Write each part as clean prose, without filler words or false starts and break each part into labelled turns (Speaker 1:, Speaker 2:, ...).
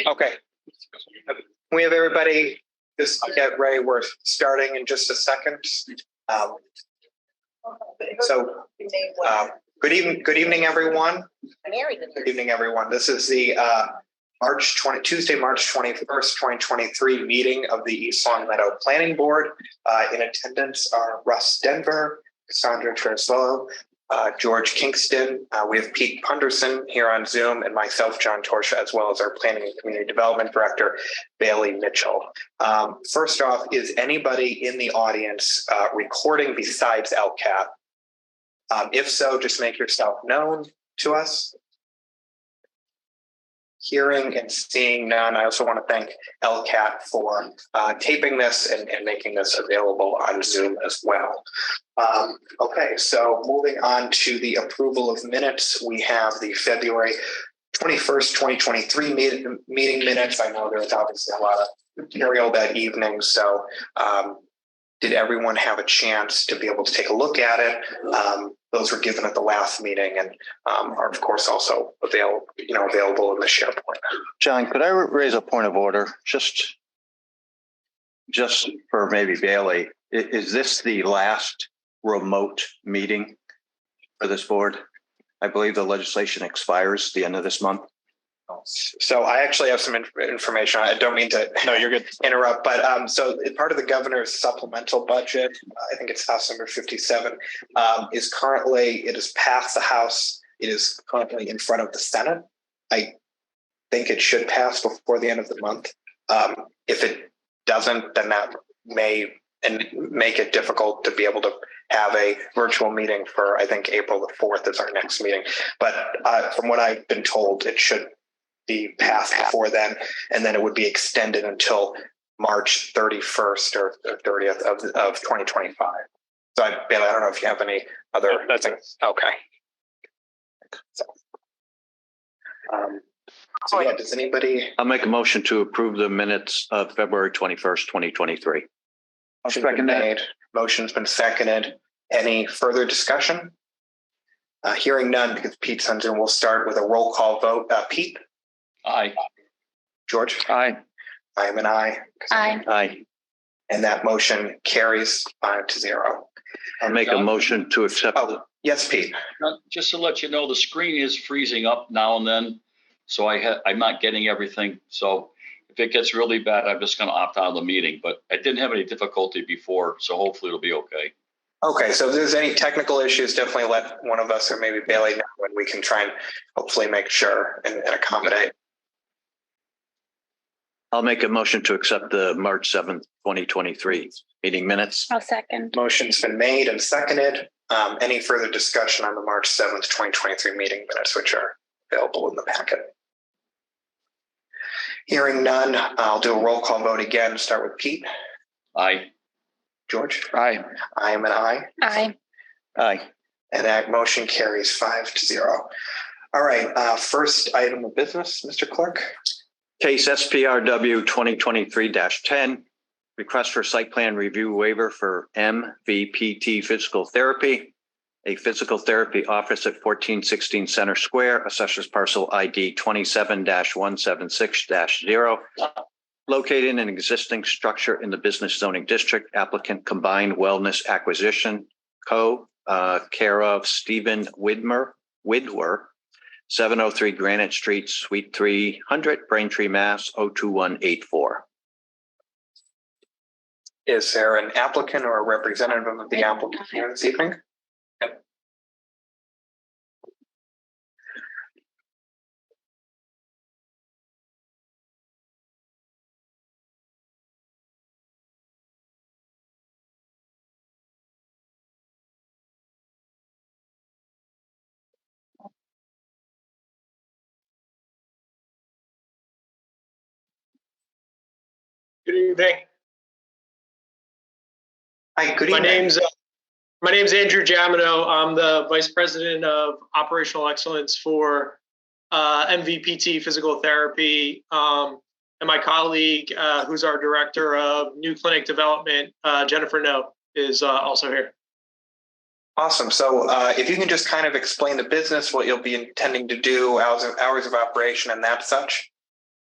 Speaker 1: Okay. We have everybody just get ready. We're starting in just a second. Good evening, everyone. Good evening, everyone. This is the Tuesday, March 21st, 2023 meeting of the East Long Meadow Planning Board. In attendance are Russ Denver, Cassandra Treslow, George Kingston. We have Pete Punderson here on Zoom, and myself, John Torsha, as well as our Planning and Community Development Director, Bailey Mitchell. First off, is anybody in the audience recording besides LCAT? If so, just make yourself known to us. Hearing and seeing none. I also want to thank LCAT for taping this and making this available on Zoom as well. Okay, so moving on to the approval of minutes, we have the February 21st, 2023 meeting minutes. I know there's obviously a lot of material that evening, so did everyone have a chance to be able to take a look at it? Those were given at the last meeting and are of course also available in the SharePoint.
Speaker 2: John, could I raise a point of order? Just for maybe Bailey, is this the last remote meeting for this board? I believe the legislation expires the end of this month.
Speaker 1: So I actually have some information. I don't mean to you're good. Interrupt, but so part of the governor's supplemental budget, I think it's House number 57, is currently, it has passed the House. It is currently in front of the Senate. I think it should pass before the end of the month. If it doesn't, then that may make it difficult to be able to have a virtual meeting for, I think, April the 4th is our next meeting. But from what I've been told, it should be passed before then, and then it would be extended until March 31st or 30th of 2025. So Bailey, I don't know if you have any other things. Okay. So yeah, does anybody?
Speaker 2: I'll make a motion to approve the minutes of February 21st, 2023.
Speaker 1: I'll second that. Motion's been seconded. Any further discussion? Hearing none, because Pete's on Zoom, we'll start with a roll call vote. Pete?
Speaker 3: Aye.
Speaker 1: George?
Speaker 2: Aye.
Speaker 1: I am an aye.
Speaker 4: Aye.
Speaker 2: Aye.
Speaker 1: And that motion carries 5-0.
Speaker 2: I'll make a motion to accept.
Speaker 1: Yes, Pete.
Speaker 3: Just to let you know, the screen is freezing up now and then, so I'm not getting everything. So if it gets really bad, I'm just going to opt out of the meeting. But I didn't have any difficulty before, so hopefully it'll be okay.
Speaker 1: Okay, so if there's any technical issues, definitely let one of us or maybe Bailey know, and we can try and hopefully make sure and accommodate.
Speaker 2: I'll make a motion to accept the March 7th, 2023 meeting minutes.
Speaker 4: I'll second.
Speaker 1: Motion's been made and seconded. Any further discussion on the March 7th, 2023 meeting minutes, which are available in the packet? Hearing none, I'll do a roll call vote again. Start with Pete.
Speaker 3: Aye.
Speaker 1: George?
Speaker 2: Aye.
Speaker 1: I am an aye.
Speaker 4: Aye.
Speaker 2: Aye. And
Speaker 1: that motion carries 5-0. All right, first item of business, Mr. Clerk.
Speaker 2: Case SPRW 2023-10, request for site plan review waiver for MVPT Physical Therapy, a physical therapy office at 1416 Center Square, Assessors Parcel ID 27-176-0, located in an existing structure in the Business Zoning District. Applicant Combined Wellness Acquisition Co., care of Stephen Widmer, 703 Granite Street, Suite 300, Braintree, Mass. 02184.
Speaker 1: Is there an applicant or a representative of the applicant here this evening? Yep.
Speaker 5: Good evening.
Speaker 1: Hi, good evening.
Speaker 5: My name's Andrew Jamino. I'm the Vice President of Operational Excellence for MVPT Physical Therapy. And my colleague, who's our Director of New Clinic Development, Jennifer No, is also here.
Speaker 1: Awesome. So if you can just kind of explain the business, what you'll be intending to do, hours of operation and that such.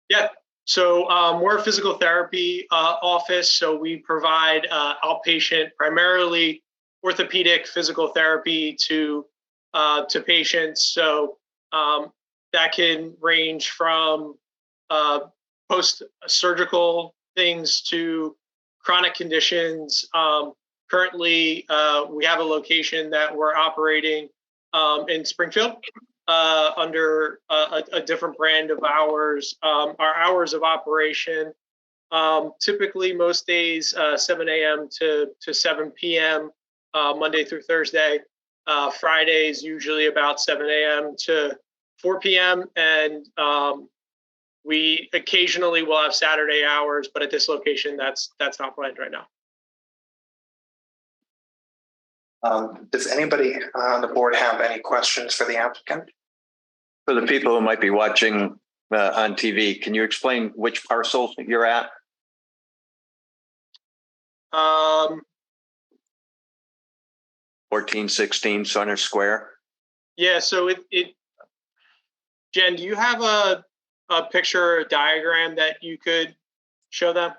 Speaker 5: Yeah. So we're a physical therapy office. So we provide outpatient, primarily orthopedic physical therapy to patients. So that can range from post-surgical things to chronic conditions. Currently, we have a location that we're operating in Springfield under a different brand of ours. Our hours of operation, typically most days, 7 a.m. to 7 p.m., Monday through Thursday. Fridays, usually about 7 a.m. to 4 p.m. And we occasionally will have Saturday hours, but at this location, that's not planned right now.
Speaker 1: Does anybody on the board have any questions for the applicant?
Speaker 2: For the people who might be watching on TV, can you explain which parcel you're at? 1416 Center Square.
Speaker 5: Yeah, so it Jen, do you have a picture or a diagram that you could show them?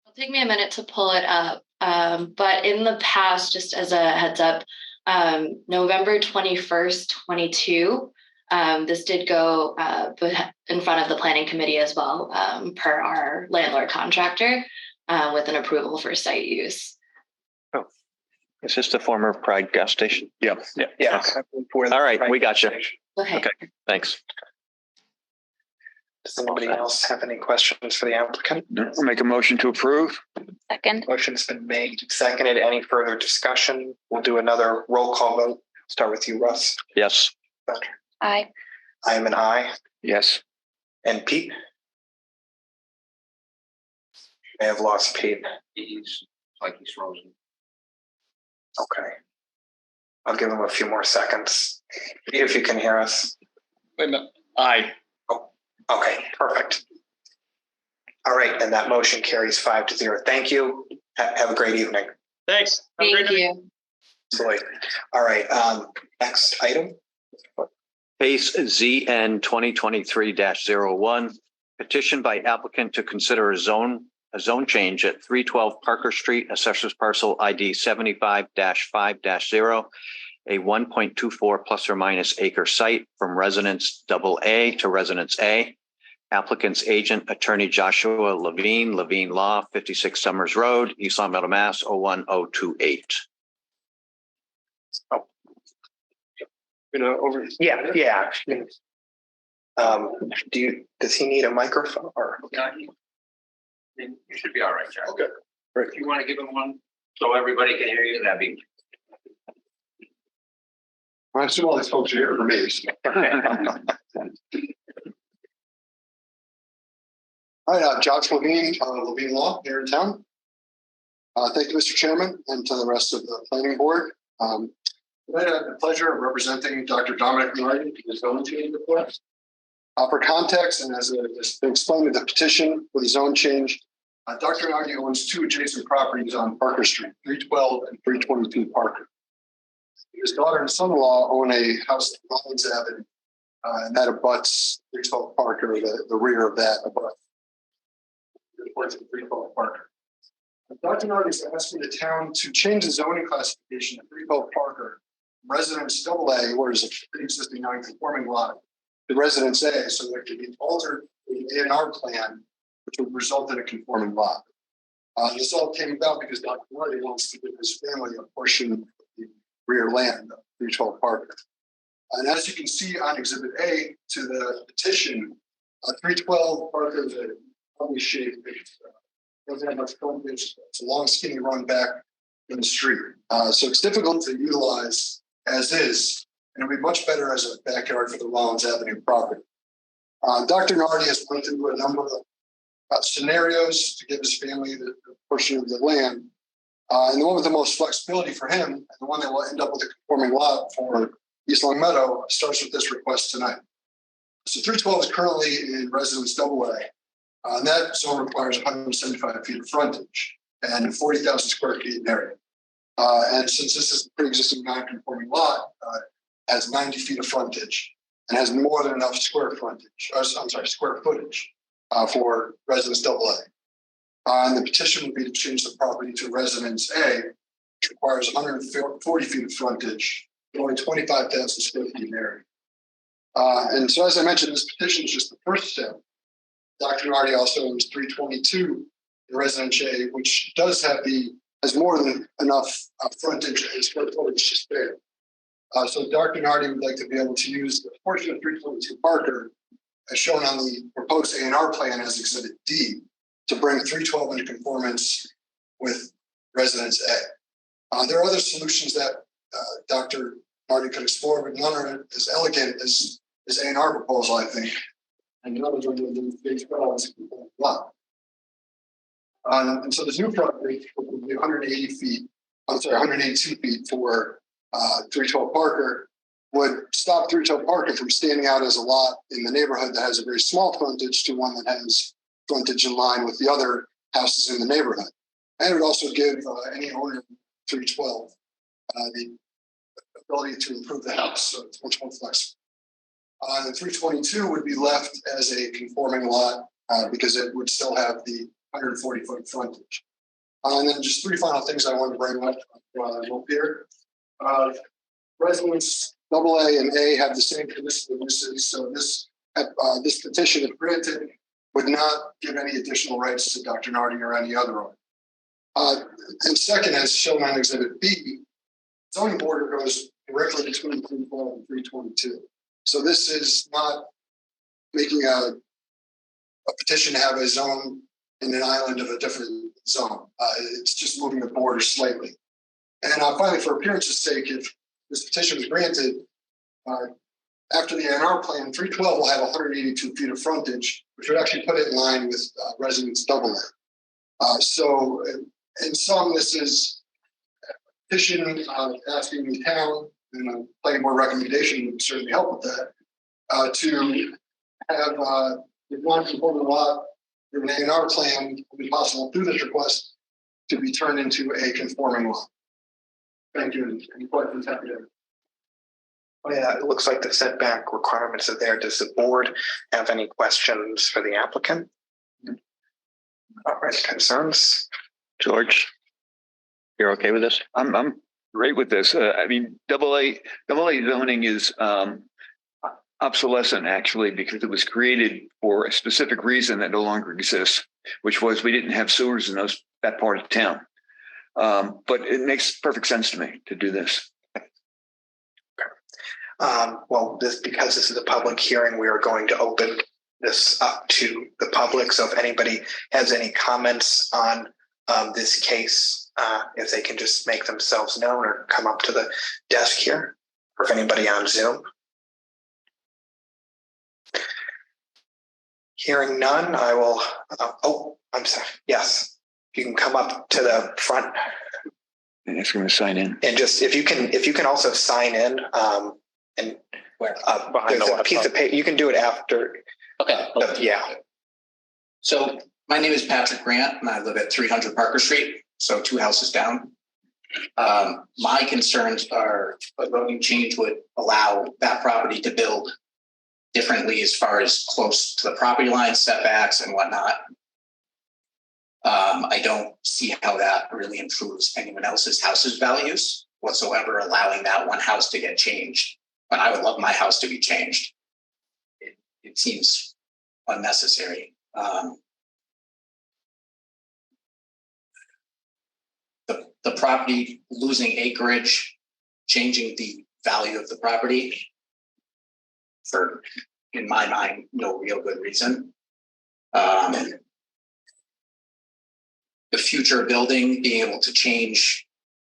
Speaker 4: It'll take me a minute to pull it up. But in the past, just as a heads up, November 21st, 22, this did go in front of the planning committee as well, per our landlord contractor, with an approval for site use.
Speaker 2: Oh, is this the former Pride gas station? Yeah.
Speaker 1: Yeah.
Speaker 2: Okay. All right, we got you.
Speaker 4: Okay.
Speaker 2: Thanks.
Speaker 1: Does anybody else have any questions for the applicant?
Speaker 6: I'll make a motion to approve.
Speaker 7: Second.
Speaker 1: Motion's been made, seconded. Any further discussion? We'll do another roll call vote. Start with you, Russ.
Speaker 2: Yes.
Speaker 7: Aye.
Speaker 1: I am an aye.
Speaker 6: Yes.
Speaker 1: And Pete? May have lost Pete.
Speaker 6: He's frozen.
Speaker 1: Okay. I'll give him a few more seconds. If you can hear us.
Speaker 3: Wait a minute. Aye.
Speaker 1: Okay, perfect. All right, and that motion carries 5-0. Thank you. Have a great evening.
Speaker 5: Thanks. Have a
Speaker 4: Thank
Speaker 5: great night.
Speaker 4: you.
Speaker 1: Absolutely. All right, next item.
Speaker 2: Case ZN 2023-01, petition by applicant to consider a zone change at 312 Parker Street, Assessors Parcel ID 75-5-0, a 1.24 plus or minus acre site from Residence AA to Residence A. Applicant's agent, attorney Joshua Levine, Levine Law, 56 Summers Road, East Long Meadow, Mass. 01028.
Speaker 1: Yeah. Does he need a microphone or?
Speaker 6: You should be all right, Jack.
Speaker 1: Okay.
Speaker 6: If you want to give him one so everybody can hear you, that'd be.
Speaker 8: I assume all these folks are here for me. All right, Josh Levine, Levine Law here in town. Thank you, Mr. Chairman, and to the rest of the planning board. I had the pleasure of representing Dr. Dominic Nardi to the zone change request. For context, and as explained in the petition for the zone change, Dr. Nardi owns two adjacent properties on Parker Street, 312 and 322 Parker. His daughter and son-in-law own a house on Rollins Avenue, and that abuts 312 Parker, the rear of that abuts. Towards 312 Parker. Dr. Nardi is asking the town to change the zoning classification of 312 Parker, Residence AA, where is a pre-existing non-conforming lot, to Residence A, so there could be altered the A&R plan, which would result in a conforming lot. This all came about because Dr. Nardi wants to give his family a portion of the rear land of 312 Parker. And as you can see on Exhibit A to the petition, 312 Parker is a probably shaped. Doesn't have much frontage. It's a long, skinny run back in the street. So it's difficult to utilize as is, and it'll be much better as a backyard for the Rollins Avenue property. Dr. Nardi has went through a number of scenarios to give his family the portion of the land. And the one with the most flexibility for him, and the one that will end up with a conforming lot for East Long Meadow, starts with this request tonight. So 312 is currently in Residence AA. And that zone requires 175 feet of frontage and 40,000 square feet in area. And since this is a pre-existing non-conforming lot, has 90 feet of frontage and has more than enough square footage for residence AA. And the petition would be to change the property to residence A, which requires 140 feet of frontage, but only 25,000 square feet in area. And so, as I mentioned, this petition is just the first step. Dr. Nardi also owns 322 in residence A, which has more than enough frontage and square footage to spare. So Dr. Nardi would like to be able to use the portion of 322 Parker, as shown on the proposed A&R plan as Exhibit D, to bring 312 into conformance with residence A. There are other solutions that Dr. Nardi could explore, but none are as elegant as his A&R proposal, I think. And none of them would be big as lot. And so this new property would be 182 feet for 312 Parker, would stop 312 Parker from standing out as a lot in the neighborhood that has a very small frontage to one that has frontage in line with the other houses in the neighborhood. And it would also give any owner of 312 the ability to improve the house, so it's much more flexible. The 322 would be left as a conforming lot because it would still have the 140-foot frontage. And then just three final things I want to bring up while I'm up here. Residents AA and A have the same permissive uses, so this petition, if granted, would not give any additional rights to Dr. Nardi or any other owner. And second, as shown on Exhibit B, zoning border goes directly between 312 and 322. So this is not making a petition to have a zone in an island of a different zone. It's just moving the border slightly. And finally, for appearance's sake, if this petition is granted, after the A&R plan, 312 will have 182 feet of frontage, which would actually put it in line with residence AA. So in sum, this is a petition asking the town, and a planning board recommendation would certainly help with that, to have the non-conforming lot through an A&R plan will be possible through this request to be turned into a conforming lot. Thank you. Any questions? Happy to.
Speaker 1: Oh, yeah, it looks like the setback requirements are there. Does the board have any questions for the applicant? All right, concerns?
Speaker 2: George, you're okay with this?
Speaker 9: I'm great with this. I mean, AA zoning is obsolescent actually, because it was created for a specific reason that no longer exists, which was we didn't have sewers in that part of town. But it makes perfect sense to me to do this.
Speaker 1: Well, because this is a public hearing, we are going to open this up to the public. So if anybody has any comments on this case, if they can just make themselves known or come up to the desk here, or if anybody on Zoom. Hearing none, I will, I'm sorry. Yes, you can come up to the front.
Speaker 9: And it's going to sign in.
Speaker 1: And just, if you can also sign in, and
Speaker 6: Behind
Speaker 1: there's a piece of paper, you can do it after.
Speaker 6: Okay.
Speaker 1: Yeah.
Speaker 6: So my name is Patrick Grant and I live at 300 Parker Street. So 2 houses down. My concerns are a zoning change would allow that property to build differently as far as close to the property line, setbacks and whatnot. I don't see how that really improves anyone else's house's values whatsoever, allowing that one house to get changed. But I would love my house to be changed. It seems unnecessary. The property losing acreage, changing the value of the property for, in my mind, no real good reason. The future building being able to change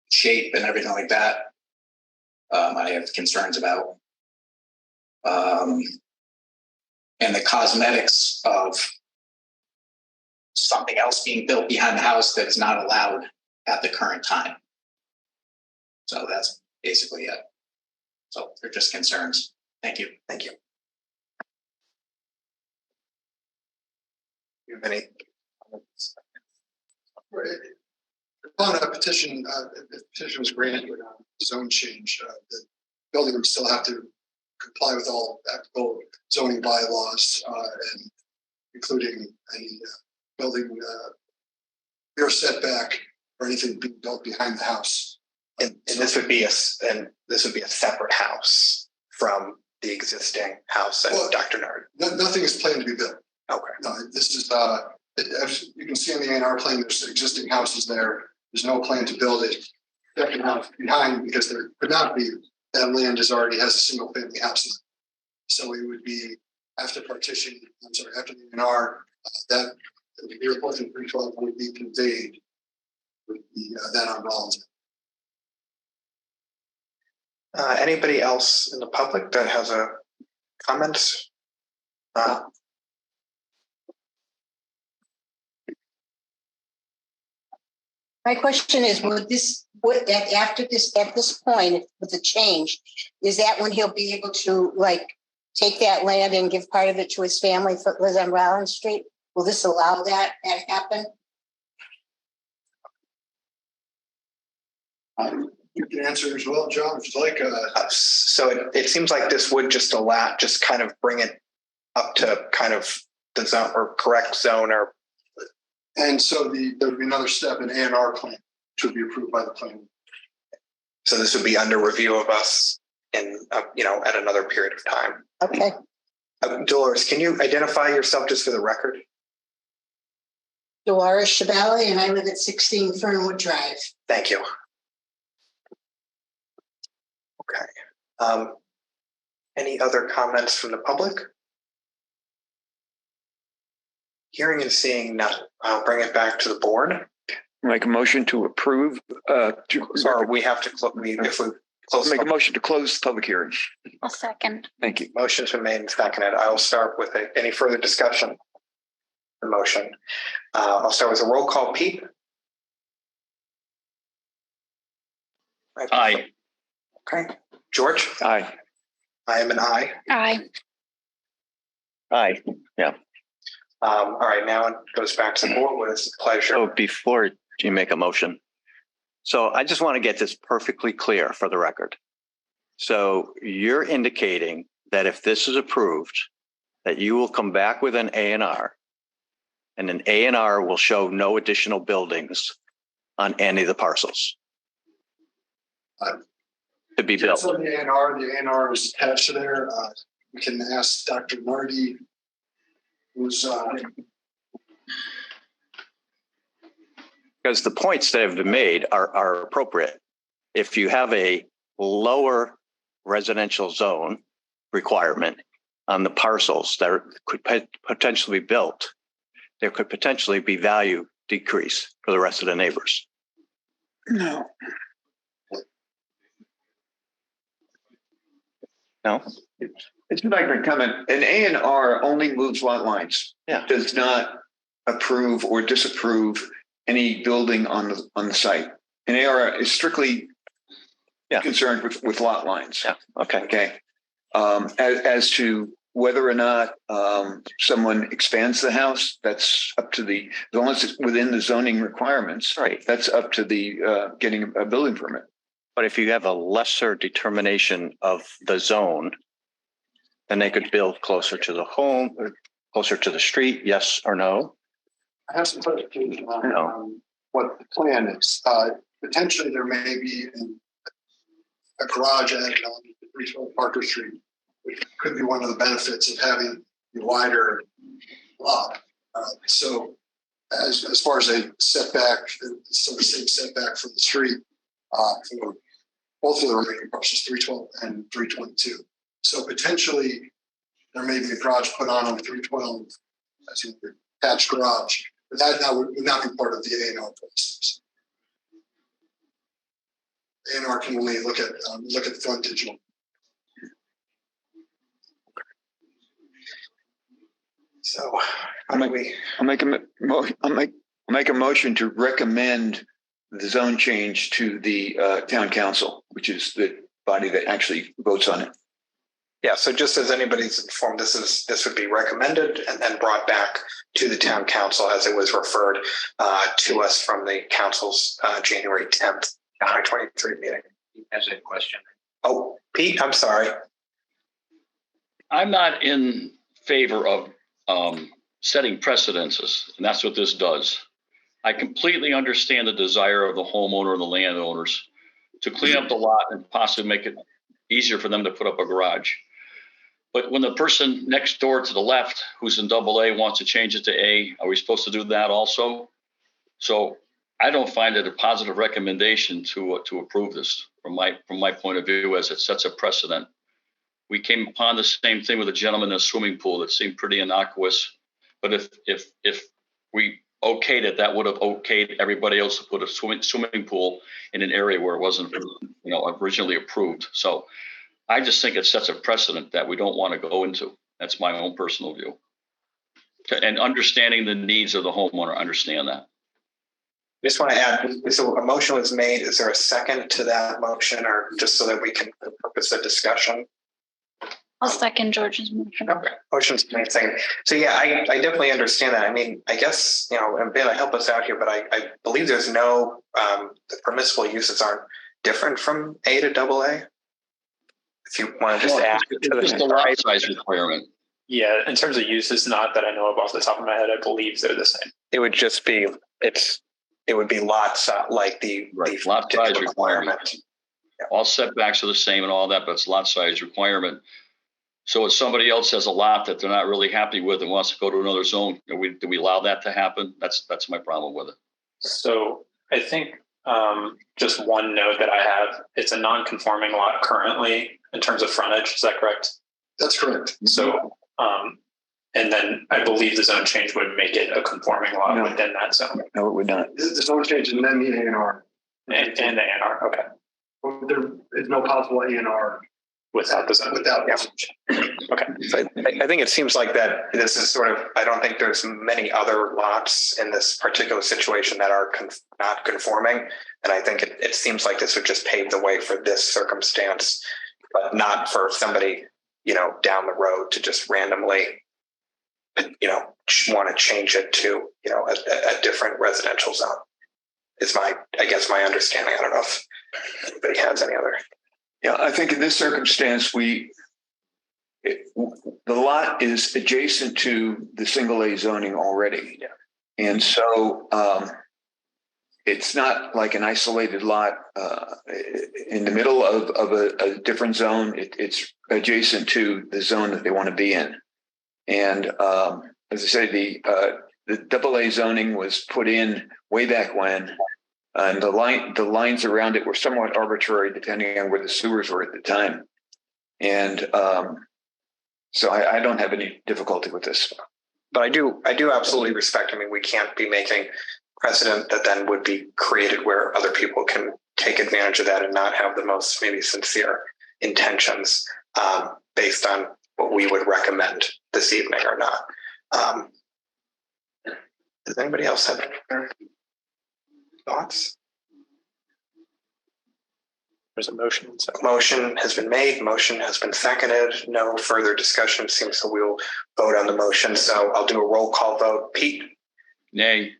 Speaker 6: shape and everything like that, I have concerns about. And the cosmetics of something else being built behind the house that is not allowed at the current time. So that's basically it. So they're just concerns. Thank you.
Speaker 1: Thank you. Do you have any comments?
Speaker 8: upon a petition, if petition was granted on zone change, the building would still have to comply with all applicable zoning bylaws, and including any building rear setback or anything being built behind the house.
Speaker 1: And this would be a separate house from the existing house at
Speaker 8: Well,
Speaker 1: Dr. Nard.
Speaker 8: Nothing is planned to be built.
Speaker 1: Okay.
Speaker 8: No, this is, as you can see on the A&R plan, there's existing houses there. There's no plan to build a second house behind because there could not be. That land already has a single family house in it. So it would be after partition, after the A&R, that the reporting 312 would be conveyed with that on Rollins.
Speaker 1: Anybody else in the public that has a comment?
Speaker 10: My question is, at this point, with the change, is that when he'll be able to take that land and give part of it to his family that lives on Rollins Street? Will this allow that to happen?
Speaker 8: You can answer as well, John, if you'd like.
Speaker 1: So it seems like this would just kind of bring it up to kind of the zone or correct zone or.
Speaker 8: And so there would be another step in A&R plan, which would be approved by the planning.
Speaker 1: So this would be under review of us in, at another period of time.
Speaker 10: Okay.
Speaker 1: Dolores, can you identify yourself just for the record?
Speaker 10: Dolores Shabali, and I live at 16 Fernwood Drive.
Speaker 1: Thank you. Okay. Any other comments from the public? Hearing and seeing none, I'll bring it back to the board.
Speaker 9: Make a motion to approve.
Speaker 1: Sorry, we have to if we close.
Speaker 9: Make a motion to close the public hearing.
Speaker 7: I'll second.
Speaker 9: Thank you.
Speaker 1: Motion's been made and seconded. I will start with any further discussion. The motion. I'll start with a roll call. Pete.
Speaker 3: Aye.
Speaker 1: Okay. George.
Speaker 9: Aye.
Speaker 1: I am an aye.
Speaker 7: Aye.
Speaker 2: Aye. Yeah.
Speaker 1: All right. Now it goes back to the board with pleasure.
Speaker 2: So before you make a motion, so I just want to get this perfectly clear for the record. So you're indicating that if this is approved, that you will come back with an A&R, and an A&R will show no additional buildings on any of the parcels to be built.
Speaker 8: So the A&R is attached to there. We can ask Dr. Nardi, who's
Speaker 2: Because the points that have been made are appropriate. If you have a lower residential zone requirement on the parcels that could potentially be built, there could potentially be value decrease for the rest of the neighbors.
Speaker 9: No.
Speaker 2: No?
Speaker 9: It's like my comment. An A&R only moves lot lines.
Speaker 2: Yeah.
Speaker 9: Does not approve or disapprove any building on the site. An AR is strictly concerned with lot lines.
Speaker 2: Yeah. Okay.
Speaker 9: Okay. As to whether or not someone expands the house, that's up to as long as it's within the zoning requirements.
Speaker 2: Right.
Speaker 9: That's up to the getting a building permit.
Speaker 2: But if you have a lesser determination of the zone, then they could build closer to the home or closer to the street, yes or no?
Speaker 8: I have some clarification on what the plan is. Potentially, there may be a garage added on 312 Parker Street, which could be one of the benefits of having a wider lot. So, as far as a setback, it's the same setback from the street for both of the remaining parcels, 312 and 322. So potentially, there may be a garage put on 312 as an attached garage. But that would not be part of the A&R process. A&R can only look at the frontage.
Speaker 1: So how do we?
Speaker 9: I'll make a motion to recommend the zone change to the town council, which is the body that actually votes on it.
Speaker 1: Yeah, so just as anybody's informed, this would be recommended and then brought back to the town council as it was referred to us from the council's January 10th, 2023 meeting.
Speaker 2: As a question.
Speaker 1: Oh, Pete, I'm sorry.
Speaker 3: I'm not in favor of setting precedences, and that's what this does. I completely understand the desire of the homeowner and the landowners to clean up the lot and possibly make it easier for them to put up a garage. But when the person next door to the left, who's in AA, wants to change it to A, are we supposed to do that also? So I don't find it a positive recommendation to approve this from my point of view, as it sets a precedent. We came upon the same thing with a gentleman in a swimming pool that seemed pretty innocuous. But if we okayed it, that would have okayed everybody else to put a swimming pool in an area where it wasn't, originally approved. So I just think it sets a precedent that we don't want to go into. That's my own personal view. And understanding the needs of the homeowner, understand that.
Speaker 1: Just want to add, so a motion was made. Is there a second to that motion, or just so that we can purpose the discussion?
Speaker 7: I'll second George's motion.
Speaker 1: Okay, motion's made second. So yeah, I definitely understand that. I mean, I guess, and Ben, help us out here, but I believe there's no, the permissible uses aren't different from A to AA. If you want to just add to
Speaker 3: Just the lot size requirement.
Speaker 11: Yeah, in terms of uses, not that I know of off the top of my head, I believe they're the same.
Speaker 1: It would just be, it would be lots like the
Speaker 3: lot size requirement.
Speaker 1: Yeah.
Speaker 3: All setbacks are the same and all that, but it's lot size requirement. So if somebody else has a lot that they're not really happy with and wants to go to another zone, do we allow that to happen? That's my problem with it.
Speaker 11: So I think just one note that I have, it's a non-conforming lot currently in terms of frontage. Is that correct?
Speaker 8: That's correct.
Speaker 11: So, and then I believe the zone change would make it a conforming lot within that zone.
Speaker 9: No, it would not.
Speaker 8: The zone change and then the A&R.
Speaker 11: And the A&R, okay.
Speaker 8: There is no possible A&R
Speaker 11: Without the zone.
Speaker 8: without.
Speaker 11: Okay.
Speaker 1: So I think it seems like that this is sort of, I don't think there's many other lots in this particular situation that are not conforming. And I think it seems like this would just pave the way for this circumstance, but not for somebody, down the road to just randomly, want to change it to, a different residential zone. Is my understanding. I don't know if anybody has any other.
Speaker 9: Yeah, I think in this circumstance, the lot is adjacent to the single A zoning already.
Speaker 1: Yeah.
Speaker 9: And so it's not like an isolated lot in the middle of a different zone. It's adjacent to the zone that they want to be in. And as I say, the AA zoning was put in way back when. And the lines around it were somewhat arbitrary, depending on where the sewers were at the time. And so I don't have any difficulty with this.
Speaker 1: But I do absolutely respect. I mean, we can't be making precedent that then would be created where other people can take advantage of that and not have the most maybe sincere intentions based on what we would recommend this evening or not. Does anybody else have any thoughts?
Speaker 11: There's a motion. So.
Speaker 1: Motion has been made. Motion has been seconded. No further discussion. Seems so we'll vote on the motion. So I'll do a roll call vote. Pete?
Speaker 3: Nay.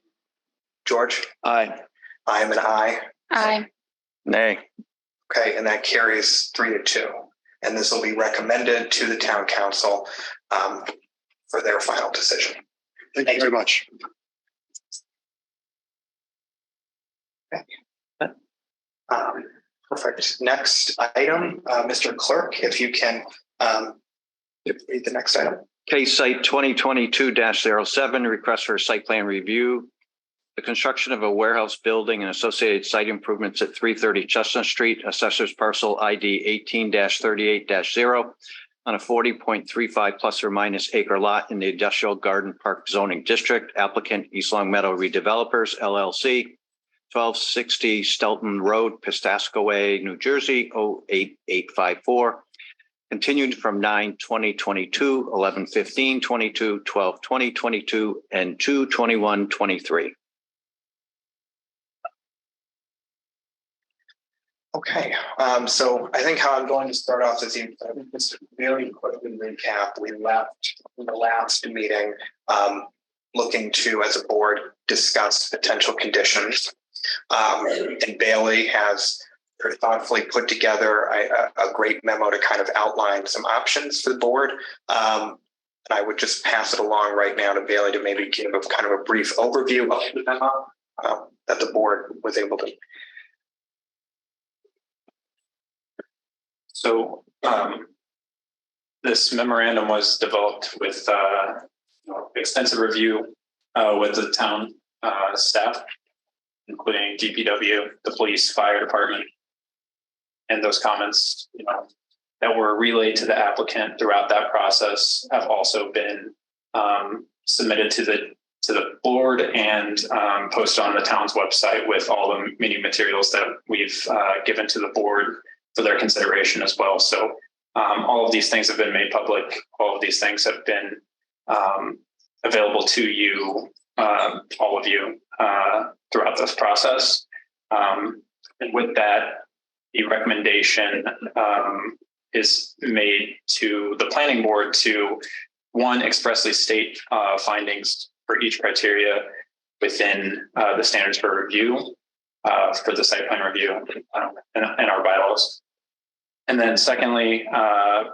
Speaker 1: George?
Speaker 9: Aye.
Speaker 1: I am an aye.
Speaker 7: Aye.
Speaker 2: Nay.
Speaker 1: Okay, and that carries 3-2. And this will be recommended to the town council for their final decision.
Speaker 8: Thank you very much.
Speaker 1: Okay. Perfect. Next item, Mr. Clerk, if you can read the next item.
Speaker 2: Case site 2022-07, request for a site plan review. The construction of a warehouse building and associated site improvements at 330 Chestnut Street, assessors parcel ID 18-38-0 on a 40.35 plus or minus acre lot in the Industrial Garden Park zoning district. Applicant East Long Meadow Redevelopers LLC, 1260 Stelton Road, Piscataway, New Jersey, 08854. Continued from 9/20/22, 11/15/22, 12/20/22, and 2/21/23.
Speaker 1: Okay, so I think how I'm going to start off is just very quickly recap. We left the last meeting looking to, as a board, discuss potential conditions. And Bailey has very thoughtfully put together a great memo to kind of outline some options for the board. And I would just pass it along right now to Bailey to maybe give a kind of a brief overview of the memo that the board was able to.
Speaker 11: So this memorandum was developed with extensive review with the town staff, including DPW, the police, fire department, and those comments, that were relayed to the applicant throughout that process have also been submitted to the board and posted on the town's website with all the meeting materials that we've given to the board for their consideration as well. So all of these things have been made public. All of these things have been available to you, all of you, throughout this process. And with that, the recommendation is made to the planning board to, one, expressly state findings for each criteria within the standards for review for the site plan review in our bylaws. And then secondly,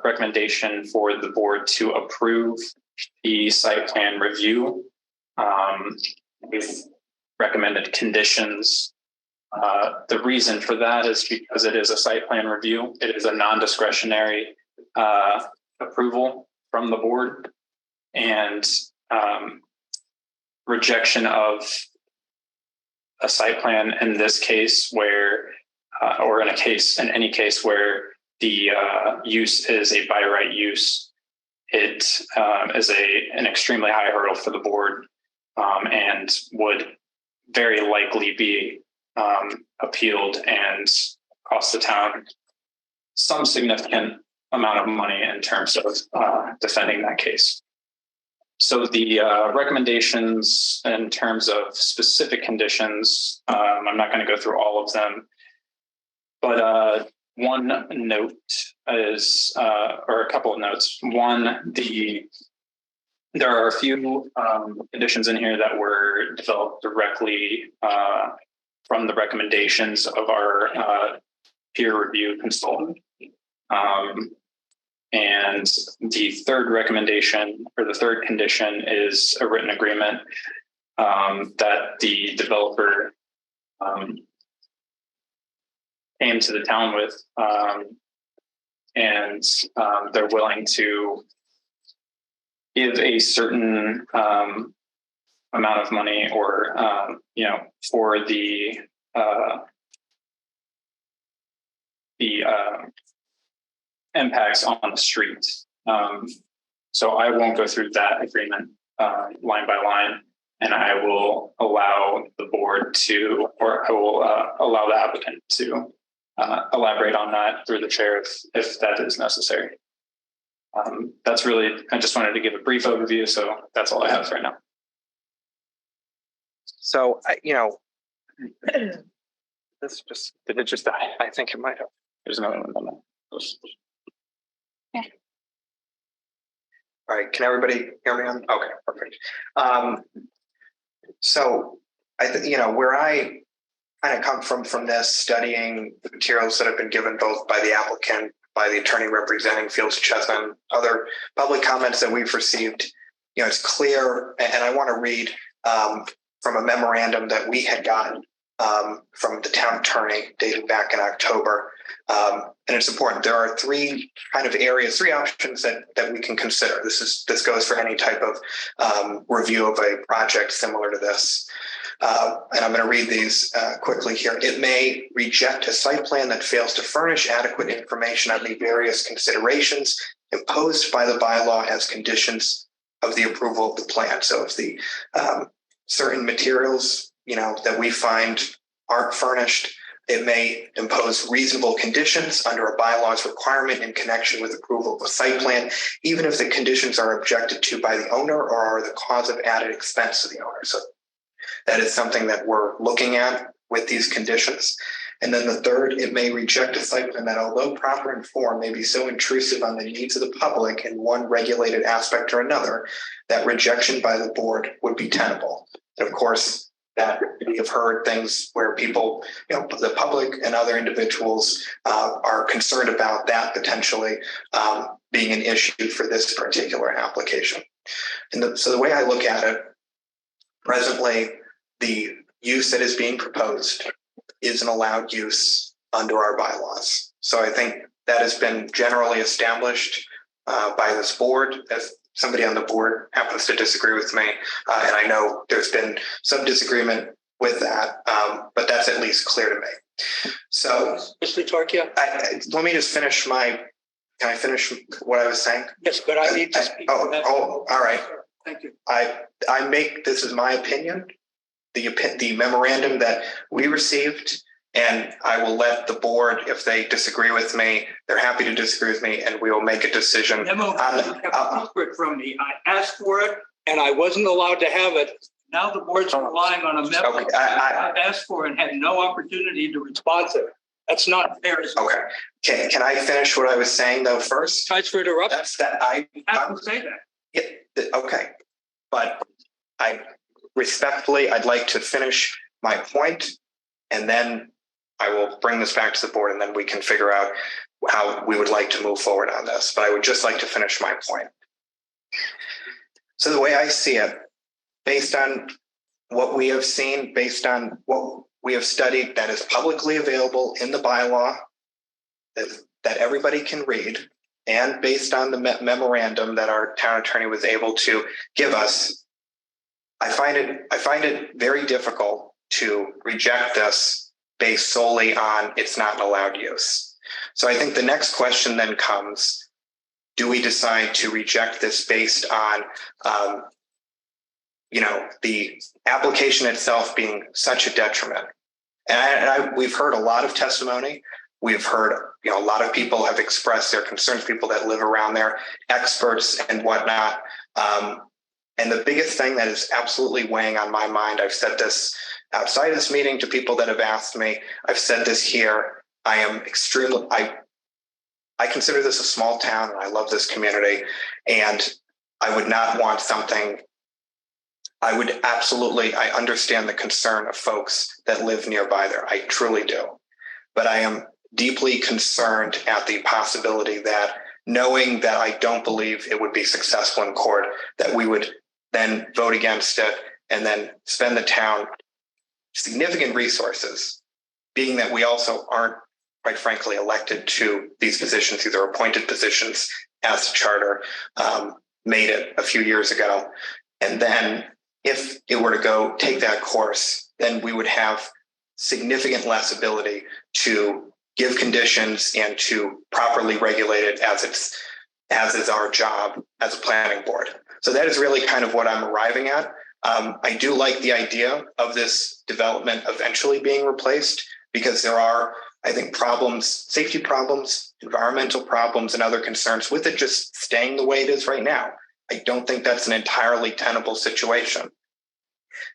Speaker 11: recommendation for the board to approve the site plan review with recommended conditions. The reason for that is because it is a site plan review. It is a non-discretionary approval from the board, and rejection of a site plan in this case where, or in any case where the use is a by right use, it is an extremely high hurdle for the board and would very likely be appealed and cost the town some significant amount of money in terms of defending that case. So the recommendations in terms of specific conditions, I'm not going to go through all of them, but one note is, or a couple of notes. One, there are a few conditions in here that were developed directly from the recommendations of our peer review consultant. And the third recommendation, or the third condition, is a written agreement that the developer came to the town with, and they're willing to give a certain amount of money, or for the impacts on the street. So I won't go through that agreement line by line, and I will allow the board to, or I will allow the applicant to elaborate on that through the chair if that is necessary. That's really, I just wanted to give a brief overview, so that's all I have right now.
Speaker 1: So, this just, did it just die? I think it might have.
Speaker 11: There's another one on that.
Speaker 7: Yeah.
Speaker 1: All right, can everybody hear me on? Okay, perfect. So where I kind of come from this, studying the materials that have been given both by the applicant, by the attorney representing Fields Chesson, other public comments that we've received, it's clear, and I want to read from a memorandum that we had gotten from the town attorney dated back in October. And it's important. There are three options that we can consider. This goes for any type of review of a project similar to this. And I'm going to read these quickly here. It may reject a site plan that fails to furnish adequate information on the various considerations imposed by the bylaw as conditions of the approval of the plan. So if the certain materials, that we find aren't furnished, it may impose reasonable conditions under a bylaw's requirement in connection with approval of a site plan, even if the conditions are objected to by the owner or are the cause of added expense to the owner. So that is something that we're looking at with these conditions. And then the third, it may reject a site plan that, although proper in form, may be so intrusive on the needs of the public in one regulated aspect or another, that rejection by the board would be tenable. And of course, that we have heard things where people, the public and other individuals are concerned about that potentially being an issue for this particular application. And so the way I look at it, presently, the use that is being proposed is an allowed use under our bylaws. So I think that has been generally established by this board. As somebody on the board happens to disagree with me, and I know there's been some disagreement with that, but that's at least clear to me. So,
Speaker 12: Mr. Torchia?
Speaker 1: Let me just finish can I finish what I was saying?
Speaker 12: Yes, but I need to speak.
Speaker 1: All right.
Speaker 12: Thank you.
Speaker 1: This is my opinion, the memorandum that we received, and I will let the board, if they disagree with me, they're happy to disagree with me, and we will make a decision.
Speaker 12: Memo secret from me. I asked for it, and I wasn't allowed to have it. Now the board's relying on a memo
Speaker 1: Okay,
Speaker 12: I've asked for and had no opportunity to respond to. That's not fair.
Speaker 1: Okay. Can I finish what I was saying though first?
Speaker 12: Tries for interruption.
Speaker 1: That's that I
Speaker 12: have to say that.
Speaker 1: Yeah, okay. But I respectfully, I'd like to finish my point, and then I will bring this back to the board, and then we can figure out how we would like to move forward on this. But I would just like to finish my point. So the way I see it, based on what we have seen, based on what we have studied that is publicly available in the bylaw that everybody can read, and based on the memorandum that our town attorney was able to give us, I find it very difficult to reject this based solely on it's not an allowed use. So I think the next question then comes, do we decide to reject this based on the application itself being such a detriment? And we've heard a lot of testimony. We've heard, a lot of people have expressed their concerns, people that live around there, experts and whatnot. And the biggest thing that is absolutely weighing on my mind, I've said this outside of this meeting to people that have asked me, I've said this here, I consider this a small town and I love this community, and I would not want something. I understand the concern of folks that live nearby there. I truly do. But I am deeply concerned at the possibility that, knowing that I don't believe it would be successful in court, that we would then vote against it and then spend the town significant resources, being that we also aren't, quite frankly, elected to these positions, either appointed positions as the charter made it a few years ago. And then if it were to go take that course, then we would have significant less ability to give conditions and to properly regulate it as is our job as a planning board. So that is really kind of what I'm arriving at. I do like the idea of this development eventually being replaced, because there are, I think, problems, safety problems, environmental problems, and other concerns with it just staying the way it is right now. I don't think that's an entirely tenable situation.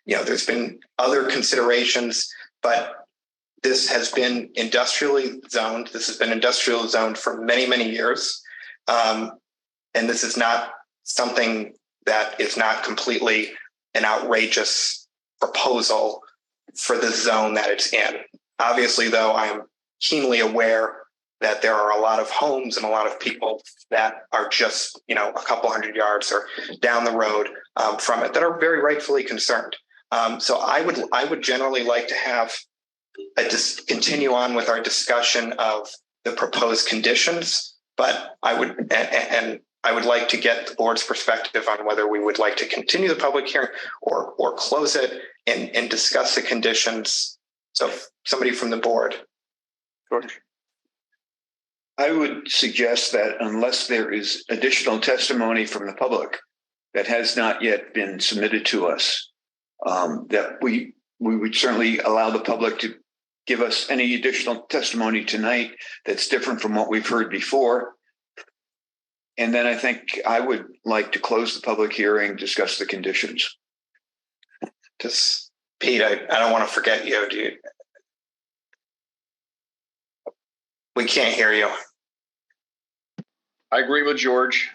Speaker 1: There's been other considerations, but this has been industrially zoned. This has been industrial zoned for many, many years. And this is not something that is not completely an outrageous proposal for the zone that it's in. Obviously, though, I am keenly aware that there are a lot of homes and a lot of people that are just, a couple hundred yards or down the road from it that are very rightfully concerned. So I would generally like to have continue on with our discussion of the proposed conditions, but I would like to get the board's perspective on whether we would like to continue the public hearing or close it and discuss the conditions. So somebody from the board.
Speaker 9: George. I would suggest that unless there is additional testimony from the public that has not yet been submitted to us, that we would certainly allow the public to give us any additional testimony tonight that's different from what we've heard before. And then I think I would like to close the public hearing, discuss the conditions.
Speaker 1: Just Pete, I don't want to forget you. We can't hear you.
Speaker 3: I agree with George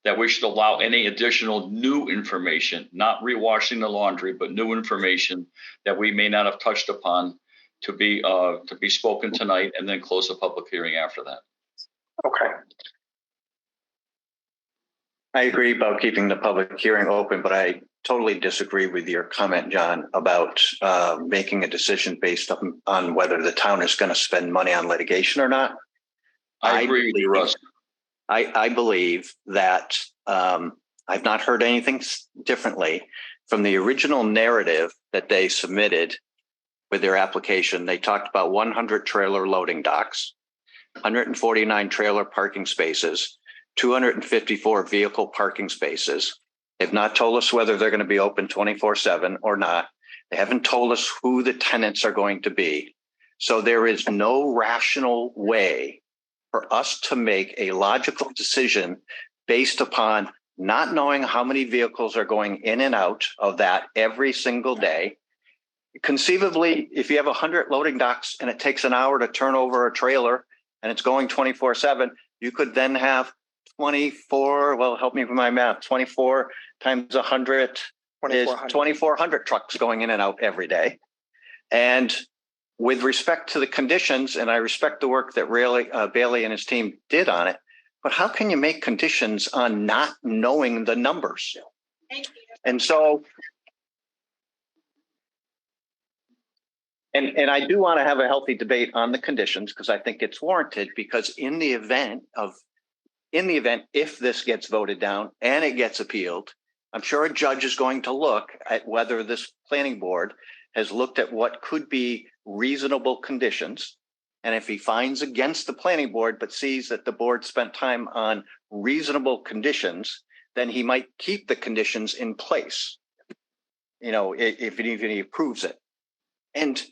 Speaker 3: that we should allow any additional new information, not rewashing the laundry, but new information that we may not have touched upon to be spoken tonight, and then close the public hearing after that.
Speaker 1: Okay.
Speaker 2: I agree about keeping the public hearing open, but I totally disagree with your comment, John, about making a decision based on whether the town is going to spend money on litigation or not.
Speaker 3: I agree with you, Russ.
Speaker 2: I believe that I've not heard anything differently from the original narrative that they submitted with their application. They talked about 100 trailer loading docks, 149 trailer parking spaces, 254 vehicle parking spaces. They've not told us whether they're going to be open 24/7 or not. They haven't told us who the tenants are going to be. So there is no rational way for us to make a logical decision based upon not knowing how many vehicles are going in and out of that every single day. Conceivably, if you have 100 loading docks and it takes an hour to turn over a trailer and it's going 24/7, you could then have 24, well, help me with my math, 24 times 100 is 2,400 trucks going in and out every day. And with respect to the conditions, and I respect the work that Bailey and his team did on it, but how can you make conditions on not knowing the numbers? And so, and I do want to have a healthy debate on the conditions because I think it's warranted, because in the event, if this gets voted down and it gets appealed, I'm sure a judge is going to look at whether this planning board has looked at what could be reasonable conditions. And if he finds against the planning board, but sees that the board spent time on reasonable conditions, then he might keep the conditions in place, if he approves it. And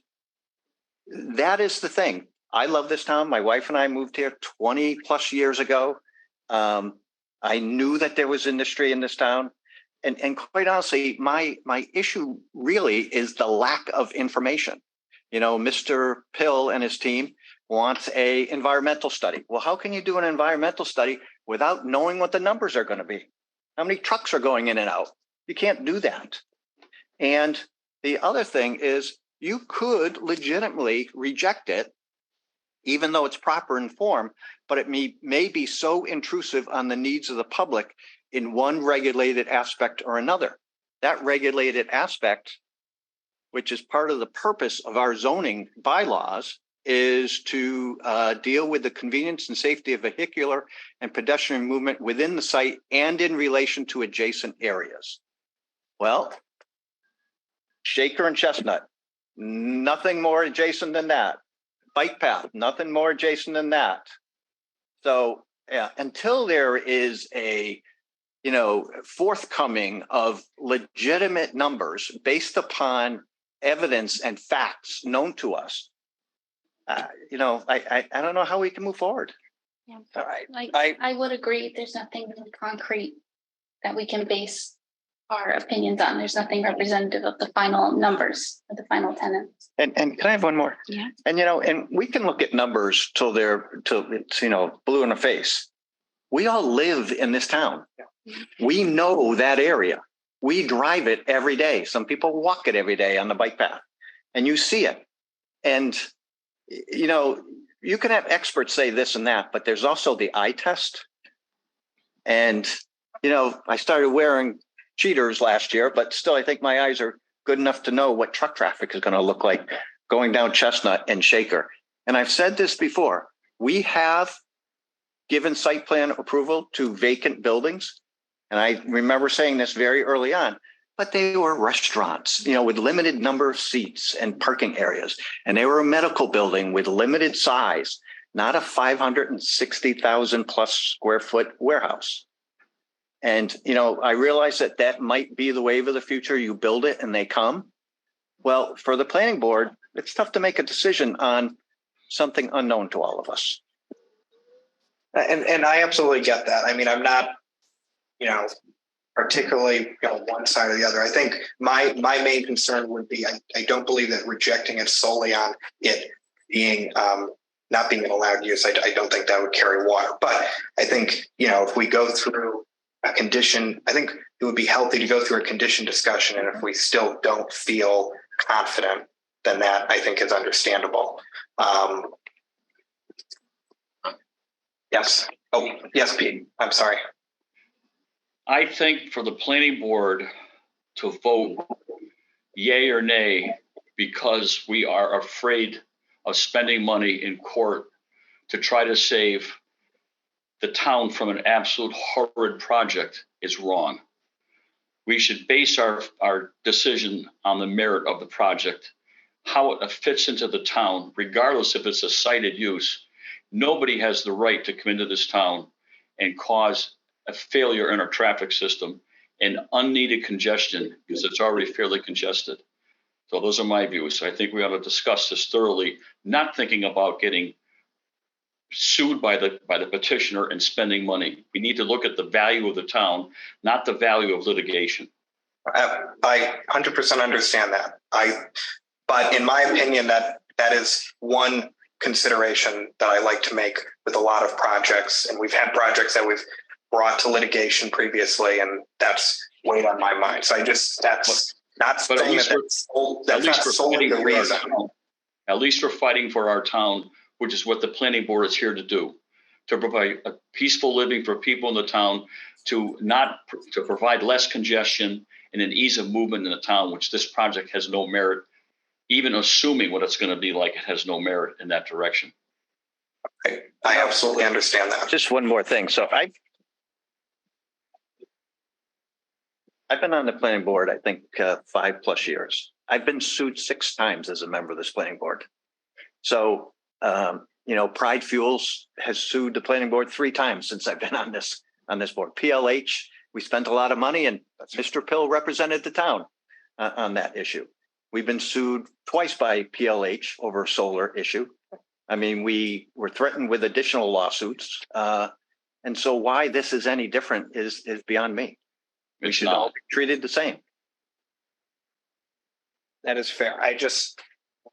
Speaker 2: that is the thing. I love this town. My wife and I moved here 20 plus years ago. I knew that there was industry in this town. And quite honestly, my issue really is the lack of information. Mr. Pill and his team wants a environmental study. Well, how can you do an environmental study without knowing what the numbers are going to be? How many trucks are going in and out? You can't do that. And the other thing is you could legitimately reject it, even though it's proper in form, but it may be so intrusive on the needs of the public in one regulated aspect or another. That regulated aspect, which is part of the purpose of our zoning bylaws, is to deal with the convenience and safety of vehicular and pedestrian movement within the site and in relation to adjacent areas. Well, Shaker and Chestnut, nothing more adjacent than that. Bike path, nothing more adjacent than that. So yeah, until there is a forthcoming of legitimate numbers based upon evidence and facts known to us, I don't know how we can move forward.
Speaker 7: Yeah.
Speaker 1: All right.
Speaker 7: I would agree. There's nothing really concrete that we can base our opinions on. There's nothing representative of the final numbers of the final tenants.
Speaker 2: And can I have one more?
Speaker 7: Yeah.
Speaker 2: And and we can look at numbers till it's blue in the face. We all live in this town. We know that area. We drive it every day. Some people walk it every day on the bike path, and you see it. And you can have experts say this and that, but there's also the eye test. And I started wearing cheaters last year, but still I think my eyes are good enough to know what truck traffic is going to look like going down Chestnut and Shaker. And I've said this before, we have given site plan approval to vacant buildings. And I remember saying this very early on, but they were restaurants, with limited number of seats and parking areas. And they were a medical building with limited size, not a 560,000 plus square foot warehouse. And, I realize that might be the wave of the future. You build it and they come. Well, for the planning board, it's tough to make a decision on something unknown to all of us.
Speaker 1: And I absolutely get that. I mean, I'm not, particularly one side or the other. I think my main concern would be I don't believe that rejecting it solely on it being not being an allowed use, I don't think that would carry water. But I think, if we go through a condition, I think it would be healthy to go through a condition discussion. And if we still don't feel confident, then that I think is understandable. Yes. Oh, yes, Pete. I'm sorry.
Speaker 3: I think for the planning board to vote yay or nay, because we are afraid of spending money in court to try to save the town from an absolute horrid project, is wrong. We should base our decision on the merit of the project, how it fits into the town, regardless if it's a cited use. Nobody has the right to come into this town and cause a failure in our traffic system and unneeded congestion, because it's already fairly congested. So those are my views. I think we ought to discuss this thoroughly, not thinking about getting sued by the petitioner and spending money. We need to look at the value of the town, not the value of litigation.
Speaker 1: I 100% understand that. But in my opinion, that is one consideration that I like to make with a lot of projects. And we've had projects that we've brought to litigation previously, and that's weighed on my mind. So that's not saying that's not solely the reason.
Speaker 3: At least we're fighting for our town, which is what the planning board is here to do, to provide a peaceful living for people in the town, to provide less congestion and an ease of movement in the town, which this project has no merit. Even assuming what it's going to be like, it has no merit in that direction.
Speaker 1: I absolutely understand that.
Speaker 2: Just one more thing. So I've been on the planning board, I think 5+ years. I've been sued 6 times as a member of this planning board. So, Pride Fuels has sued the planning board 3 times since I've been on this board. PLH, we spent a lot of money, and Mr. Pill represented the town on that issue. We've been sued twice by PLH over a solar issue. I mean, we were threatened with additional lawsuits. And so why this is any different is beyond me. We should all be treated the same.
Speaker 1: That is fair. I just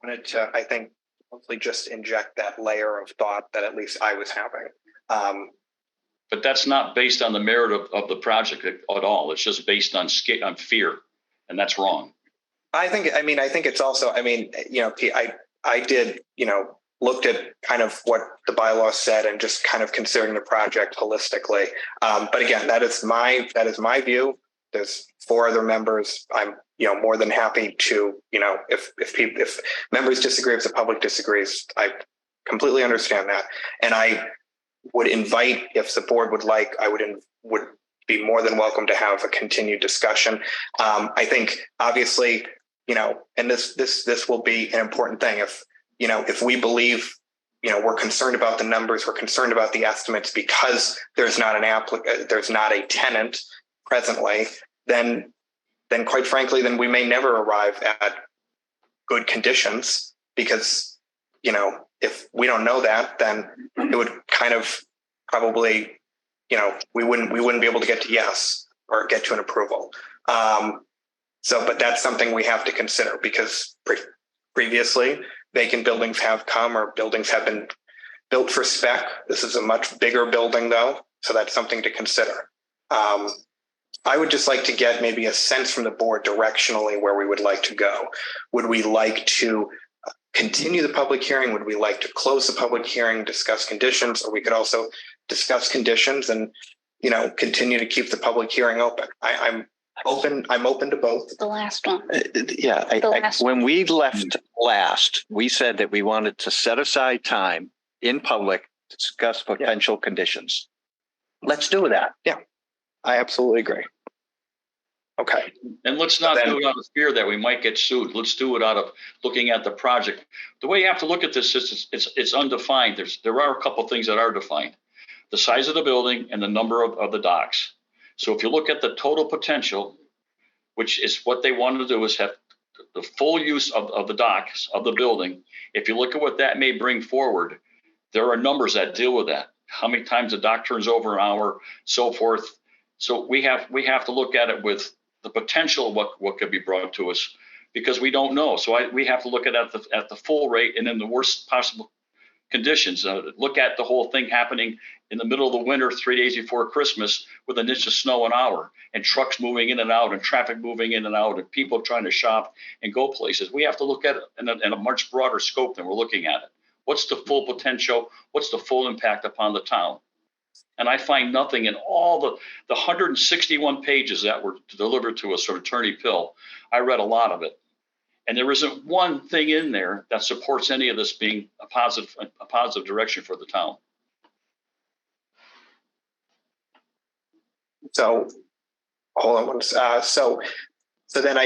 Speaker 1: wanted to, I think, hopefully just inject that layer of thought that at least I was having.
Speaker 3: But that's not based on the merit of the project at all. It's just based on fear, and that's wrong.
Speaker 1: I think it's also, Pete, I did, looked at kind of what the bylaw said and just kind of considering the project holistically. But again, that is my view. There's 4 other members. I'm, more than happy to, if members disagree, if the public disagrees, I completely understand that. And I would invite, if the board would like, I would be more than welcome to have a continued discussion. I think obviously, and this will be an important thing. If we believe, we're concerned about the numbers, we're concerned about the estimates because there's not there's not a tenant presently, then quite frankly, then we may never arrive at good conditions because, if we don't know that, then it would kind of probably, we wouldn't be able to get to yes or get to an approval. But that's something we have to consider because previously vacant buildings have come or buildings have been built for spec. This is a much bigger building though. So that's something to consider. I would just like to get maybe a sense from the board directionally where we would like to go. Would we like to continue the public hearing? Would we like to close the public hearing, discuss conditions, or we could also discuss conditions and, continue to keep the public hearing open? I'm open to both.
Speaker 7: The last one.
Speaker 2: When we left last, we said that we wanted to set aside time in public to discuss potential conditions. Let's do that.
Speaker 1: Yeah, I absolutely agree. Okay.
Speaker 3: And let's not do it out of fear that we might get sued. Let's do it out of looking at the project. The way you have to look at this is it's undefined. There are a couple of things that are defined. The size of the building and the number of the docks. So if you look at the total potential, which is what they wanted to do is have the full use of the docks of the building. If you look at what that may bring forward, there are numbers that deal with that. How many times the dock turns over an hour, so forth. So we have to look at it with the potential of what could be brought to us because we don't know. So we have to look at the full rate and in the worst possible conditions. Look at the whole thing happening in the middle of the winter, 3 days before Christmas, with an inch of snow an hour, and trucks moving in and out, and traffic moving in and out, and people trying to shop and go places. We have to look at it in a much broader scope than we're looking at it. What's the full potential? What's the full impact upon the town? And I find nothing in all the 161 pages that were delivered to us from Attorney Pill. I read a lot of it. And there isn't one thing in there that supports any of this being a positive direction for the town.
Speaker 1: So hold on. So then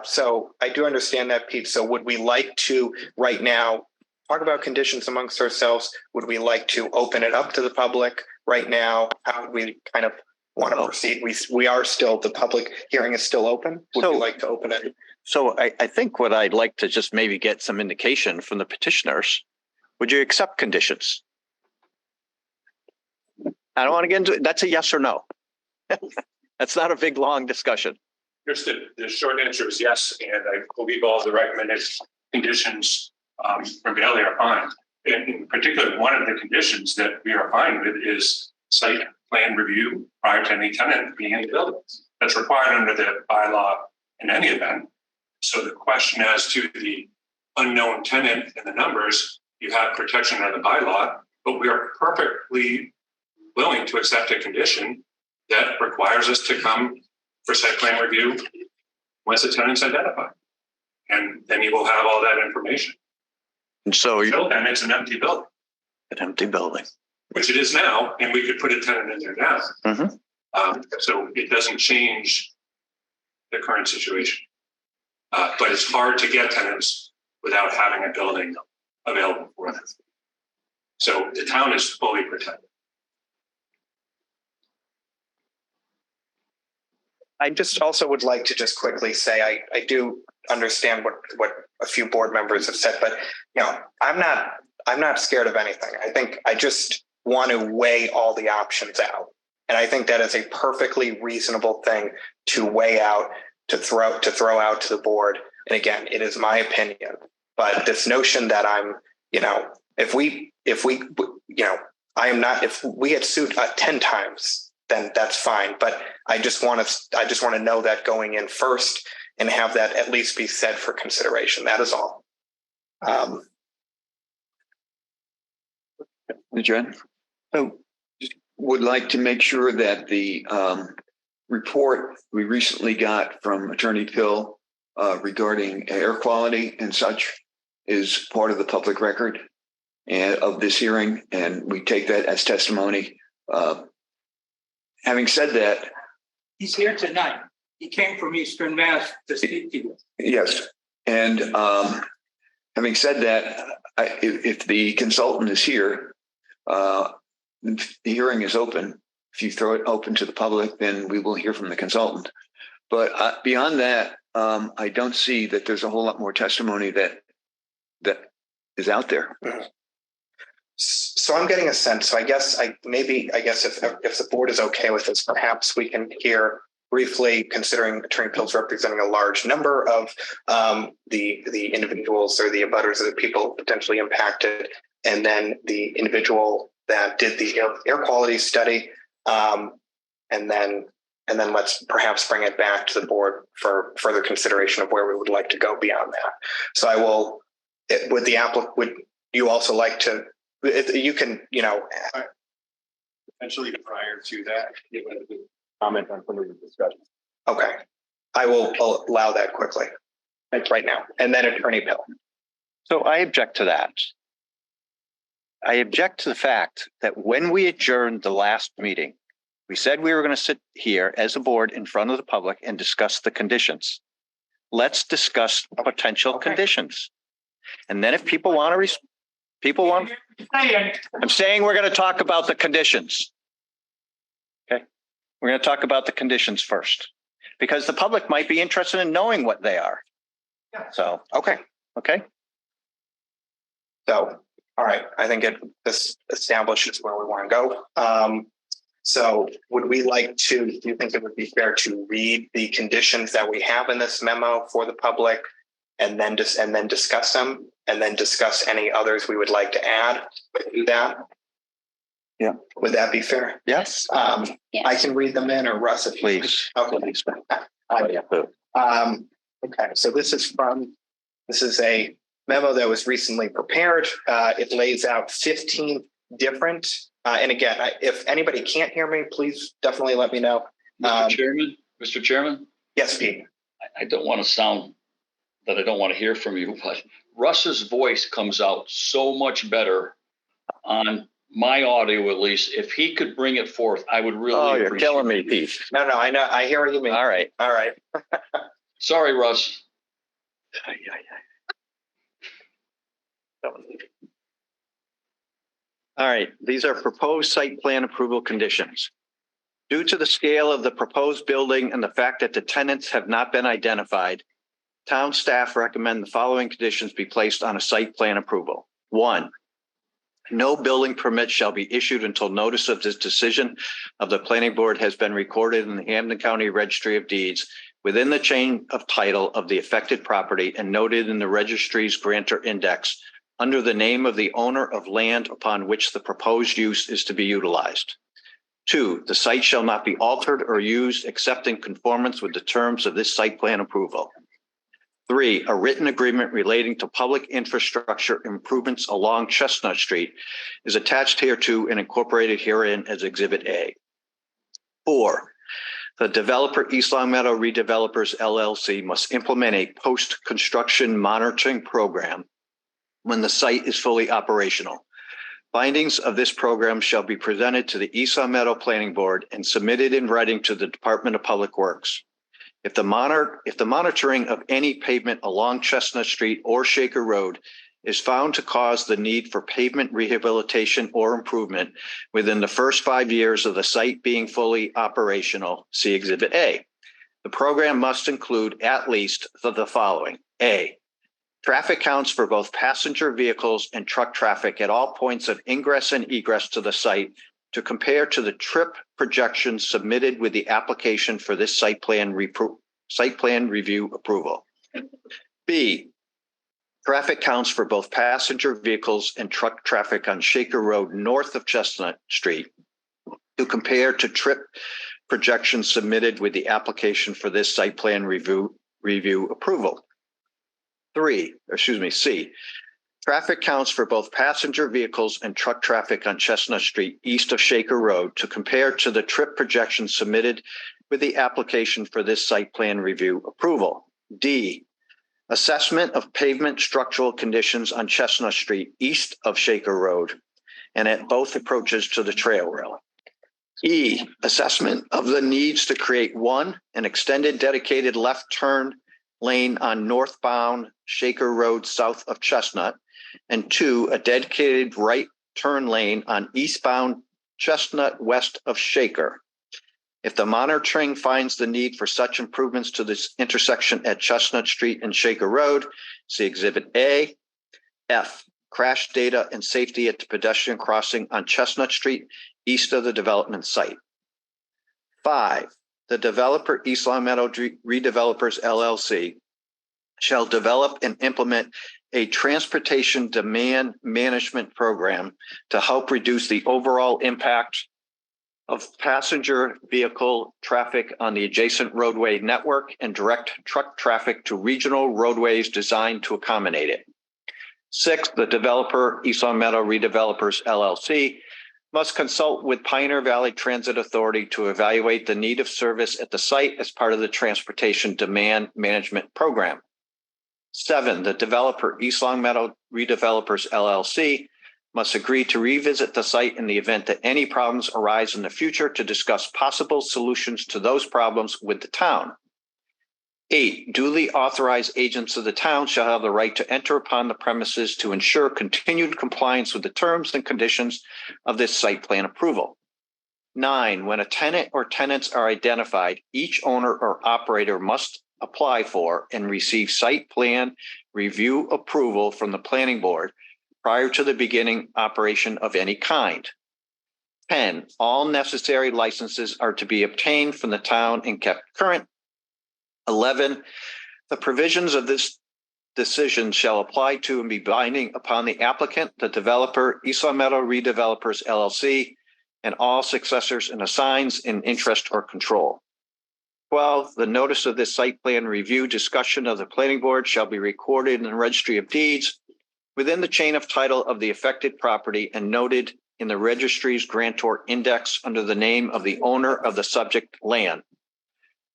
Speaker 1: so I do understand that, Pete. So would we like to right now talk about conditions amongst ourselves? Would we like to open it up to the public right now? How would we kind of want to proceed? We are still, the public hearing is still open. Would we like to open it?
Speaker 2: So I think what I'd like to just maybe get some indication from the petitioners, would you accept conditions? I don't want to get into it. That's a yes or no. That's not a big, long discussion.
Speaker 11: The short answer is yes, and I believe all the recommended conditions from Bailey are fine. In particular, one of the conditions that we are fine with is site plan review prior to any tenant being in the building. That's required under the bylaw in any event. So the question as to the unknown tenant and the numbers, you have protection under the bylaw, but we are perfectly willing to accept a condition that requires us to come for site plan review once the tenant's identified. And then you will have all that information.
Speaker 2: And so
Speaker 11: and it's an empty building.
Speaker 2: An empty building.
Speaker 11: Which it is now, and we could put a tenant in there now.
Speaker 2: Mm-hmm.
Speaker 11: So it doesn't change the current situation. But it's hard to get tenants without having a building available for them. So the town is fully protected.
Speaker 1: I just also would like to just quickly say I do understand what a few board members have said, but I'm not scared of anything. I think I just want to weigh all the options out. And I think that is a perfectly reasonable thing to weigh out, to throw out to the board. And again, it is my opinion, but this notion that I'm, if we had sued 10 times, then that's fine. But I just want to know that going in first and have that at least be said for consideration. That is all.
Speaker 9: Jen, I would like to make sure that the report we recently got from Attorney Pill regarding air quality and such is part of the public record and of this hearing, and we take that as testimony. Having said that,
Speaker 12: he's here tonight. He came from Eastern Mass to speak to you.
Speaker 9: yes, and having said that, if the consultant is here, the hearing is open. If you throw it open to the public, then we will hear from the consultant. But beyond that, I don't see that there's a whole lot more testimony that is out there.
Speaker 1: So I'm getting a sense. So I guess if the board is okay with this, perhaps we can hear briefly, considering Attorney Pill's representing a large number of the individuals or the abutters of the people potentially impacted, and then the individual that did the air quality study, and then let's perhaps bring it back to the board for further consideration of where we would like to go beyond that. So I will. Would you also like to? You can,
Speaker 11: Potentially prior to that, comment on some of the discussion.
Speaker 1: Okay, I will allow that quickly, right now, and then Attorney Pill.
Speaker 2: So I object to that. I object to the fact that when we adjourned the last meeting, we said we were going to sit here as a board in front of the public and discuss the conditions. Let's discuss potential conditions. And then if people want to, I'm saying we're going to talk about the conditions. Okay. We're going to talk about the conditions first, because the public might be interested in knowing what they are. So, okay.
Speaker 1: So, all right. I think this establishes where we want to go. So would we like to, do you think it would be fair to read the conditions that we have in this memo for the public and then discuss them? and then discuss any others we would like to add to that.
Speaker 2: Yeah.
Speaker 1: Would that be fair?
Speaker 2: Yes.
Speaker 1: I can read them in, or Russ, if you
Speaker 2: Please.
Speaker 1: Okay. Okay, so this is a memo that was recently prepared. It lays out 15 different, and again, if anybody can't hear me, please definitely let me know.
Speaker 3: Mr. Chairman.
Speaker 1: Yes, Pete.
Speaker 3: I don't want to sound that I don't want to hear from you, but Russ's voice comes out so much better on my audio, at least. If he could bring it forth, I would really.
Speaker 2: Oh, you're killing me, Pete.
Speaker 1: No, I know. I hear what you mean.
Speaker 2: All right.
Speaker 3: Sorry, Russ.
Speaker 2: All right, these are proposed site plan approval conditions. Due to the scale of the proposed building and the fact that the tenants have not been identified, town staff recommend the following conditions be placed on a site plan approval. 1, no building permit shall be issued until notice of this decision of the planning board has been recorded in the Hampden County Registry of Deeds within the chain of title of the affected property and noted in the registry's grantor index under the name of the owner of land upon which the proposed use is to be utilized. 2, the site shall not be altered or used except in conformance with the terms of this site plan approval. 3, a written agreement relating to public infrastructure improvements along Chestnut Street is attached hereto and incorporated herein as Exhibit A. 4, the developer East Long Meadow Redevelopers LLC must implement a post-construction monitoring program when the site is fully operational. Findings of this program shall be presented to the East Long Meadow Planning Board and submitted in writing to the Department of Public Works. If the monitoring of any pavement along Chestnut Street or Shaker Road is found to cause the need for pavement rehabilitation or improvement within the first 5 years of the site being fully operational, see Exhibit A. The program must include at least the following. A, traffic counts for both passenger vehicles and truck traffic at all points of ingress and egress to the site to compare to the trip projections submitted with the application for this site plan review approval. B, traffic counts for both passenger vehicles and truck traffic on Shaker Road north of Chestnut Street to compare to trip projections submitted with the application for this site plan review approval. C, traffic counts for both passenger vehicles and truck traffic on Chestnut Street east of Shaker Road to compare to the trip projections submitted with the application for this site plan review approval. D, assessment of pavement structural conditions on Chestnut Street east of Shaker Road and at both approaches to the trail rail. E, assessment of the needs to create 1, an extended dedicated left turn lane on northbound Shaker Road south of Chestnut, and 2, a dedicated right turn lane on eastbound Chestnut west of Shaker. If the monitoring finds the need for such improvements to this intersection at Chestnut Street and Shaker Road, see Exhibit A. F, crash data and safety at the pedestrian crossing on Chestnut Street east of the development site. 5, the developer East Long Meadow Redevelopers LLC shall develop and implement a transportation demand management program to help reduce the overall impact of passenger vehicle traffic on the adjacent roadway network and direct truck traffic to regional roadways designed to accommodate it. 6, the developer East Long Meadow Redevelopers LLC must consult with Pioneer Valley Transit Authority to evaluate the need of service at the site as part of the transportation demand management program. 7, the developer East Long Meadow Redevelopers LLC must agree to revisit the site in the event that any problems arise in the future to discuss possible solutions to those problems with the town. 8, duly authorized agents of the town shall have the right to enter upon the premises to ensure continued compliance with the terms and conditions of this site plan approval. 9, when a tenant or tenants are identified, each owner or operator must apply for and receive site plan review approval from the planning board prior to the beginning operation of any kind. 10, all necessary licenses are to be obtained from the town and kept current. 11, the provisions of this decision shall apply to and be binding upon the applicant, the developer, East Long Meadow Redevelopers LLC, and all successors and assigns in interest or control. 12, the notice of this site plan review discussion of the planning board shall be recorded in the registry of deeds within the chain of title of the affected property and noted in the registry's grantor index under the name of the owner of the subject land.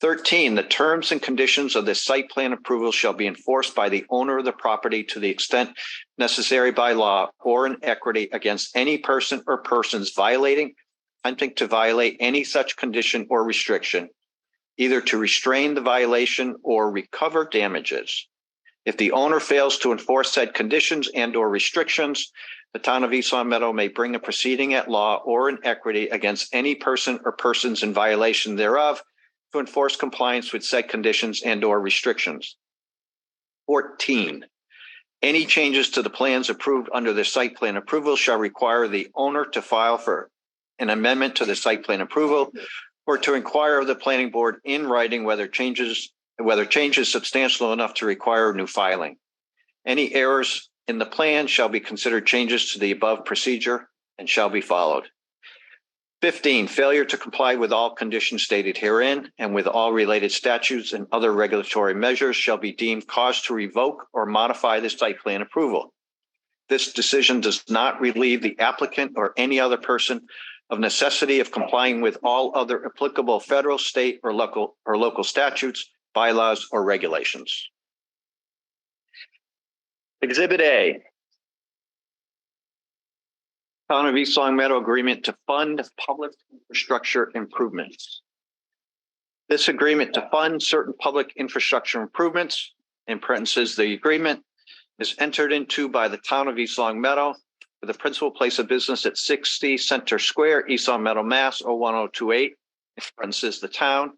Speaker 2: 13, the terms and conditions of this site plan approval shall be enforced by the owner of the property to the extent necessary by law or in equity against any person or persons violating, attempting to violate any such condition or restriction, either to restrain the violation or recover damages. If the owner fails to enforce said conditions and or restrictions, the town of East Long Meadow may bring a proceeding at law or in equity against any person or persons in violation thereof to enforce compliance with said conditions and or restrictions. 14, any changes to the plans approved under the site plan approval shall require the owner to file for an amendment to the site plan approval or to inquire of the planning board in writing whether change is substantial enough to require new filing. Any errors in the plan shall be considered changes to the above procedure and shall be followed. 15, failure to comply with all conditions stated herein and with all related statutes and other regulatory measures shall be deemed cause to revoke or modify the site plan approval. This decision does not relieve the applicant or any other person of necessity of complying with all other applicable federal, state, or local statutes, bylaws, or regulations. Exhibit A. Town of East Long Meadow agreement to fund public infrastructure improvements. This agreement to fund certain public infrastructure improvements, in parentheses, the agreement is entered into by the town of East Long Meadow with a principal place of business at 60 Center Square, East Long Meadow, Mass. 01028, in parentheses, the town,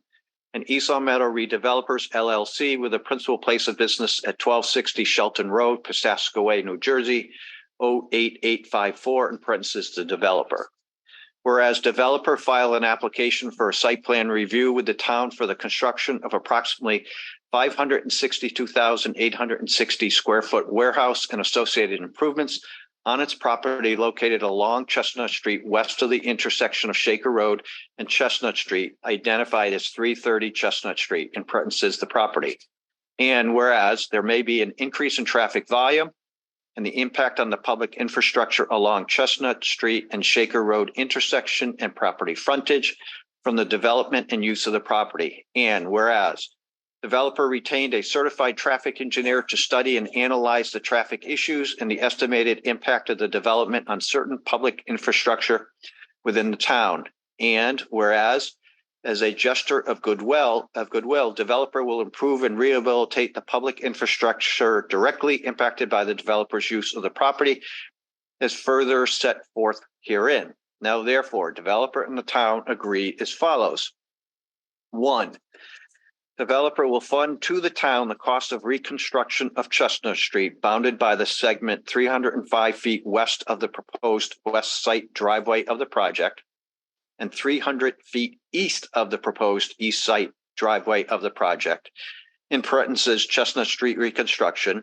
Speaker 2: and East Long Meadow Redevelopers LLC with a principal place of business at 1260 Shelton Road, Piscataway, New Jersey, 08854, in parentheses, the developer. Whereas developer file an application for a site plan review with the town for the construction of approximately 562,860 square foot warehouse and associated improvements on its property located along Chestnut Street west of the intersection of Shaker Road and Chestnut Street, identified as 330 Chestnut Street, in parentheses, the property. And whereas there may be an increase in traffic volume and the impact on the public infrastructure along Chestnut Street and Shaker Road intersection and property frontage from the development and use of the property. And whereas developer retained a certified traffic engineer to study and analyze the traffic issues and the estimated impact of the development on certain public infrastructure within the town. And whereas as a gesture of goodwill, developer will improve and rehabilitate the public infrastructure directly impacted by the developer's use of the property as further set forth herein. Now, therefore, developer and the town agree as follows. 1, developer will fund to the town the cost of reconstruction of Chestnut Street, bounded by the segment 305 feet west of the proposed west site driveway of the project, and 300 feet east of the proposed east site driveway of the project, in parentheses, Chestnut Street reconstruction,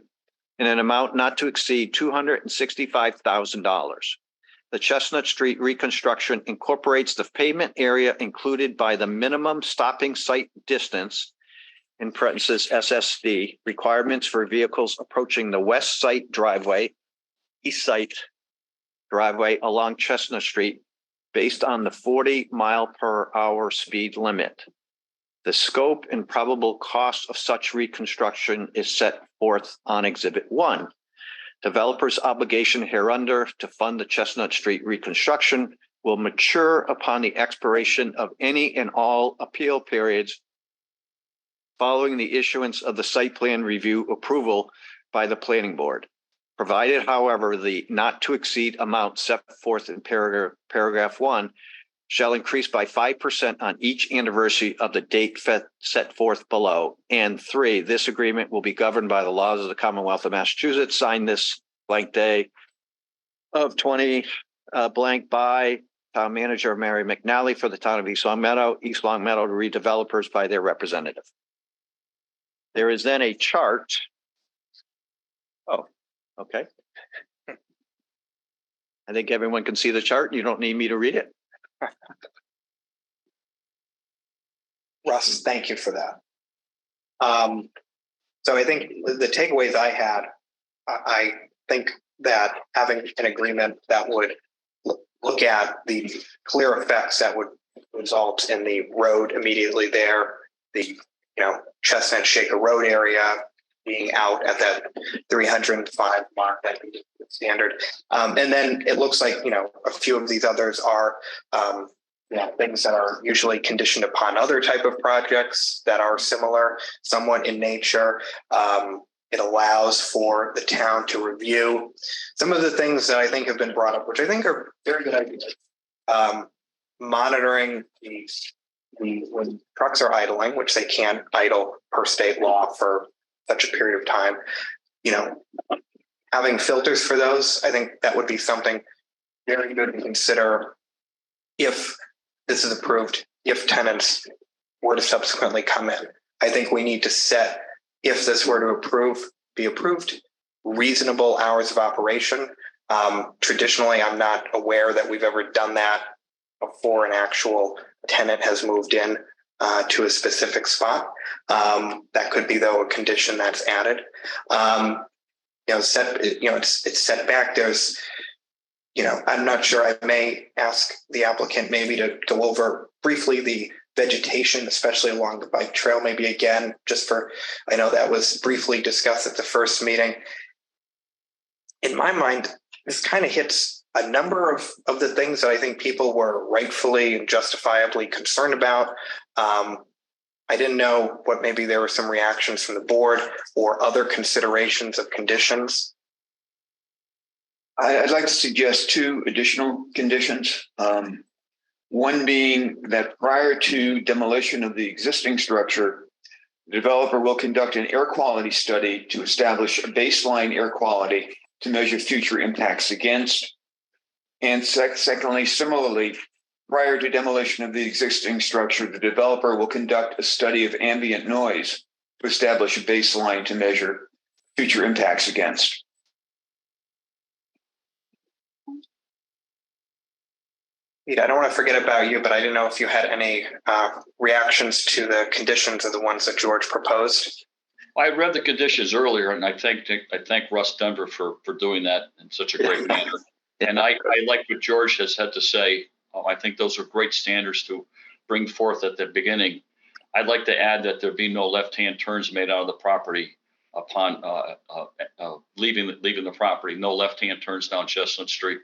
Speaker 2: in an amount not to exceed $265,000. The Chestnut Street reconstruction incorporates the pavement area included by the minimum stopping site distance, in parentheses, SSD, requirements for vehicles approaching the west site driveway, east site driveway along Chestnut Street, based on the 40-mile-per-hour speed limit. The scope and probable cost of such reconstruction is set forth on Exhibit 1. Developer's obligation hereunder to fund the Chestnut Street reconstruction will mature upon the expiration of any and all appeal periods following the issuance of the site plan review approval by the planning board. Provided, however, the not to exceed amount set forth in paragraph 1 shall increase by 5% on each anniversary of the date set forth below. And 3, this agreement will be governed by the laws of the Commonwealth of Massachusetts, signed this blank day of 20 blank by town manager Mary McNally for the town of East Long Meadow Redevelopers by their representative. There is then a chart Okay. I think everyone can see the chart. You don't need me to read it.
Speaker 1: Russ, thank you for that. So I think the takeaways I had, I think that having an agreement that would look at the clear effects that would result in the road immediately there, the Chestnut Shaker Road area being out at that 305 mark, that standard. And then it looks like, a few of these others are things that are usually conditioned upon other type of projects that are similar, somewhat in nature. It allows for the town to review some of the things that I think have been brought up, which I think are very good ideas. Monitoring when trucks are idling, which they can't idle per state law for such a period of time, having filters for those, I think that would be something very good to consider if this is approved, if tenants were to subsequently come in. I think we need to set, if this were to be approved, reasonable hours of operation. Traditionally, I'm not aware that we've ever done that before an actual tenant has moved in to a specific spot. That could be, though, a condition that's added. It's set back. There's, I'm not sure. I may ask the applicant maybe to go over briefly the vegetation, especially along the bike trail, maybe again, I know that was briefly discussed at the first meeting. In my mind, this kind of hits a number of the things that I think people were rightfully and justifiably concerned about. I didn't know what maybe there were some reactions from the board or other considerations of conditions.
Speaker 9: I'd like to suggest two additional conditions. One being that prior to demolition of the existing structure, the developer will conduct an air quality study to establish a baseline air quality to measure future impacts against. And secondly, similarly, prior to demolition of the existing structure, the developer will conduct a study of ambient noise to establish a baseline to measure future impacts against.
Speaker 1: I don't want to forget about you, but I didn't know if you had any reactions to the conditions of the ones that George proposed.
Speaker 3: I read the conditions earlier, and I thank Russ Denver for doing that in such a great manner. And I like what George has had to say. I think those are great standards to bring forth at the beginning. I'd like to add that there be no left-hand turns made out of the property upon leaving the property. No left-hand turns down Chestnut Street.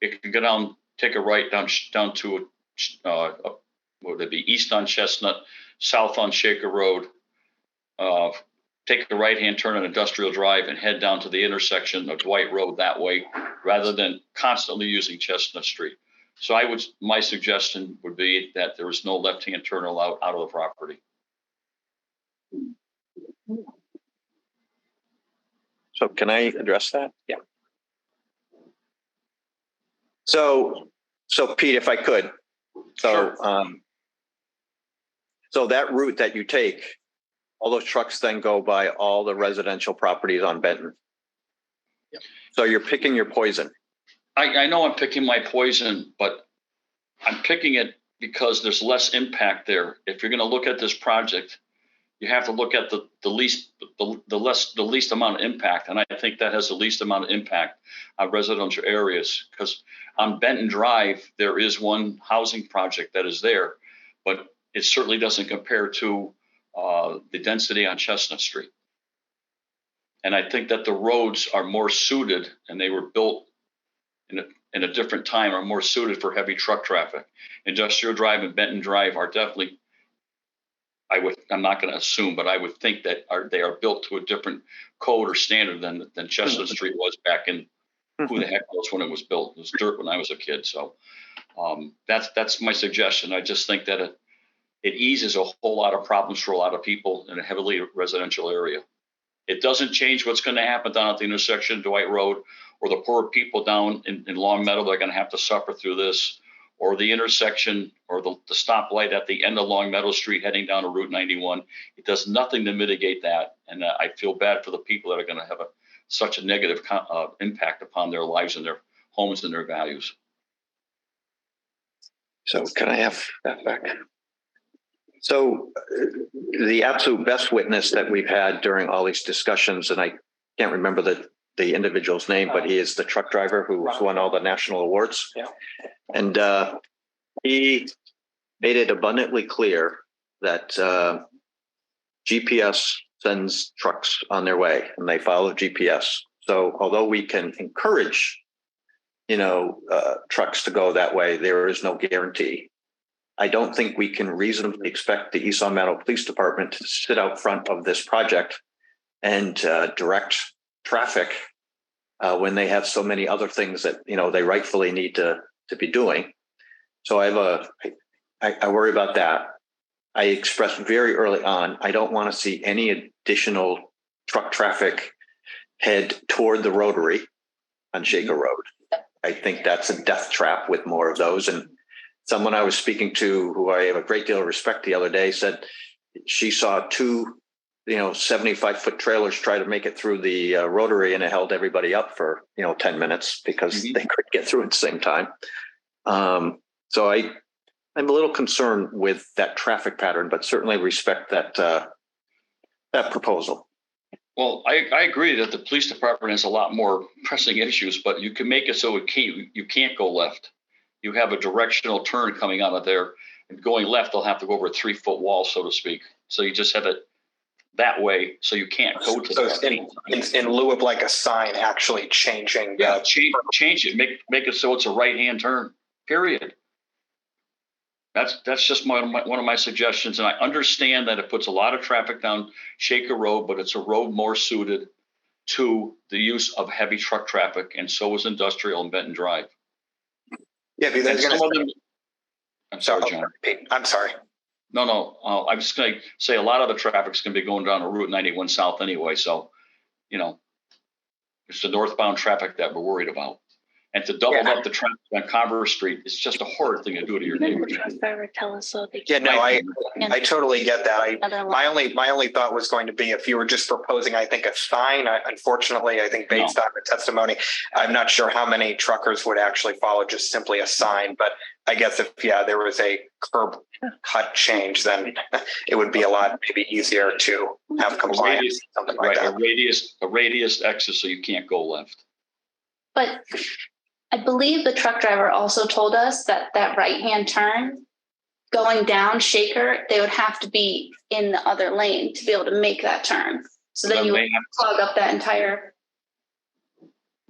Speaker 3: It can go down. Take a right down to what would it be, east on Chestnut, south on Shaker Road. Take a right-hand turn on Industrial Drive and head down to the intersection of Dwight Road that way, rather than constantly using Chestnut Street. So my suggestion would be that there is no left-hand turn allowed out of the property.
Speaker 2: So can I address that?
Speaker 1: Yeah.
Speaker 2: So Pete, if I could,
Speaker 3: Sure.
Speaker 2: So that route that you take, all those trucks then go by all the residential properties on Benton.
Speaker 3: Yep.
Speaker 2: So you're picking your poison.
Speaker 3: I know I'm picking my poison, but I'm picking it because there's less impact there. If you're going to look at this project, you have to look at the least amount of impact, and I think that has the least amount of impact on residential areas. Because on Benton Drive, there is one housing project that is there, but it certainly doesn't compare to the density on Chestnut Street. And I think that the roads are more suited, and they were built in a different time, are more suited for heavy truck traffic. Industrial Drive and Benton Drive are definitely, I'm not going to assume, but I would think that they are built to a different code or standard than Chestnut Street was back in, who the heck knows when it was built. It was dirt when I was a kid. So that's my suggestion. I just think that it eases a whole lot of problems for a lot of people in a heavily residential area. It doesn't change what's going to happen down at the intersection of Dwight Road, or the poor people down in Long Meadow. They're going to have to suffer through this, or the intersection or the stoplight at the end of Long Meadow Street heading down to Route 91. It does nothing to mitigate that. And I feel bad for the people that are going to have such a negative impact upon their lives and their homes and their values.
Speaker 2: So can I have that back? So the absolute best witness that we've had during all these discussions, and I can't remember the individual's name, but he is the truck driver who's won all the national awards.
Speaker 1: Yeah.
Speaker 2: And he made it abundantly clear that GPS sends trucks on their way and they follow GPS. So although we can encourage, trucks to go that way, there is no guarantee. I don't think we can reasonably expect the East Long Meadow Police Department to sit out front of this project and direct traffic when they have so many other things that they rightfully need to be doing. So I worry about that. I expressed very early on, I don't want to see any additional truck traffic head toward the rotary on Shaker Road. I think that's a death trap with more of those. And someone I was speaking to, who I have a great deal of respect, the other day said she saw two 75-foot trailers try to make it through the rotary, and it held everybody up for 10 minutes because they couldn't get through at the same time. So I'm a little concerned with that traffic pattern, but certainly respect that proposal.
Speaker 3: Well, I agree that the police department has a lot more pressing issues, but you can make it so you can't go left. You have a directional turn coming out of there, and going left, they'll have to go over a 3-foot wall, so to speak. So you just have it that way, so you can't go to
Speaker 1: the in lieu of like a sign actually changing.
Speaker 3: Change it. Make it so it's a right-hand turn. Period. That's just one of my suggestions, and I understand that it puts a lot of traffic down Shaker Road, but it's a road more suited to the use of heavy truck traffic, and so is Industrial and Benton Drive.
Speaker 1: Yeah, because
Speaker 3: I'm sorry, John.
Speaker 1: I'm sorry.
Speaker 3: No. I'm just going to say a lot of the traffic's going to be going down to Route 91 South anyway, so it's the northbound traffic that we're worried about. And to double up the traffic on Converse Street, it's just a horrid thing to do to your neighbors.
Speaker 1: I totally get that. My only thought was going to be if you were just proposing, I think, a sign. Unfortunately, I think based on the testimony, I'm not sure how many truckers would actually follow just simply a sign. But I guess if there was a curb cut change, then it would be a lot maybe easier to have compliance. Something like that.
Speaker 3: A radius exit so you can't go left.
Speaker 7: But I believe the truck driver also told us that right-hand turn going down Shaker, they would have to be in the other lane to be able to make that turn. So then you would clog up that entire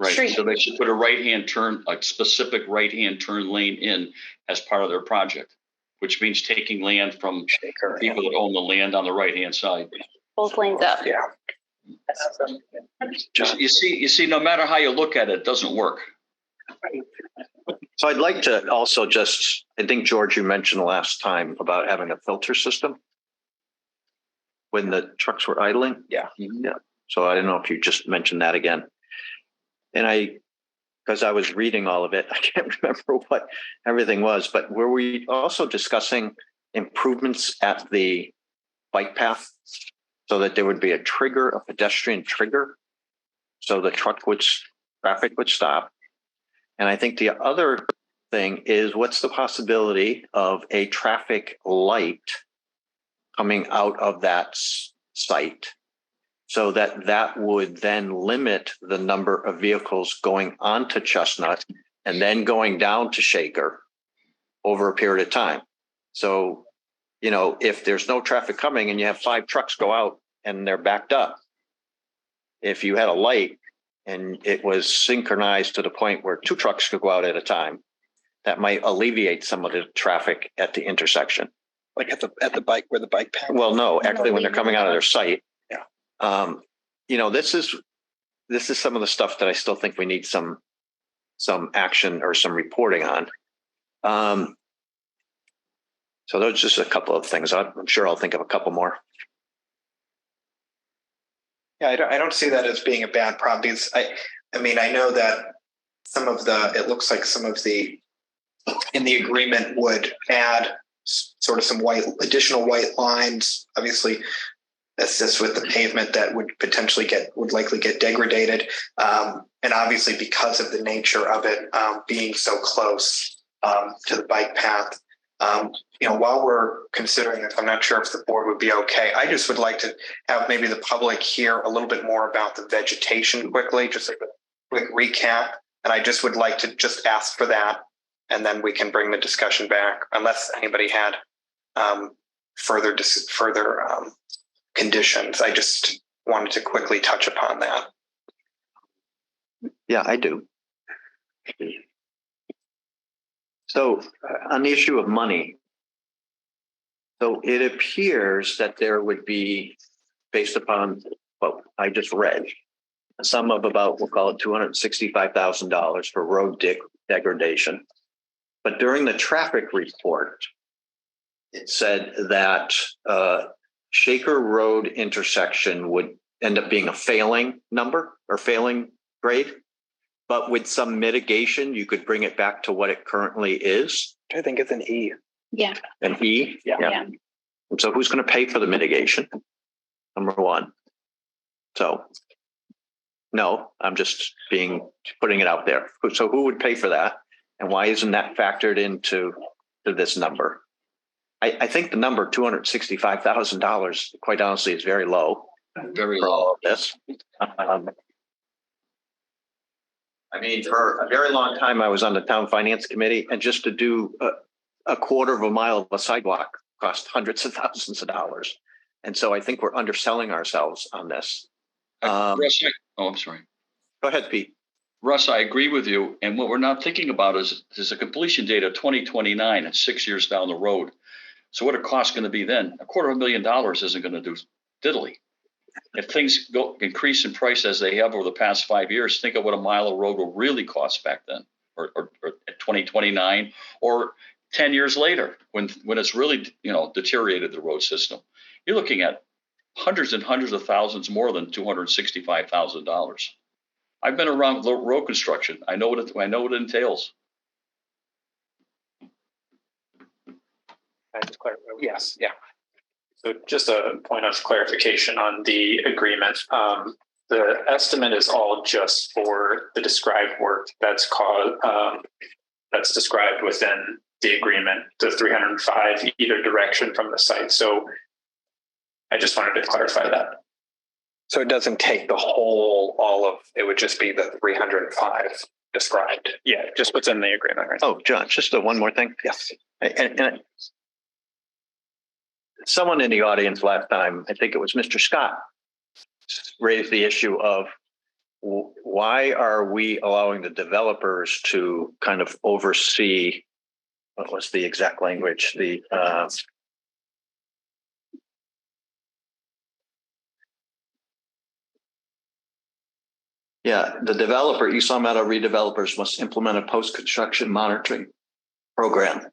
Speaker 7: street.
Speaker 3: So they should put a right-hand turn, a specific right-hand turn lane in as part of their project, which means taking land from people that own the land on the right-hand side.
Speaker 7: Both lanes up.
Speaker 1: Yeah.
Speaker 3: Just you see, no matter how you look at it, it doesn't work.
Speaker 2: So I'd like to also I think, George, you mentioned last time about having a filter system when the trucks were idling.
Speaker 1: Yeah.
Speaker 2: Yeah. So I don't know if you just mentioned that again. And because I was reading all of it, I can't remember what everything was, but were we also discussing improvements at the bike path so that there would be a pedestrian trigger, so the traffic would stop? And I think the other thing is, what's the possibility of a traffic light coming out of that site so that would then limit the number of vehicles going onto Chestnut and then going down to Shaker over a period of time? So, if there's no traffic coming and you have 5 trucks go out and they're backed up, if you had a light and it was synchronized to the point where 2 trucks could go out at a time, that might alleviate some of the traffic at the intersection.
Speaker 1: Like at the bike, where the bike path.
Speaker 2: Well, no, actually, when they're coming out of their site.
Speaker 1: Yeah.
Speaker 2: This is some of the stuff that I still think we need some action or some reporting on. So those are just a couple of things. I'm sure I'll think of a couple more.
Speaker 1: Yeah, I don't see that as being a bad problem, because I know that it looks like some of the in the agreement would add sort of some additional white lines, obviously assist with the pavement that would likely get degraded. And obviously because of the nature of it being so close to the bike path, while we're considering this, I'm not sure if the board would be okay. I just would like to have maybe the public hear a little bit more about the vegetation quickly, just like a quick recap. And I just would like to just ask for that, and then we can bring the discussion back, unless anybody had further conditions. I just wanted to quickly touch upon that.
Speaker 2: Yeah, I do. So on the issue of money, so it appears that there would be, based upon what I just read, a sum of about, we'll call it $265,000 for road degradation. But during the traffic report, it said that Shaker Road intersection would end up being a failing number or failing grade. But with some mitigation, you could bring it back to what it currently is.
Speaker 1: I think it's an E.
Speaker 7: Yeah.
Speaker 2: An E?
Speaker 7: Yeah.
Speaker 2: So who's going to pay for the mitigation? Number one. So, no, I'm just putting it out there. So who would pay for that? And why isn't that factored into this number? I think the number $265,000, quite honestly, is very low.
Speaker 3: Very
Speaker 2: for
Speaker 3: low.
Speaker 2: all of this. I mean, for a very long time, I was on the town finance committee, and just to do a quarter of a mile of a sidewalk cost hundreds of thousands of dollars. And so I think we're underselling ourselves on this.
Speaker 3: Russ, I'm sorry.
Speaker 2: Go ahead, Pete.
Speaker 3: Russ, I agree with you. And what we're not thinking about is a completion date of 2029 and 6 years down the road. So what are costs going to be then? $250,000 isn't going to do diddly. If things increase in price as they have over the past 5 years, think of what a mile of road will really cost back then, or at 2029, or 10 years later, when it's really deteriorated the road system. You're looking at hundreds and hundreds of thousands more than $265,000. I've been around road construction. I know what it entails.
Speaker 1: Yes, yeah.
Speaker 11: So just a point of clarification on the agreement. The estimate is all just for the described work that's described within the agreement, the 305 either direction from the site. So I just wanted to clarify that.
Speaker 1: So it doesn't take the it would just be the 305 described.
Speaker 11: Yeah, just what's in the agreement. Right?
Speaker 2: Oh, John, just one more thing.
Speaker 1: Yes.
Speaker 2: And someone in the audience last time, I think it was Mr. Scott, raised the issue of why are we allowing the developers to kind of oversee, what was the exact language? The developer, East Long Meadow redevelopers must implement a post-construction monitoring program.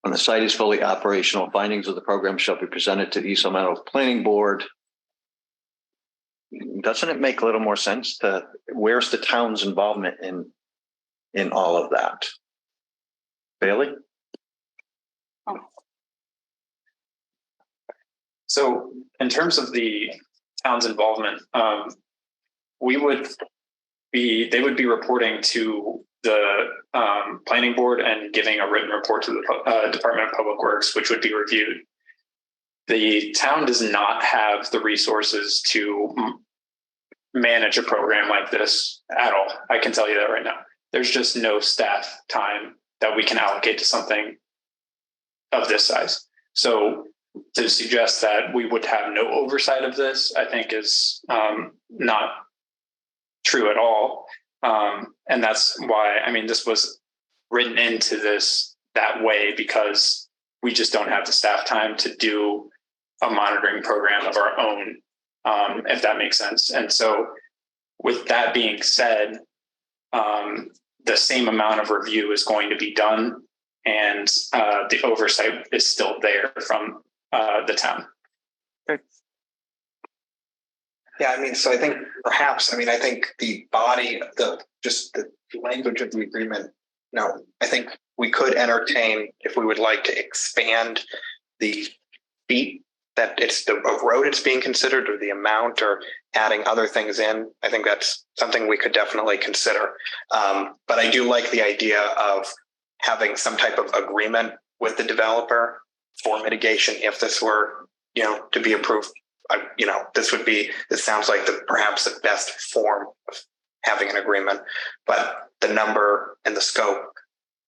Speaker 2: When the site is fully operational, findings of the program shall be presented to the East Long Meadow Planning Board. Doesn't it make a little more sense where's the town's involvement in all of that? Bailey?
Speaker 11: So in terms of the town's involvement, they would be reporting to the planning board and giving a written report to the Department of Public Works, which would be reviewed. The town does not have the resources to manage a program like this at all. I can tell you that right now. There's just no staff time that we can allocate to something of this size. So to suggest that we would have no oversight of this, I think is not true at all. And that's why, this was written into this that way, because we just don't have the staff time to do a monitoring program of our own, if that makes sense. And so with that being said, the same amount of review is going to be done, and the oversight is still there from the town.
Speaker 1: Yeah, so I think perhaps, I think the body, the language of the agreement, I think we could entertain if we would like to expand the feet that it's the road it's being considered or the amount or adding other things in, I think that's something we could definitely consider. But I do like the idea of having some type of agreement with the developer for mitigation if this were, to be approved. This sounds like perhaps the best form of having an agreement, but the number and the scope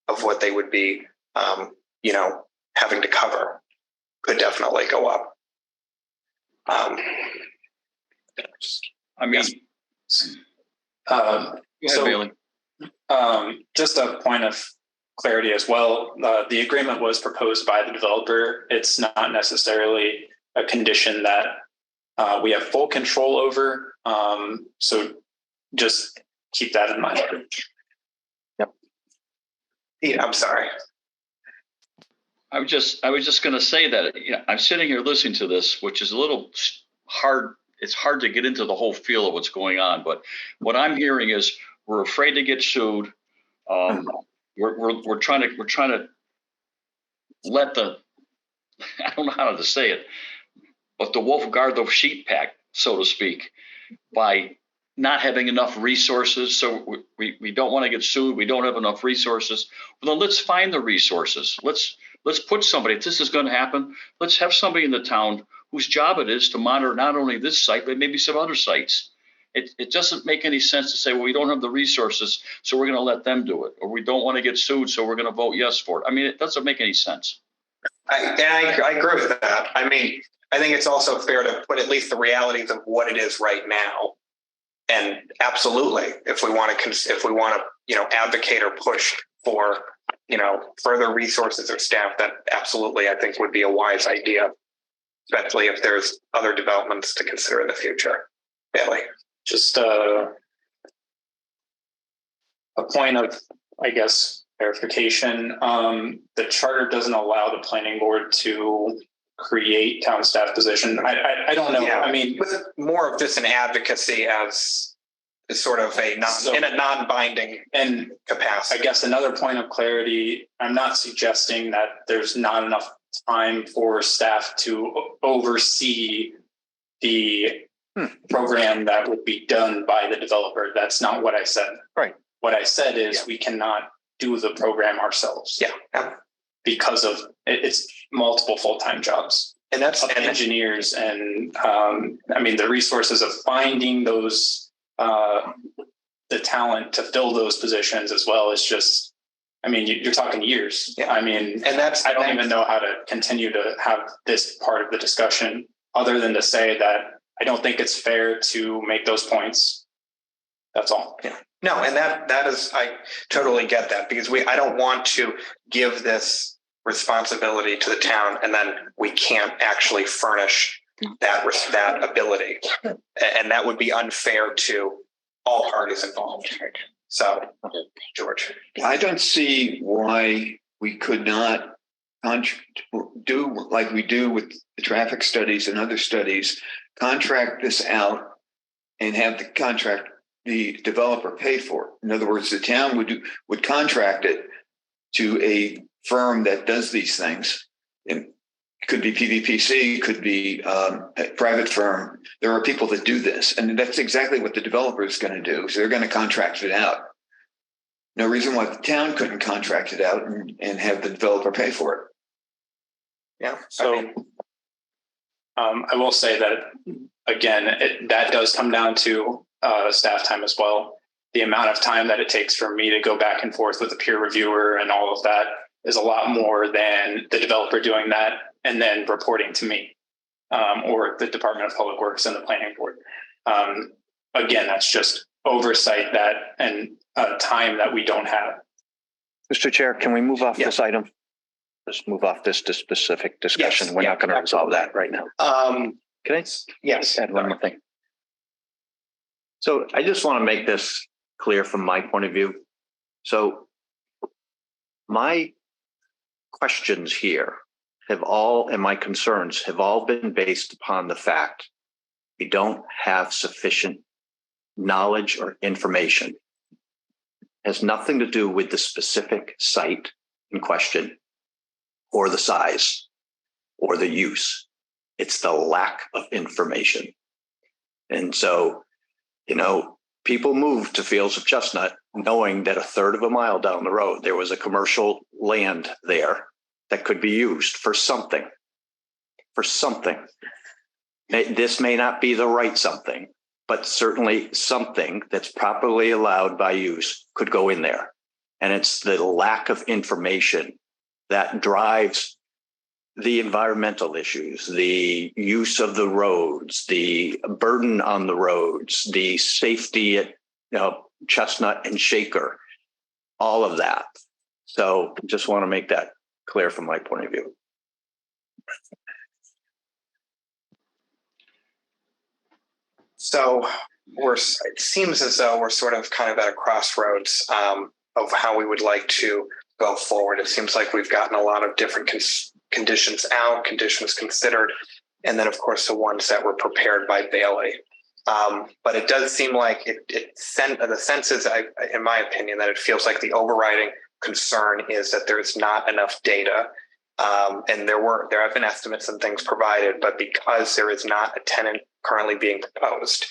Speaker 1: of what they would be, having to cover could definitely go up.
Speaker 3: I mean, go ahead, Bailey.
Speaker 11: Just a point of clarity as well. The agreement was proposed by the developer. It's not necessarily a condition that we have full control over. So just keep that in mind.
Speaker 1: Yep. Yeah, I'm sorry.
Speaker 3: I was just going to say that I'm sitting here listening to this, which is a little hard. It's hard to get into the whole feel of what's going on. But what I'm hearing is we're afraid to get sued. We're trying to let the, I don't know how to say it, but the wolf guard the sheep pack, so to speak, by not having enough resources. So we don't want to get sued. We don't have enough resources. Well, then let's find the resources. Let's put somebody, if this is going to happen, let's have somebody in the town whose job it is to monitor not only this site, but maybe some other sites. It doesn't make any sense to say, well, we don't have the resources, so we're going to let them do it. Or we don't want to get sued, so we're going to vote yes for it. I mean, it doesn't make any sense.
Speaker 1: I agree with that. I mean, I think it's also fair to put at least the realities of what it is right now. And absolutely, if we want to, advocate or push for, further resources or staff, that absolutely, I think would be a wise idea, especially if there's other developments to consider in the future. Bailey.
Speaker 11: Just a point of, I guess, clarification. The charter doesn't allow the planning board to create town staff position. I don't know.
Speaker 1: Yeah,
Speaker 11: I mean,
Speaker 1: with more of just an advocacy as sort of in a non-binding
Speaker 11: and
Speaker 1: capacity.
Speaker 11: I guess another point of clarity, I'm not suggesting that there's not enough time for staff to oversee the program that would be done by the developer. That's not what I said.
Speaker 2: Right.
Speaker 11: What I said is we cannot do the program ourselves.
Speaker 1: Yeah.
Speaker 11: Because of it's multiple full-time jobs.
Speaker 1: And that's
Speaker 11: engineers and the resources of finding those the talent to fill those positions as well is just, you're talking years.
Speaker 1: Yeah.
Speaker 11: I don't even know how to continue to have this part of the discussion other than to say that I don't think it's fair to make those points. That's all.
Speaker 1: Yeah. No, and that is, I totally get that, because I don't want to give this responsibility to the town and then we can't actually furnish that ability, and that would be unfair to all parties involved. So, George,
Speaker 9: I don't see why we could not do like we do with the traffic studies and other studies, contract this out and have the developer pay for it. In other words, the town would contract it to a firm that does these things. It could be PVPC, could be a private firm. There are people that do this, and that's exactly what the developer is going to do. So they're going to contract it out. No reason why the town couldn't contract it out and have the developer pay for it.
Speaker 1: Yeah.
Speaker 11: So I will say that, again, that does come down to staff time as well. The amount of time that it takes for me to go back and forth with the peer reviewer and all of that is a lot more than the developer doing that and then reporting to me or the Department of Public Works and the planning board. Again, that's just oversight and time that we don't have.
Speaker 2: Mr. Chair, can we move off this item? Let's move off this to specific discussion.
Speaker 1: Yes.
Speaker 2: We're not going to resolve that right now. Can I add one more thing? So I just want to make this clear from my point of view. So my questions here and my concerns have all been based upon the fact we don't have sufficient knowledge or information. It has nothing to do with the specific site in question or the size or the use. It's the lack of information. And so, you know, people moved to Fields of Chestnut knowing that a third of a mile down the road, there was a commercial land there that could be used for something. This may not be the right something, but certainly something that's properly allowed by use could go in there. And it's the lack of information that drives the environmental issues, the use of the roads, the burden on the roads, the safety at Chestnut and Shaker, all of that. So just want to make that clear from my point of view.
Speaker 1: So it seems as though we're sort of kind of at a crossroads of how we would like to go forward. It seems like we've gotten a lot of different conditions out, conditions considered, and then of course the ones that were prepared by Bailey. But it does seem like the sense is, in my opinion, that it feels like the overriding concern is that there's not enough data. And there have been estimates and things provided, but because there is not a tenant currently being proposed.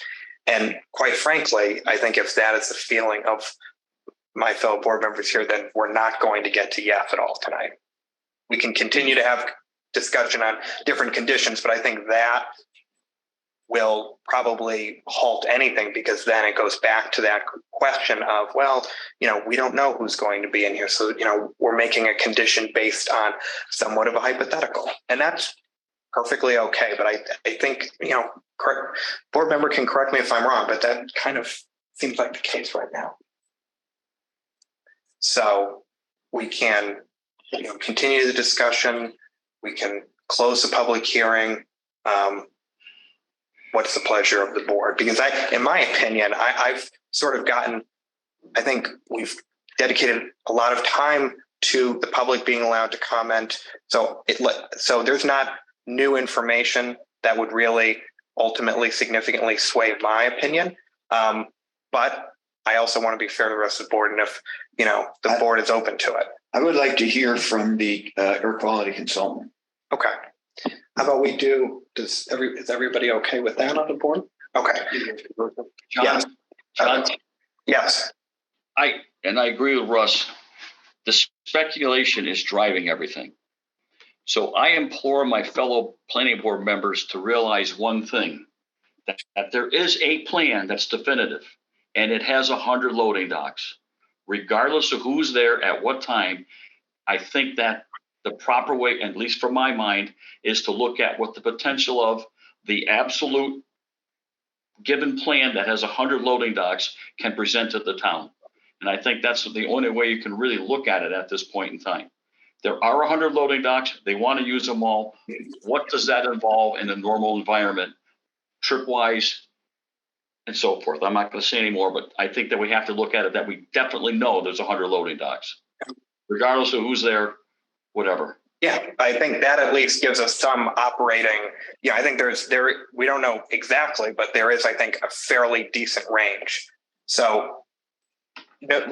Speaker 1: And quite frankly, I think if that is the feeling of my fellow board members here, then we're not going to get to YAF at all tonight. We can continue to have discussion on different conditions, but I think that will probably halt anything, because then it goes back to that question of, well, we don't know who's going to be in here. So, we're making a condition based on somewhat of a hypothetical, and that's perfectly okay. But I think, board member can correct me if I'm wrong, but that kind of seems like the case right now. So we can, continue the discussion. We can close the public hearing. What's the pleasure of the board? Because in my opinion, I've sort of I think we've dedicated a lot of time to the public being allowed to comment. So there's not new information that would really ultimately significantly sway my opinion. But I also want to be fair to the rest of the board. And if, the board is open to it.
Speaker 9: I would like to hear from the air quality consultant.
Speaker 1: Okay. How about we do, is everybody okay with that on the board? Okay.
Speaker 3: John,
Speaker 1: Yes.
Speaker 3: I agree with Russ. The speculation is driving everything. So I implore my fellow planning board members to realize one thing, that there is a plan that's definitive, and it has 100 loading docks. Regardless of who's there at what time, I think that the proper way, at least from my mind, is to look at what the potential of the absolute given plan that has 100 loading docks can present to the town. And I think that's the only way you can really look at it at this point in time. There are 100 loading docks. They want to use them all. What does that involve in a normal environment, trip-wise, and so forth? I'm not going to say any more, but I think that we have to look at it that we definitely know there's 100 loading docks, regardless of who's there, whatever.
Speaker 1: Yeah, I think that at least gives us some operating. Yeah, I think we don't know exactly, but there is, I think, a fairly decent range. So what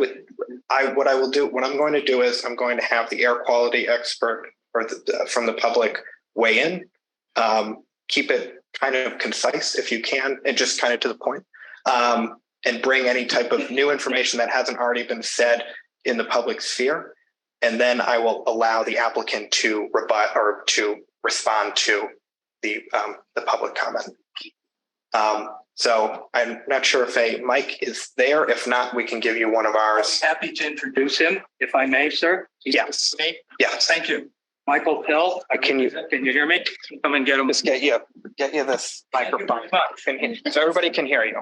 Speaker 1: I'm going to do is I'm going to have the air quality expert from the public weigh in. Keep it kind of concise if you can, and just kind of to the point, and bring any type of new information that hasn't already been said in the public sphere. And then I will allow the applicant to rebut or to respond to the public comment. So I'm not sure if a mic is there. If not, we can give you one of ours.
Speaker 12: Happy to introduce him, if I may, sir.
Speaker 1: Yes. Yes.
Speaker 12: Thank you. Michael Pill. Can you hear me? Come and get him.
Speaker 1: Just get you this microphone so everybody can hear you.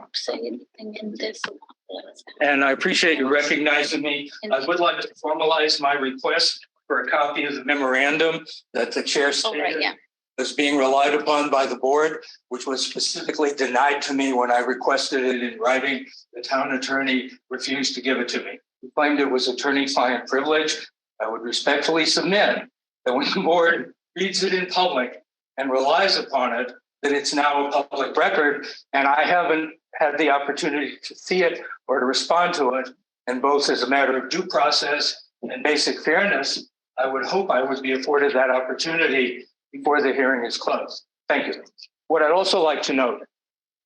Speaker 12: And I appreciate you recognizing me. I would like to formalize my request for a copy of the memorandum that the chair stated was being relied upon by the board, which was specifically denied to me when I requested it in writing. The town attorney refused to give it to me. He claimed it was attorney-client privilege. I would respectfully submit that when the board reads it in public and relies upon it, that it's now a public record, and I haven't had the opportunity to see it or to respond to it. And both as a matter of due process and basic fairness, I would hope I would be afforded that opportunity before the hearing is closed. Thank you. What I'd also like to note,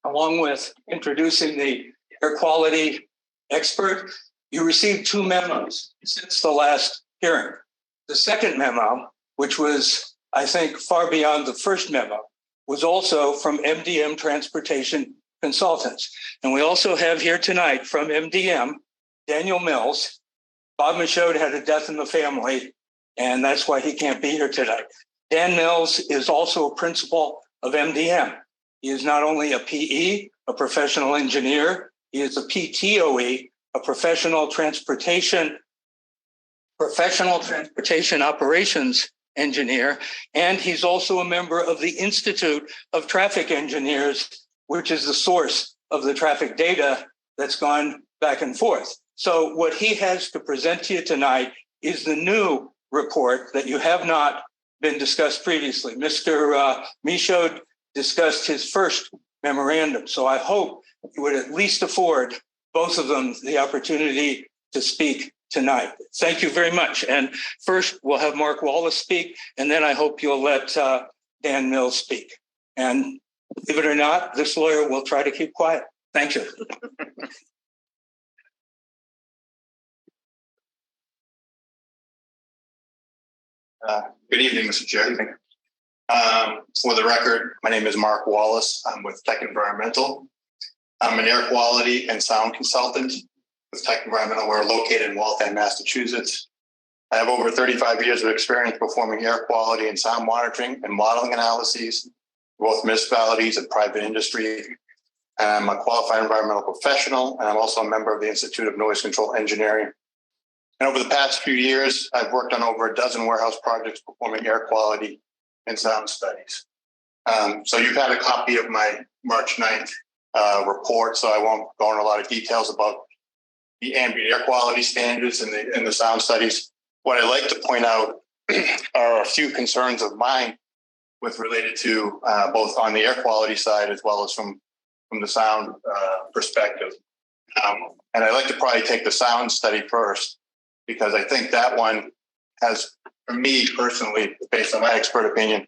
Speaker 12: along with introducing the air quality expert, you received 2 memos since the last hearing. The second memo, which was, I think, far beyond the first memo, was also from MDM Transportation Consultants. And we also have here tonight from MDM, Daniel Mills. Bob Michaud had a death in the family, and that's why he can't be here tonight. Dan Mills is also a principal of MDM. He is not only a PE, a professional engineer, he is a PTOE, a professional transportation operations engineer, and he's also a member of the Institute of Traffic Engineers, which is the source of the traffic data that's gone back and forth. So what he has to present to you tonight is the new report that you have not been discussed previously. Mr. Michaud discussed his first memorandum. So I hope you would at least afford both of them the opportunity to speak tonight. Thank you very much. And first we'll have Mark Wallace speak, and then I hope you'll let Dan Mills speak. And believe it or not, this lawyer will try to keep quiet. Thank you.
Speaker 13: Good evening, Mr. Chair. For the record, my name is Mark Wallace. I'm with Tech Environmental. I'm an air quality and sound consultant with Tech Environmental. We're located in Waltham, Massachusetts. I have over 35 years of experience performing air quality and sound monitoring and modeling analyses, both municipalities and private industry. I'm a qualified environmental professional, and I'm also a member of the Institute of Noise Control Engineering. And over the past few years, I've worked on over a dozen warehouse projects performing air quality and sound studies. So you've had a copy of my March 9th report, so I won't go into a lot of details about the ambient air quality standards and the sound studies. What I'd like to point out are a few concerns of mine with related to both on the air quality side as well as from the sound perspective. And I'd like to probably take the sound study first, because I think that one has, for me personally, based on my expert opinion,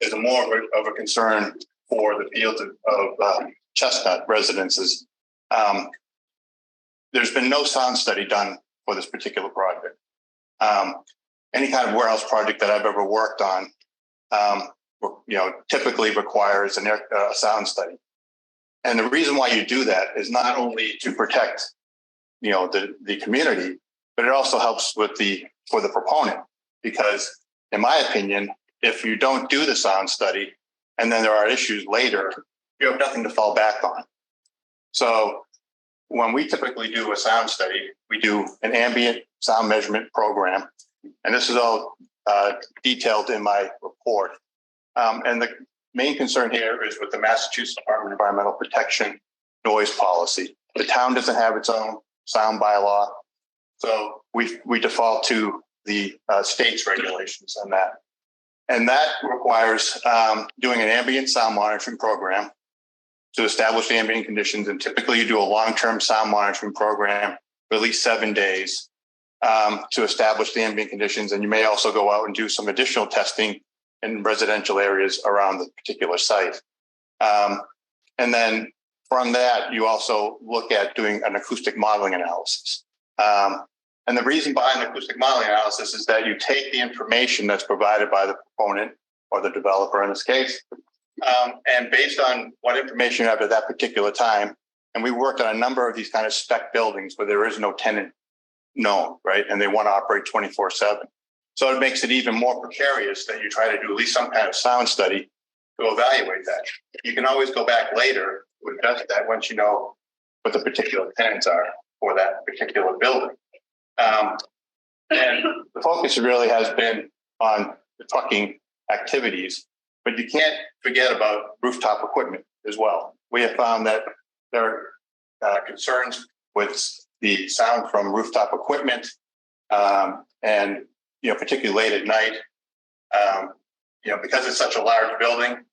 Speaker 13: is more of a concern for the field of Chestnut residences. There's been no sound study done for this particular project. Any kind of warehouse project that I've ever worked on, typically requires a sound study. And the reason why you do that is not only to protect, the community, but it also helps for the proponent, because in my opinion, if you don't do the sound study and then there are issues later, you have nothing to fall back on. So when we typically do a sound study, we do an ambient sound measurement program. And this is all detailed in my report. And the main concern here is with the Massachusetts Department of Environmental Protection noise policy. The town doesn't have its own sound bylaw. So we default to the state's regulations on that. And that requires doing an ambient sound monitoring program to establish the ambient conditions. And typically you do a long-term sound monitoring program for at least 7 days to establish the ambient conditions. And you may also go out and do some additional testing in residential areas around the particular site. And then from that, you also look at doing an acoustic modeling analysis. And the reason behind the acoustic modeling analysis is that you take the information that's provided by the proponent or the developer in this case, and based on what information you have at that particular time, and we worked on a number of these kind of spec buildings where there is no tenant known, right? And they want to operate 24/7. So it makes it even more precarious that you try to do at least some kind of sound study to evaluate that. You can always go back later to adjust that once you know what the particular tenants are for that particular building. And the focus really has been on the trucking activities, but you can't forget about rooftop equipment as well. We have found that there are concerns with the sound from rooftop equipment, and particularly late at night. Because it's such a large building,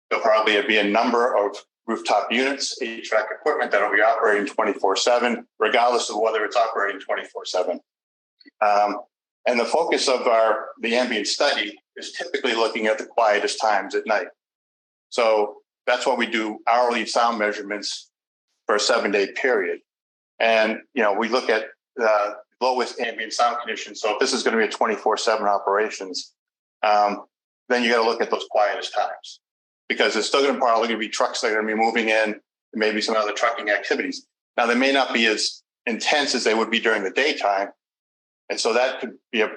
Speaker 13: there'll probably be a number of rooftop units, HVAC equipment that'll be operating 24/7, regardless of whether it's operating 24/7. And the focus of the ambient study is typically looking at the quietest times at night. So that's why we do hourly sound measurements for a 7-day period. And, we look at the lowest ambient sound conditions. So if this is going to be a 24/7 operations, then you got to look at those quietest times, because there's still going to probably be trucks that are going to be moving in, maybe some other trucking activities. Now, they may not be as intense as they would be during the daytime. And so that could be a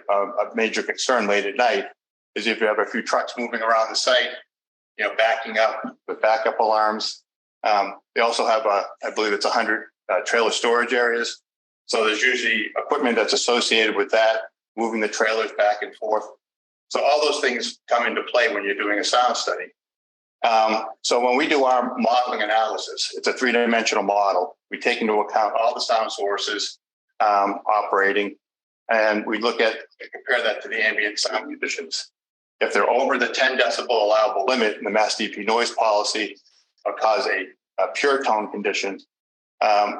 Speaker 13: major concern late at night, is if you have a few trucks moving around the site, backing up with backup alarms. They also have, I believe it's 100 trailer storage areas. So there's usually equipment that's associated with that, moving the trailers back and forth. So all those things come into play when you're doing a sound study. So when we do our modeling analysis, it's a 3-dimensional model. We take into account all the sound sources operating, and we compare that to the ambient sound conditions. If they're over the 10 decibel allowable limit in the Mass DP noise policy, or cause a pure tone condition,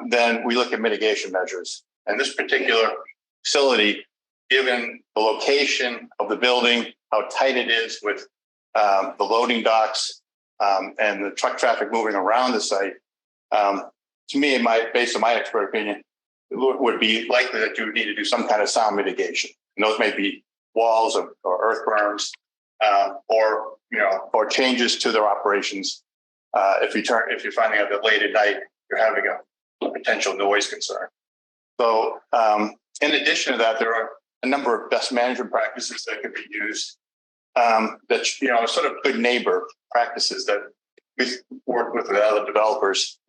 Speaker 13: then we look at mitigation measures. And this particular facility, given the location of the building, how tight it is with the loading docks and the truck traffic moving around the site, to me, based on my expert opinion, it would be likely that you would need to do some kind of sound mitigation. And those may be walls or earth berms, or changes to their operations. If you're finding out that late at night you're having a potential noise concern. So, in addition to that, there are a number of best management practices that could be used. That sort of good neighbor practices that we work with other developers.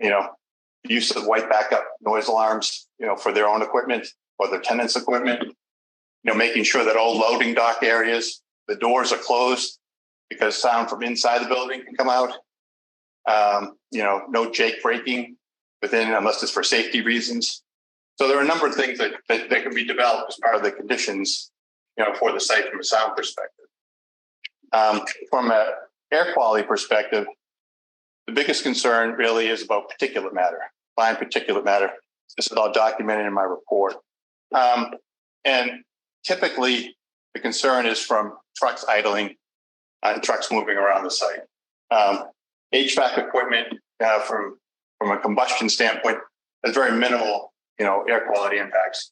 Speaker 13: Use of white backup noise alarms, for their own equipment or their tenants' equipment. Making sure that all loading dock areas, the doors are closed, because sound from inside the building can come out. No jake braking within, unless it's for safety reasons. So there are a number of things that can be developed as part of the conditions, for the site from a sound perspective. From an air quality perspective, the biggest concern really is about particulate matter, fine particulate matter. This is all documented in my report. And typically, the concern is from trucks idling and trucks moving around the site. HVAC equipment, from a combustion standpoint, has very minimal, air quality impacts.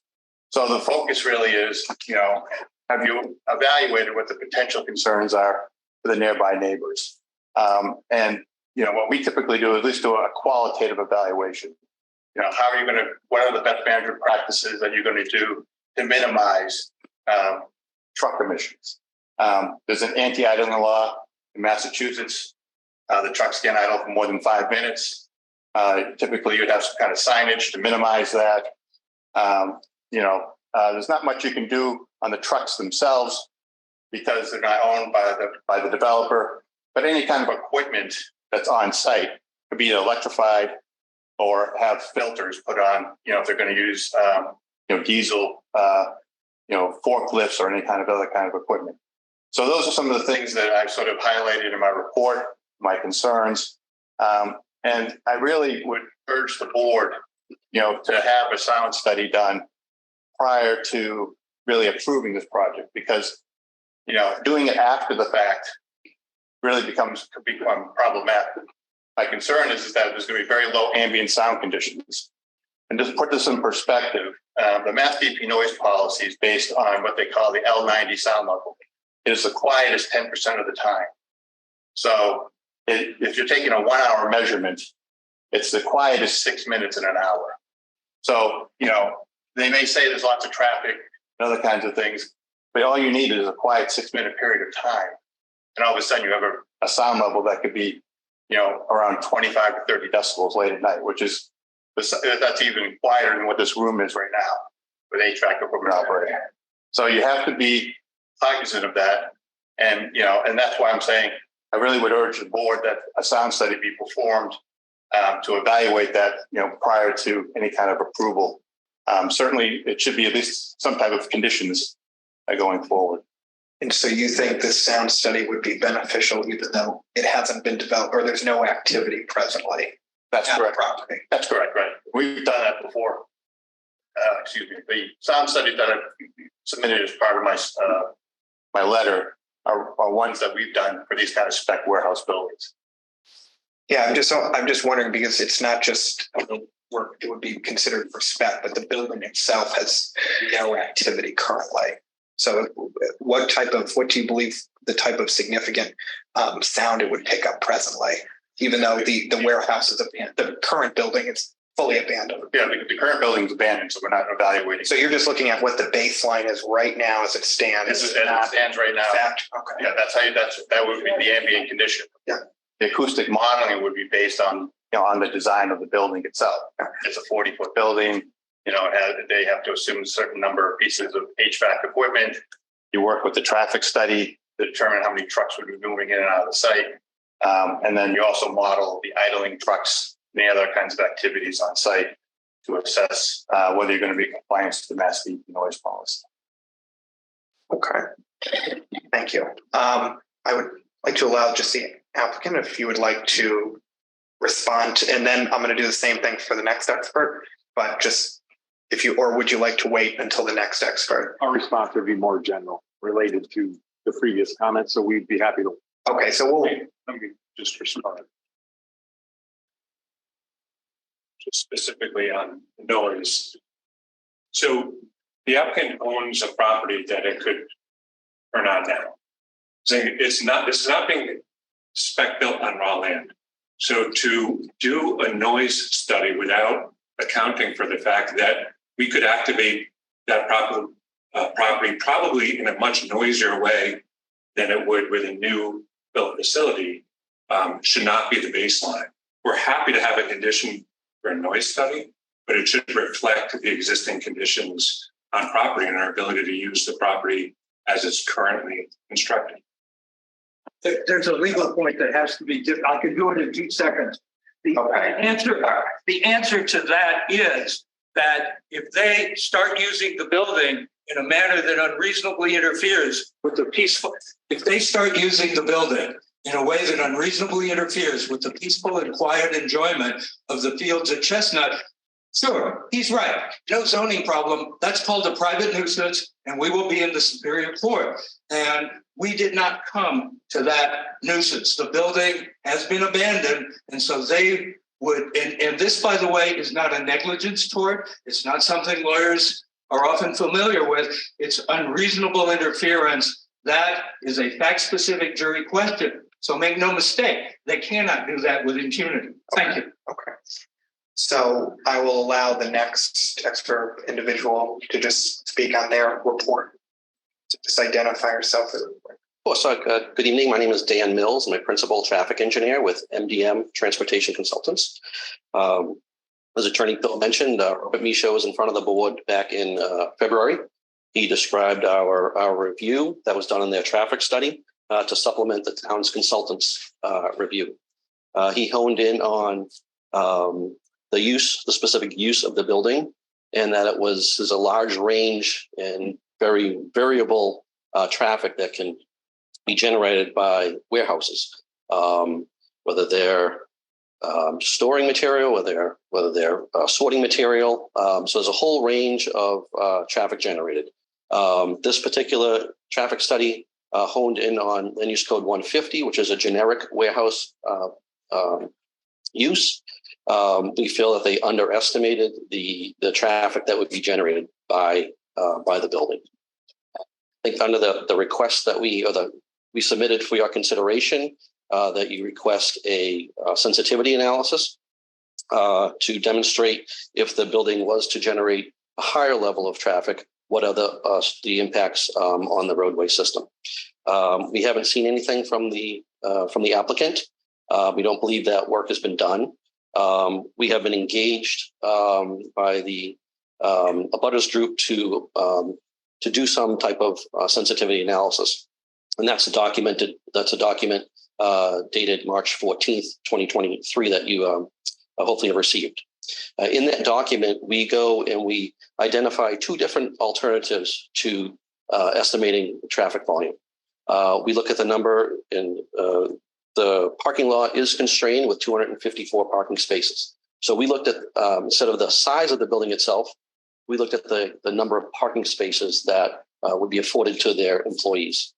Speaker 13: So the focus really is, have you evaluated what the potential concerns are for the nearby neighbors? And what we typically do is at least do a qualitative evaluation. How are you what are the best management practices that you're going to do to minimize truck emissions? There's an anti-idling law in Massachusetts. The trucks can't idle for more than 5 minutes. Typically, you'd have some kind of signage to minimize that. There's not much you can do on the trucks themselves because they're not owned by the developer. But any kind of equipment that's on site could be electrified or have filters put on. If they're going to use diesel, forklifts or any kind of other kind of equipment. So those are some of the things that I've sort of highlighted in my report, my concerns. And I really would urge the board, to have a sound study done prior to really approving this project, because, doing it after the fact really could become problematic. My concern is that there's going to be very low ambient sound conditions. And just put this in perspective, the Mass DP noise policy is based on what they call the L90 sound level. It is the quietest 10% of the time. So if you're taking a 1-hour measurement, it's the quietest 6 minutes in an hour. So, they may say there's lots of traffic and other kinds of things, but all you need is a quiet 6-minute period of time. And all of a sudden you have a sound level that could be, around 25 to 30 decibels late at night, which is, that's even quieter than what this room is right now with HVAC equipment operating. So you have to be cognizant of that. And, and that's why I'm saying I really would urge the board that a sound study be performed to evaluate that, prior to any kind of approval. Certainly, it should be at least some type of conditions going forward.
Speaker 1: And so you think this sound study would be beneficial even though it hasn't been developed or there's no activity presently?
Speaker 13: That's correct.
Speaker 1: Property.
Speaker 13: That's correct, right. We've done that before. The sound studies that I've submitted as part of my letter are ones that we've done for these kind of spec warehouse buildings.
Speaker 1: Yeah, I'm just wondering because it's not just work, it would be considered for spec, but the building itself has no activity currently. So what do you believe the type of significant sound it would pick up presently, even though the warehouse is the current building is fully abandoned?
Speaker 13: Yeah, the current building is abandoned, so we're not evaluating.
Speaker 1: So you're just looking at what the baseline is right now as it stands.
Speaker 13: As it stands right now.
Speaker 1: Okay.
Speaker 13: Yeah, that would be the ambient condition.
Speaker 1: Yeah.
Speaker 13: The acoustic modeling would be based on, on the design of the building itself. It's a 40-foot building. They have to assume a certain number of pieces of HVAC equipment. You work with the traffic study to determine how many trucks would be moving in and out of the site. And then you also model the idling trucks and the other kinds of activities on site to assess whether you're going to be in compliance to the Mass DEP noise policy.
Speaker 1: Okay. Thank you. I would like to allow just the applicant, if you would like to respond, and then I'm going to do the same thing for the next expert, but just would you like to wait until the next expert?
Speaker 14: Our response would be more general related to the previous comments. So we'd be happy to.
Speaker 1: Okay. So
Speaker 14: let me just respond.
Speaker 15: Just specifically on noise. So the applicant owns a property that it could turn on now. Saying this is not being spec built on raw land. So to do a noise study without accounting for the fact that we could activate that property probably in a much noisier way than it would with a new built facility should not be the baseline. We're happy to have a condition for a noise study, but it should reflect the existing conditions on property and our ability to use the property as it's currently constructed.
Speaker 12: There's a legal point that has to be. I can do it in 2 seconds. The answer to that is that if they start using the building in a manner that unreasonably interferes with the peaceful, if they start using the building in a way that unreasonably interferes with the peaceful and quiet enjoyment of the fields at Chestnut, sure, he's right. No zoning problem. That's called a private nuisance, and we will be in the Superior Court. And we did not come to that nuisance. The building has been abandoned, and so they would, and this, by the way, is not a negligence tort. It's not something lawyers are often familiar with. It's unreasonable interference. That is a fact-specific jury question. So make no mistake, they cannot do that with impunity. Thank you.
Speaker 1: Okay. So I will allow the next expert individual to just speak on their report. To just identify yourself.
Speaker 16: Of course. Good evening. My name is Dan Mills. I'm a principal traffic engineer with MDM Transportation Consultants. As Attorney Phil mentioned, Robert Michaud was in front of the board back in February. He described our review that was done in their traffic study to supplement the town's consultants' review. He honed in on the specific use of the building, and that there's a large range and very variable traffic that can be generated by warehouses, whether they're storing material, whether they're sorting material. So there's a whole range of traffic generated. This particular traffic study honed in on Land Use Code 150, which is a generic warehouse use. We feel that they underestimated the traffic that would be generated by the building. I think under the request that we submitted for your consideration, that you request a sensitivity analysis to demonstrate if the building was to generate a higher level of traffic, what are the impacts on the roadway system. We haven't seen anything from the applicant. We don't believe that work has been done. We have been engaged by the abutters group to do some type of sensitivity analysis. And that's a document dated March 14th, 2023 that you hopefully have received. In that document, we go and we identify 2 different alternatives to estimating traffic volume. We look at the number, and the parking lot is constrained with 254 parking spaces. So we looked at, instead of the size of the building itself, we looked at the number of parking spaces that would be afforded to their employees.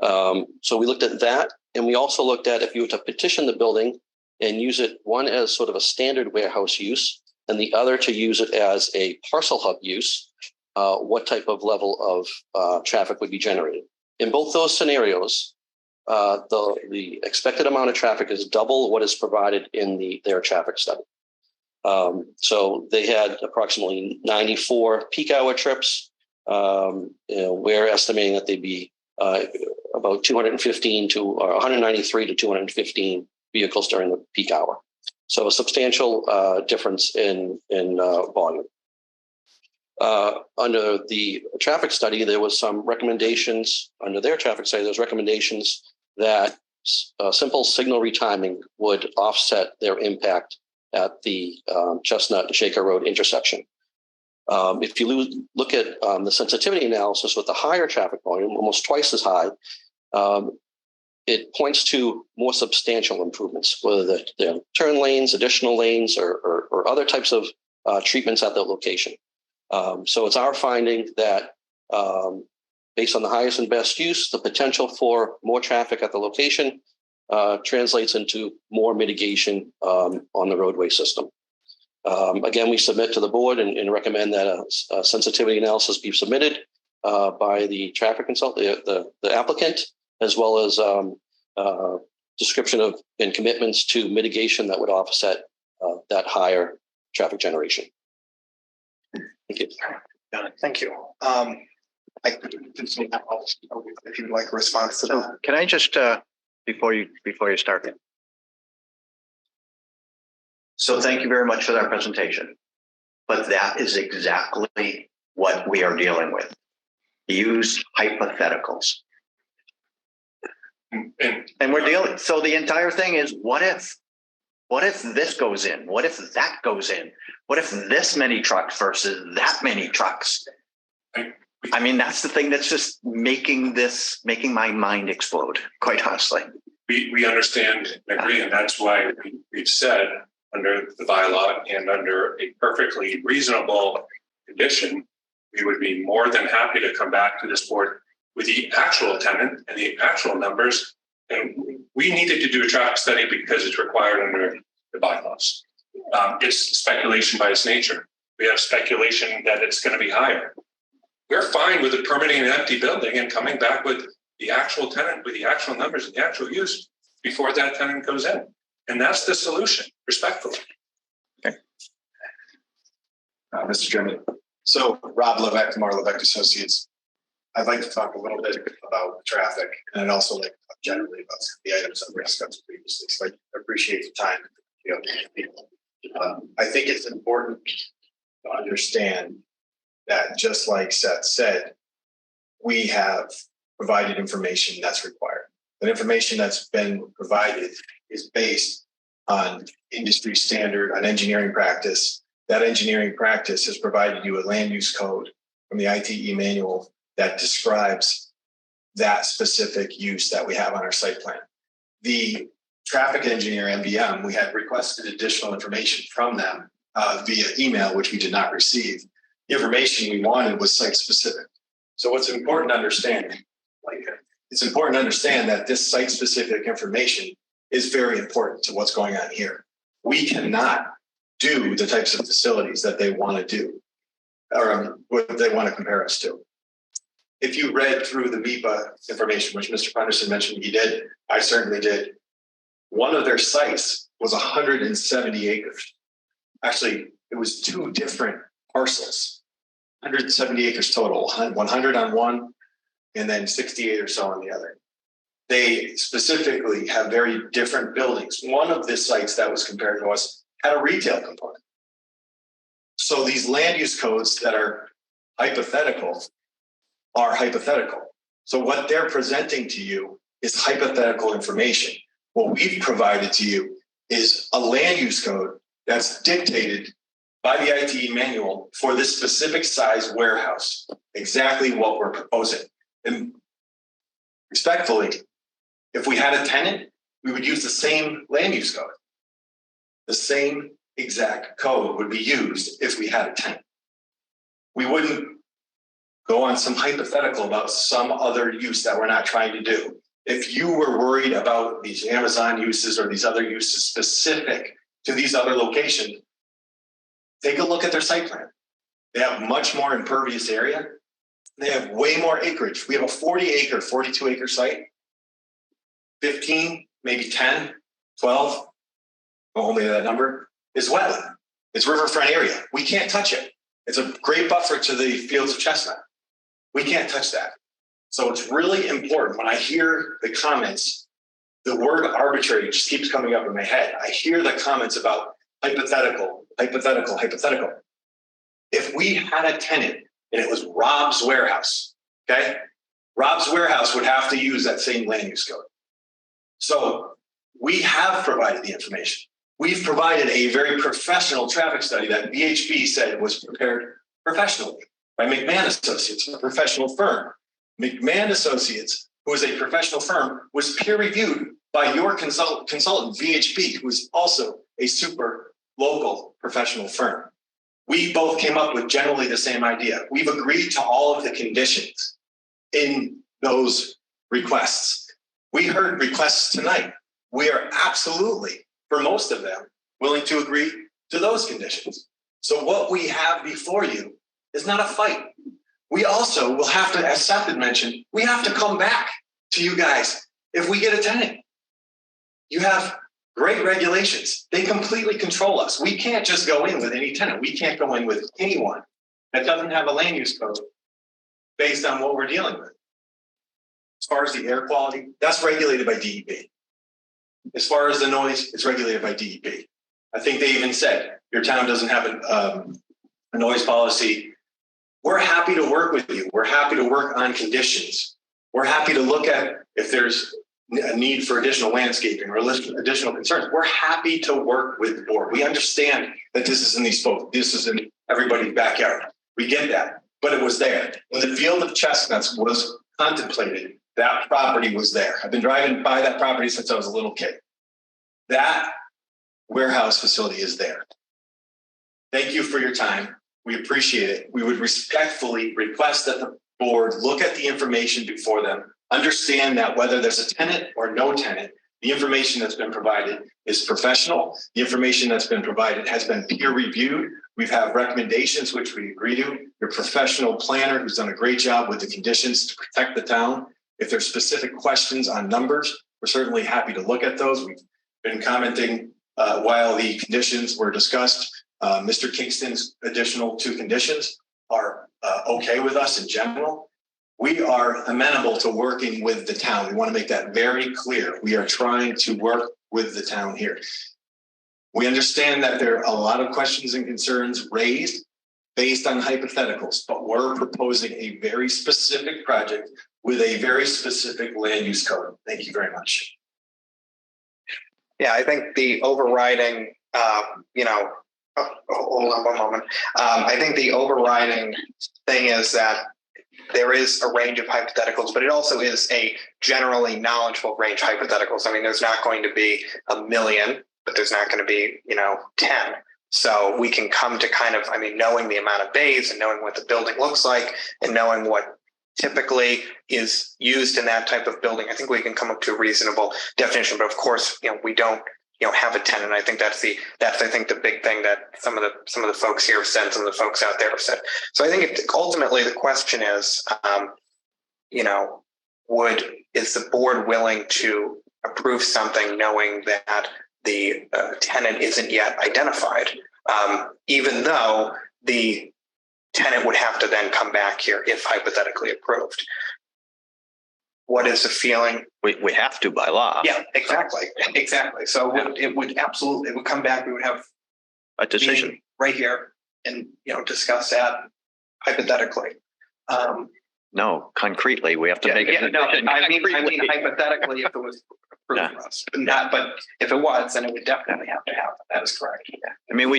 Speaker 16: So we looked at that, and we also looked at if you were to petition the building and use it, one as sort of a standard warehouse use and the other to use it as a parcel hub use, what type of level of traffic would be generated. In both those scenarios, the expected amount of traffic is double what is provided in their traffic study. So they had approximately 94 peak hour trips. We're estimating that they'd be about 215 to 193 to 215 vehicles during the peak hour. So a substantial difference in volume. Under the traffic study, there was some recommendations under their traffic study. There's recommendations that simple signal retiming would offset their impact at the Chestnut and Shaker Road intersection. If you look at the sensitivity analysis with the higher traffic volume, almost twice as high, it points to more substantial improvements, whether they're turn lanes, additional lanes, or other types of treatments at the location. So it's our finding that based on the highest and best use, the potential for more traffic at the location translates into more mitigation on the roadway system. Again, we submit to the board and recommend that a sensitivity analysis be submitted by the traffic consultant, the applicant, as well as description of and commitments to mitigation that would offset that higher traffic generation. Thank you.
Speaker 1: Got it. Thank you. If you'd like a response to that.
Speaker 2: Can I just before you start? So thank you very much for that presentation. But that is exactly what we are dealing with. Use hypotheticals. And we're dealing, so the entire thing is what if this goes in? What if that goes in? What if this many trucks versus that many trucks? I mean, that's the thing that's just making my mind explode, quite honestly.
Speaker 15: We understand and agree, and that's why we've said under the bylaw and under a perfectly reasonable condition, we would be more than happy to come back to this board with the actual tenant and the actual numbers. And we needed to do a traffic study because it's required under the bylaws. It's speculation by its nature. We have speculation that it's going to be higher. We're fine with it permitting an empty building and coming back with the actual tenant, with the actual numbers and the actual use before that tenant goes in. And that's the solution, respectfully.
Speaker 2: Okay.
Speaker 17: Mr. Chairman. So Rob Levesque from our Levesque Associates. I'd like to talk a little bit about traffic, and I'd also like to talk generally about the items that were discussed previously. So I appreciate the time. I think it's important to understand that, just like Seth said, we have provided information that's required. The information that's been provided is based on industry standard, on engineering practice. That engineering practice has provided you a land use code from the ITE manual that describes that specific use that we have on our site plan. The traffic engineer, MBM, we had requested additional information from them via email, which we did not receive. The information we wanted was site specific. So what's important to understand, it's important to understand that this site specific information is very important to what's going on here. We cannot do the types of facilities that they want to do, or what they want to compare us to. If you read through the MEPA information, which Mr. Punderson mentioned he did, I certainly did. One of their sites was 170 acres. Actually, it was two different parcels, 170 acres total, 100 on one, and then 68 or so on the other. They specifically have very different buildings. One of the sites that was compared to us had a retail component. So these land use codes that are hypothetical are hypothetical. So what they're presenting to you is hypothetical information. What we've provided to you is a land use code that's dictated by the ITE manual for this specific size warehouse, exactly what we're proposing. And respectfully, if we had a tenant, we would use the same land use code. The same exact code would be used if we had a tenant. We wouldn't go on some hypothetical about some other use that we're not trying to do. If you were worried about these Amazon uses or these other uses specific to these other locations, take a look at their site plan. They have much more impervious area. They have way more acreage. We have a 40-acre, 42-acre site. 15, maybe 10, 12, only that number is wetland. It's riverfront area. We can't touch it. It's a great buffer to the fields of chestnut. We can't touch that. So it's really important when I hear the comments, the word arbitrary just keeps coming up in my head. I hear the comments about hypothetical. If we had a tenant and it was Rob's Warehouse, okay? Rob's Warehouse would have to use that same land use code. So we have provided the information. We've provided a very professional traffic study that VHB said was prepared professionally by McMahon Associates, a professional firm. McMahon Associates, who is a professional firm, was peer reviewed by your consultant VHB, who is also a super local professional firm. We both came up with generally the same idea. We've agreed to all of the conditions in those requests. We heard requests tonight. We are absolutely, for most of them, willing to agree to those conditions. So what we have before you is not a fight. We also will have to, as Seth had mentioned, we have to come back to you guys if we get a tenant. You have great regulations. They completely control us. We can't just go in with any tenant. We can't go in with anyone that doesn't have a land use code based on what we're dealing with. As far as the air quality, that's regulated by DEP. As far as the noise, it's regulated by DEP. I think they even said your town doesn't have a noise policy. We're happy to work with you. We're happy to work on conditions. We're happy to look at if there's a need for additional landscaping or additional concerns. We're happy to work with the board. We understand that this is in these folks. This is in everybody's backyard. We get that, but it was there. When the field of chestnuts was contemplated, that property was there. I've been driving by that property since I was a little kid. That warehouse facility is there. Thank you for your time. We appreciate it. We would respectfully request that the board look at the information before them, understand that whether there's a tenant or no tenant, the information that's been provided is professional. The information that's been provided has been peer reviewed. We've had recommendations, which we agree to. Your professional planner who's done a great job with the conditions to protect the town. If there's specific questions on numbers, we're certainly happy to look at those. We've been commenting while the conditions were discussed. Mr. Kingston's additional 2 conditions are okay with us in general. We are amenable to working with the town. We want to make that very clear. We are trying to work with the town here. We understand that there are a lot of questions and concerns raised based on hypotheticals, but we're proposing a very specific project with a very specific land use code. Thank you very much.
Speaker 1: Yeah, I think the overriding, hold on one moment. I think the overriding thing is that there is a range of hypotheticals, but it also is a generally knowledgeable range of hypotheticals. I mean, there's not going to be 1 million, but there's not going to be, 10. So we can come to knowing the amount of bays and knowing what the building looks like and knowing what typically is used in that type of building. I think we can come up to a reasonable definition, but of course, we don't, have a tenant. I think that's the big thing that some of the folks here have said, some of the folks out there have said. So I think ultimately the question is, is the board willing to approve something knowing that the tenant isn't yet identified, even though the tenant would have to then come back here if hypothetically approved? What is the feeling?
Speaker 2: We have to by law.
Speaker 1: Yeah, exactly. So it would come back. We would have
Speaker 2: a decision
Speaker 1: right here and, discuss that hypothetically.
Speaker 2: No, concretely, we have to make it.
Speaker 1: I mean, hypothetically, if it was approved for us, but if it was, then it would definitely have to happen. That is correct. Yeah.
Speaker 2: I mean,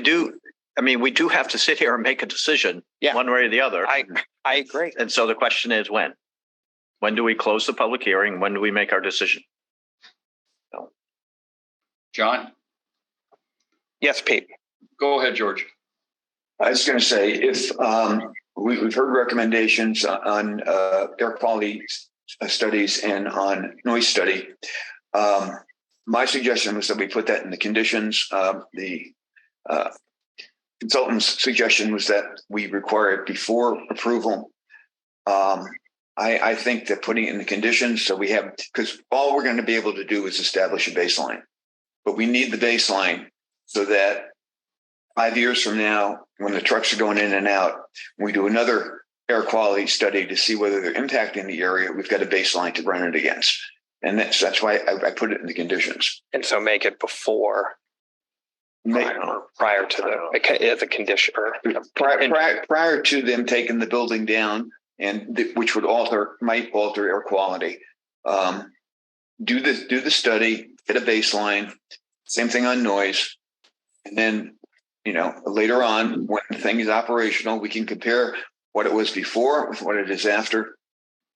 Speaker 2: we do have to sit here and make a decision one way or the other.
Speaker 1: I agree.
Speaker 2: And so the question is when? When do we close the public hearing? When do we make our decision?
Speaker 3: So. John?
Speaker 1: Yes, Pete.
Speaker 3: Go ahead, George.
Speaker 9: I was going to say, if we've heard recommendations on air quality studies and on noise study. My suggestion was that we put that in the conditions. The consultant's suggestion was that we require it before approval. I think that putting it in the conditions, so we have, because all we're going to be able to do is establish a baseline, but we need the baseline so that 5 years from now, when the trucks are going in and out, we do another air quality study to see whether they're impacting the area. We've got a baseline to run it against. And that's why I put it in the conditions.
Speaker 1: And so make it before, prior to the condition, or
Speaker 9: prior to them taking the building down, and which would might alter air quality. Do the study, get a baseline. Same thing on noise, and then later on when the thing is operational, we can compare what it was before with what it is after,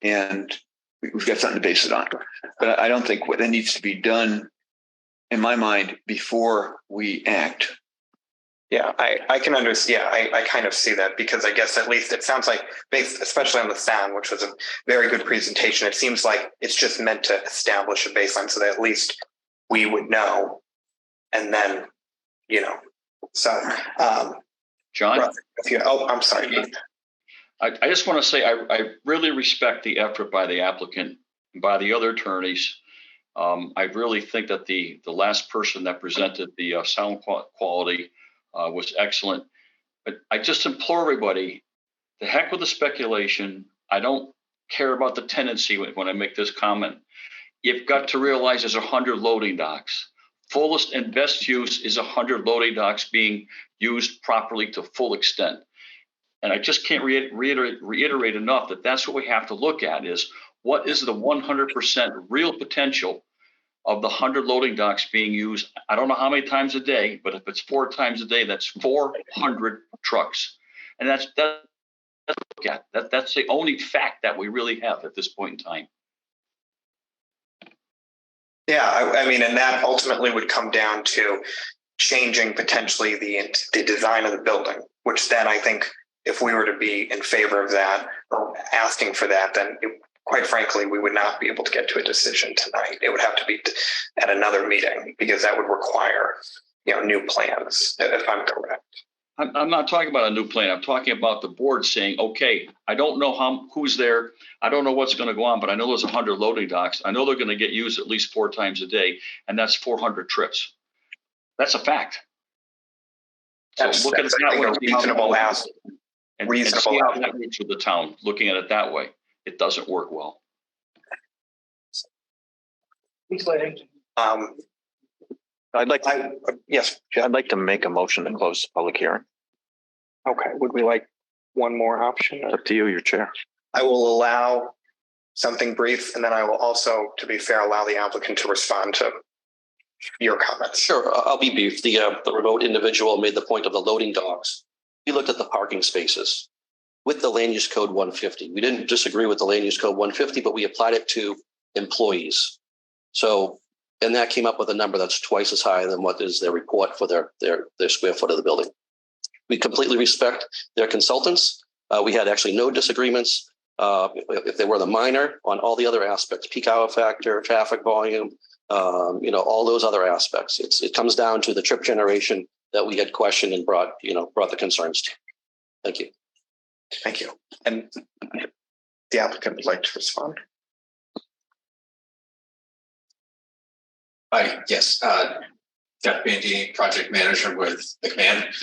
Speaker 9: and we've got something to base it on. But I don't think that needs to be done, in my mind, before we act.
Speaker 1: Yeah, I can understand. Yeah, I kind of see that, because I guess at least it sounds like, based especially on the sound, which was a very good presentation, it seems like it's just meant to establish a baseline so that at least we would know. And then, so.
Speaker 3: John?
Speaker 1: I'm sorry.
Speaker 3: I just want to say I really respect the effort by the applicant and by the other attorneys. I really think that the last person that presented the sound quality was excellent. But I just implore everybody, the heck with the speculation. I don't care about the tendency when I make this comment. You've got to realize there's 100 loading docks. Fullest and best use is 100 loading docks being used properly to full extent. And I just can't reiterate enough that that's what we have to look at, is what is the 100% real potential of the 100 loading docks being used. I don't know how many times a day, but if it's 4 times a day, that's 400 trucks. And that's the only fact that we really have at this point in time.
Speaker 1: Yeah, I mean, and that ultimately would come down to changing potentially the design of the building, which then I think if we were to be in favor of that or asking for that, then quite frankly, we would not be able to get to a decision tonight. It would have to be at another meeting, because that would require, new plans, if I'm correct.
Speaker 3: I'm not talking about a new plan. I'm talking about the board saying, okay, I don't know who's there. I don't know what's going to go on, but I know there's 100 loading docks. I know they're going to get used at least 4 times a day, and that's 400 trips. That's a fact. So look at it that way.
Speaker 1: Reasonable ask.
Speaker 3: And see how that works with the town, looking at it that way. It doesn't work well.
Speaker 2: I'd like to make a motion to close the public hearing.
Speaker 1: Okay. Would we like one more option?
Speaker 2: Up to you, your chair.
Speaker 1: I will allow something brief, and then I will also, to be fair, allow the applicant to respond to your comments.
Speaker 16: Sure, I'll be brief. The remote individual made the point of the loading docks. We looked at the parking spaces with the land use code 150. We didn't disagree with the land use code 150, but we applied it to employees. So, and that came up with a number that's twice as high than what is their report for their square foot of the building. We completely respect their consultants. We had actually no disagreements. If they were the minor on all the other aspects, peak hour factor, traffic volume, all those other aspects. It comes down to the trip generation that we had questioned and brought the concerns to. Thank you.
Speaker 1: Thank you. And the applicant would like to respond.
Speaker 18: Hi, yes. Jeff Bandini, project manager with McMahon.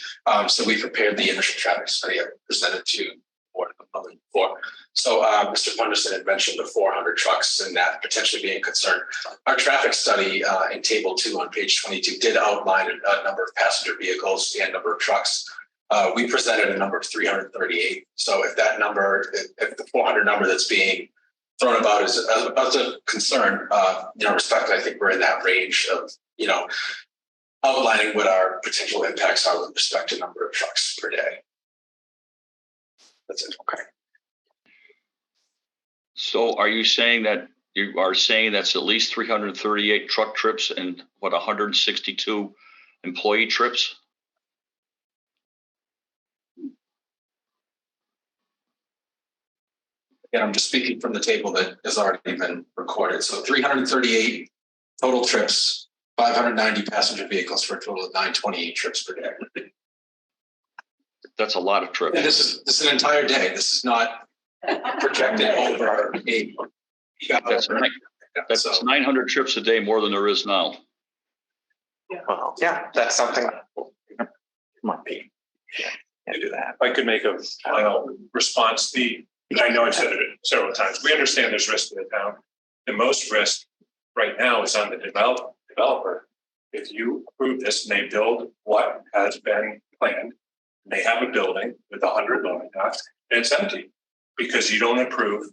Speaker 18: So we prepared the initial traffic study I presented to the board of the public before. So Mr. Punderson had mentioned the 400 trucks and that potentially being a concern. Our traffic study in table 2 on page 22 did outline a number of passenger vehicles and number of trucks. We presented a number of 338. So if that number, if the 400 number that's being thrown about is a concern, respect, I think we're in that range of, outlining what our potential impacts are with respect to number of trucks per day. That's it. Okay.
Speaker 3: So are you saying that's at least 338 truck trips and 162 employee trips?
Speaker 18: Again, I'm just speaking from the table that has already been recorded. So 338 total trips, 590 passenger vehicles for a total of 928 trips per day.
Speaker 3: That's a lot of trips.
Speaker 18: And this is an entire day. This is not projected over a.
Speaker 3: That's 900 trips a day more than there is now.
Speaker 1: Well, yeah, that's something.
Speaker 2: Might be.
Speaker 15: To do that. If I could make a final response, I know I've said it several times. We understand there's risk to the town. The most risk right now is on the developer. If you approve this and they build what has been planned, they have a building with 100 loading docks, and it's empty because you don't approve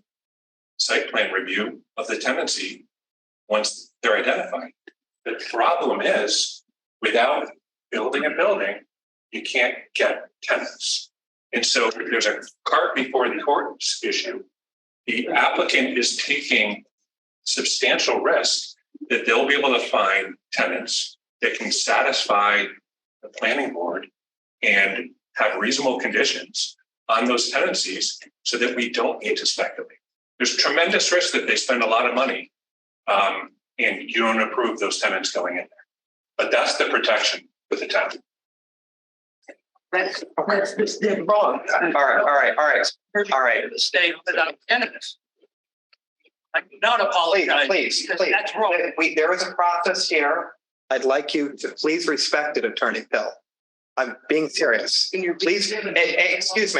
Speaker 15: site plan review of the tenancy once they're identified. The problem is, without building a building, you can't get tenants. And so there's a cart before the horse issue. The applicant is taking substantial risk that they'll be able to find tenants that can satisfy the planning board and have reasonable conditions on those tenancies so that we don't need to speculate. There's tremendous risk that they spend a lot of money and you don't approve those tenants going in there. But that's the protection for the town.
Speaker 12: That's wrong.
Speaker 1: All right.
Speaker 12: Stay without tenants. I do not apologize.
Speaker 1: Please.
Speaker 12: That's wrong.
Speaker 1: There is a process here. I'd like you to please respect it, Attorney Pill. I'm being serious. Please, excuse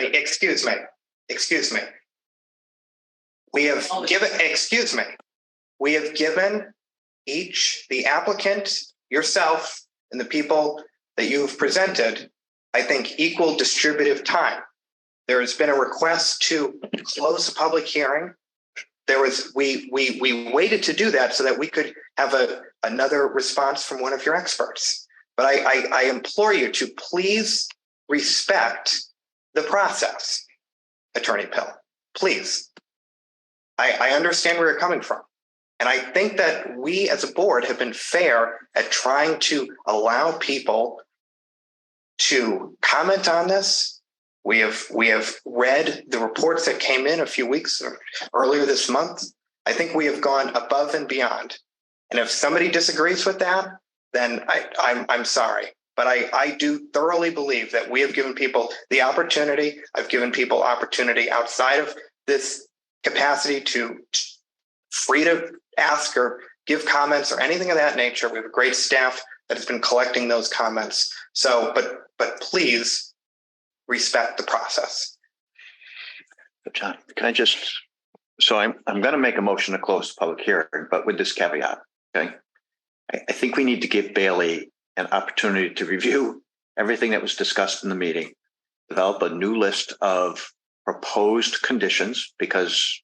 Speaker 1: me. We have given each, the applicant, yourself, and the people that you've presented, I think, equal distributive time. There has been a request to close the public hearing. We waited to do that so that we could have another response from one of your experts. But I implore you to please respect the process, Attorney Pill. Please. I understand where you're coming from. And I think that we as a board have been fair at trying to allow people to comment on this. We have read the reports that came in a few weeks or earlier this month. I think we have gone above and beyond. And if somebody disagrees with that, then I'm sorry. But I do thoroughly believe that we have given people the opportunity. I've given people opportunity outside of this capacity to free to ask or give comments or anything of that nature. We have a great staff that has been collecting those comments. So, but please respect the process.
Speaker 2: John, can I just, so I'm going to make a motion to close the public hearing, but with this caveat, okay? I think we need to give Bailey an opportunity to review everything that was discussed in the meeting, develop a new list of proposed conditions, because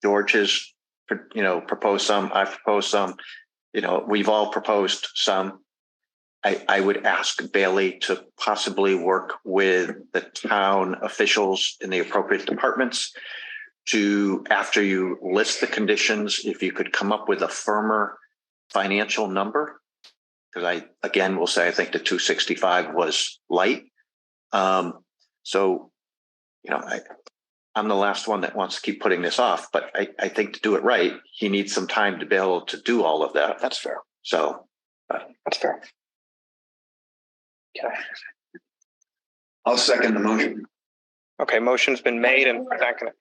Speaker 2: George has, proposed some, I've proposed some, we've all proposed some. I would ask Bailey to possibly work with the town officials in the appropriate departments to, after you list the conditions, if you could come up with a firmer financial number, because I, again, will say, I think the 265 was light. I'm the last one that wants to keep putting this off, but I think to do it right, he needs some time to be able to do all of that.
Speaker 1: That's fair.
Speaker 2: So
Speaker 1: that's fair. Okay.
Speaker 9: I'll second the motion.
Speaker 1: Okay, motion's been made and seconded.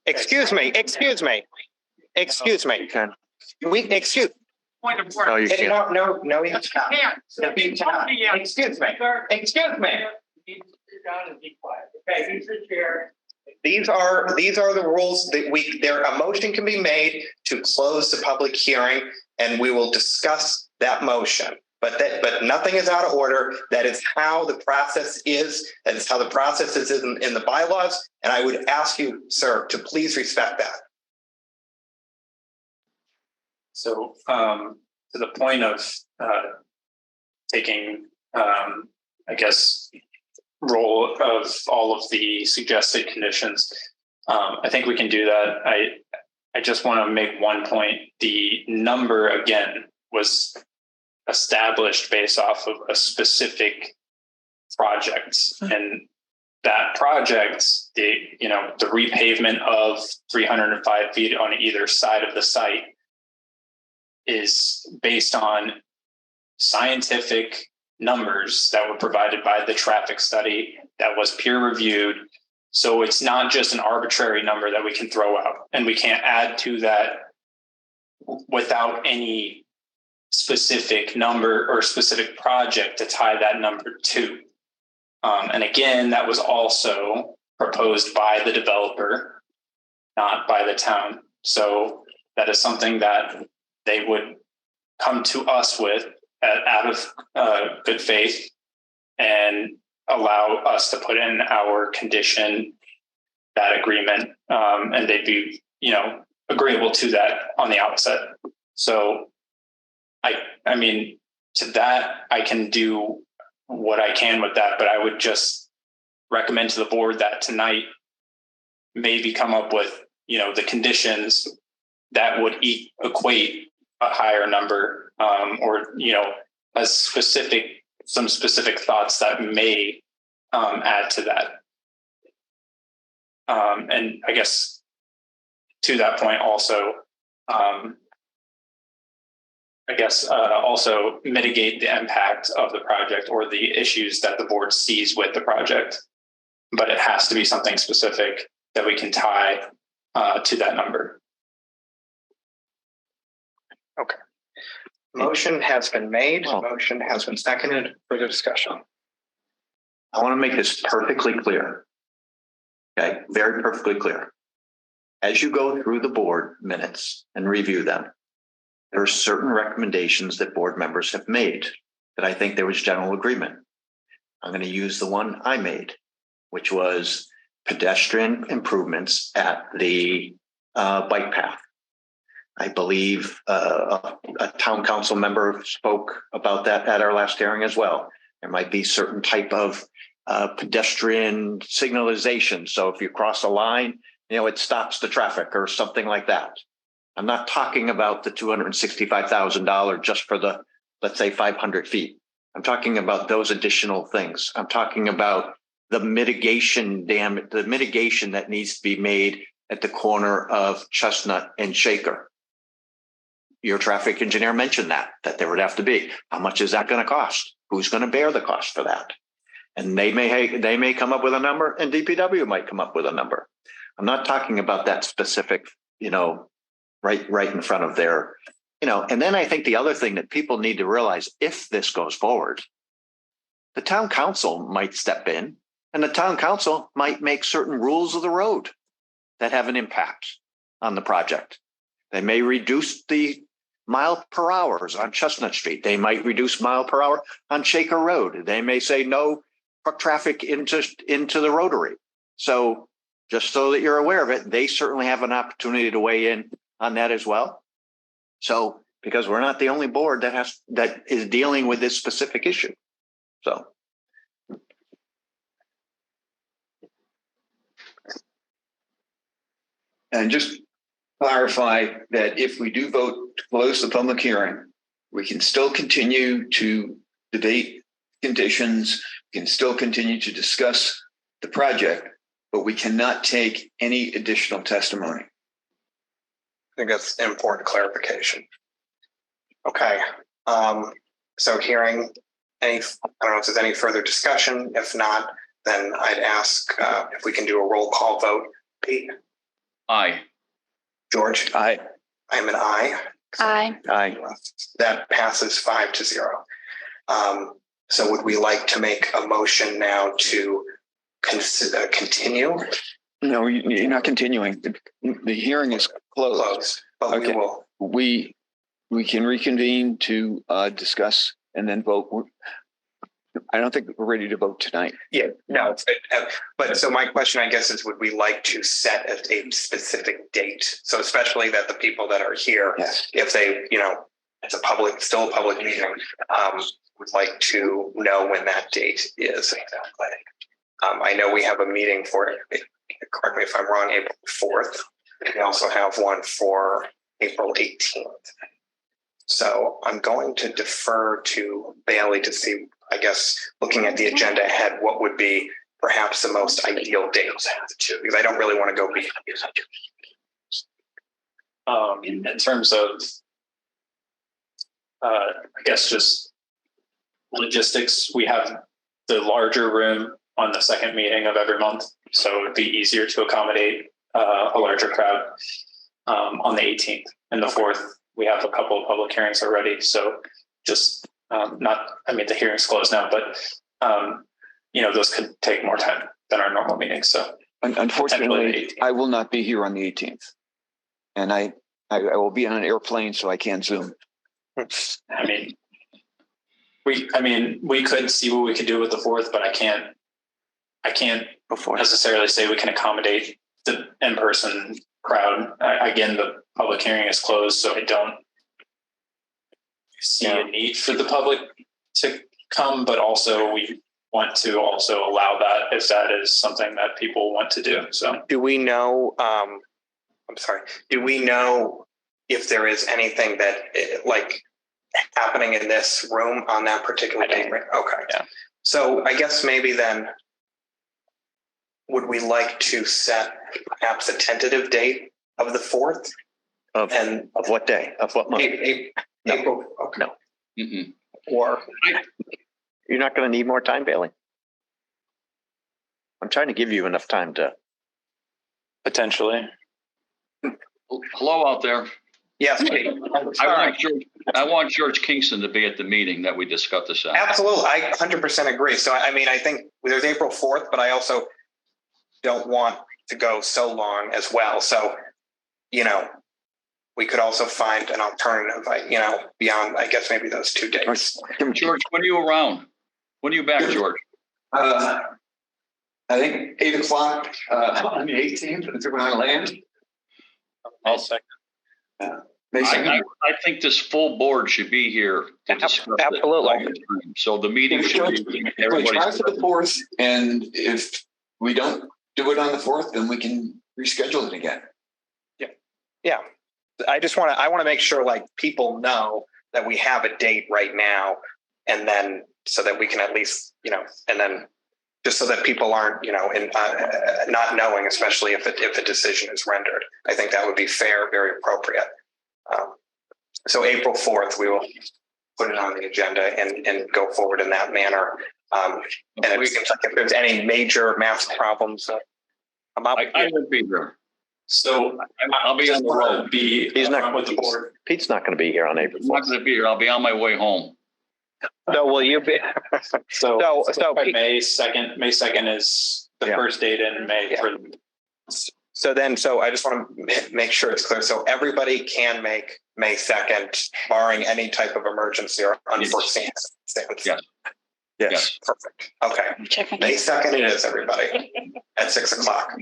Speaker 1: Excuse me.
Speaker 12: Point of order.
Speaker 2: No, you can't.
Speaker 1: No, you cannot. Excuse me.
Speaker 12: Okay, he's the chair.
Speaker 1: These are the rules that a motion can be made to close the public hearing, and we will discuss that motion. But nothing is out of order. That is how the process is. That is how the process is in the bylaws. And I would ask you, sir, to please respect that.
Speaker 11: So to the point of taking, role of all of the suggested conditions, I think we can do that. I just want to make one point. The number, again, was established based off of a specific project. And that project, the repavement of 305 feet on either side of the site is based on scientific numbers that were provided by the traffic study that was peer reviewed. So it's not just an arbitrary number that we can throw out, and we can't add to that without any specific number or specific project to tie that number to. And again, that was also proposed by the developer, not by the town. So that is something that they would come to us with out of good faith and allow us to put in our condition, that agreement, and they'd be, agreeable to that on the outset. So I mean, to that, I can do what I can with that, but I would just recommend to the board that tonight maybe come up with, the conditions that would equate a higher number, or, some specific thoughts that may add to that. And I guess to that point also, also mitigate the impact of the project or the issues that the board sees with the project. But it has to be something specific that we can tie to that number.
Speaker 1: Okay. Motion has been made. Motion has been seconded. Further discussion.
Speaker 2: I want to make this perfectly clear. Okay, very perfectly clear. As you go through the board minutes and review them, there are certain recommendations that board members have made that I think there was general agreement. I'm going to use the one I made, which was pedestrian improvements at the bike path. I believe a town council member spoke about that at our last hearing as well. There might be certain type of pedestrian signalization. So if you cross a line, it stops the traffic or something like that. I'm not talking about the $265,000 just for the, let's say, 500 feet. I'm talking about those additional things. I'm talking about the mitigation that needs to be made at the corner of Chestnut and Shaker. Your traffic engineer mentioned that there would have to be. How much is that going to cost? Who's going to bear the cost for that? And they may come up with a number, and DPW might come up with a number. I'm not talking about that specific, right in front of their, and then I think the other thing that people need to realize, if this goes forward, the town council might step in, and the town council might make certain rules of the road that have an impact on the project. They may reduce the mile per hours on Chestnut Street. They might reduce mile per hour on Shaker Road. They may say no truck traffic into the rotary. So just so that you're aware of it, they certainly have an opportunity to weigh in on that as well. So, because we're not the only board that is dealing with this specific issue. So.
Speaker 9: And just clarify that if we do vote to close the public hearing, we can still continue to debate conditions, we can still continue to discuss the project, but we cannot take any additional testimony.
Speaker 1: I think that's an important clarification. Okay. So hearing I don't know if there's any further discussion. If not, then I'd ask if we can do a roll call vote. Pete?
Speaker 3: Aye.
Speaker 1: George?
Speaker 9: Aye.
Speaker 1: I'm an aye.
Speaker 7: Aye.
Speaker 9: Aye.
Speaker 1: That passes 5-0. So would we like to make a motion now to continue?
Speaker 9: No, you're not continuing. The hearing is closed.
Speaker 1: But okay.
Speaker 9: We can reconvene to discuss and then vote. I don't think we're ready to vote tonight.
Speaker 1: Yeah, no. But so my question, I guess, is would we like to set a specific date? So especially that the people that are here,
Speaker 9: yes,
Speaker 1: if they, it's still a public meeting, would like to know when that date is. I know we have a meeting for, correct me if I'm wrong, April 4th. We also have one for April 18th. So I'm going to defer to Bailey to see, I guess, looking at the agenda ahead, what would be perhaps the most ideal date of the two, because I don't really want to go beyond.
Speaker 11: In terms of, I guess just logistics, we have the larger room on the second meeting of every month, so it'd be easier to accommodate a larger crowd on the 18th. And the 4th, we have a couple of public hearings already, so just the hearing's closed now, but those could take more time than our normal meetings. So
Speaker 9: unfortunately, I will not be here on the 18th, and I will be on an airplane, so I can't Zoom.
Speaker 11: We could see what we could do with the 4th, but I can't necessarily say we can accommodate the in-person crowd. Again, the public hearing is closed, so I don't see a need for the public to come, but also we want to also allow that if that is something that people want to do. So
Speaker 1: do we know, do we know if there is anything that like happening in this room on that particular day? Okay.
Speaker 2: Yeah.
Speaker 1: So I guess maybe then, would we like to set perhaps a tentative date of the 4th?
Speaker 2: Of what day? Of what month?
Speaker 1: April. Okay.
Speaker 2: No.
Speaker 3: Mm-mm.
Speaker 1: Or
Speaker 2: You're not going to need more time, Bailey? I'm trying to give you enough time to.
Speaker 11: potentially.
Speaker 3: Hello out there.
Speaker 1: Yes, Pete.
Speaker 3: I want George Kingston to be at the meeting that we discussed this at.
Speaker 1: Absolutely. I 100% agree. So, I think there's April 4th, but I also don't want to go so long as well. So, we could also find an alternative, beyond, I guess, maybe those 2 days.
Speaker 3: George, when are you around? When are you back, George?
Speaker 9: I think 8 o'clock on the 18th. That's when I land.
Speaker 11: I'll second.
Speaker 3: I think this full board should be here to discuss it.
Speaker 1: Absolutely.
Speaker 3: So the meeting should be
Speaker 9: We try
Speaker 3: everybody's.
Speaker 9: for the 4th, and if we don't do it on the 4th, then we can reschedule it again.
Speaker 1: Yeah. I want to make sure like people know that we have a date right now, and then so that we can at least, and then just so that people aren't, not knowing, especially if a decision is rendered. I think that would be fair, very appropriate. So April 4th, we will put it on the agenda and go forward in that manner. And it seems like if there's any major math problems,
Speaker 3: I would be there.
Speaker 11: So
Speaker 3: I'll be on the road.
Speaker 2: He's not with the board. Pete's not going to be here on April 4th.
Speaker 3: I'm not going to be here. I'll be on my way home.
Speaker 1: So will you be?
Speaker 11: So May 2nd. May 2nd is the first date in May.
Speaker 1: So I just want to make sure it's clear. So everybody can make May 2nd, barring any type of emergency or unforeseen circumstance.
Speaker 3: Yes.
Speaker 1: Perfect. Okay. May 2nd it is, everybody, at 6 o'clock.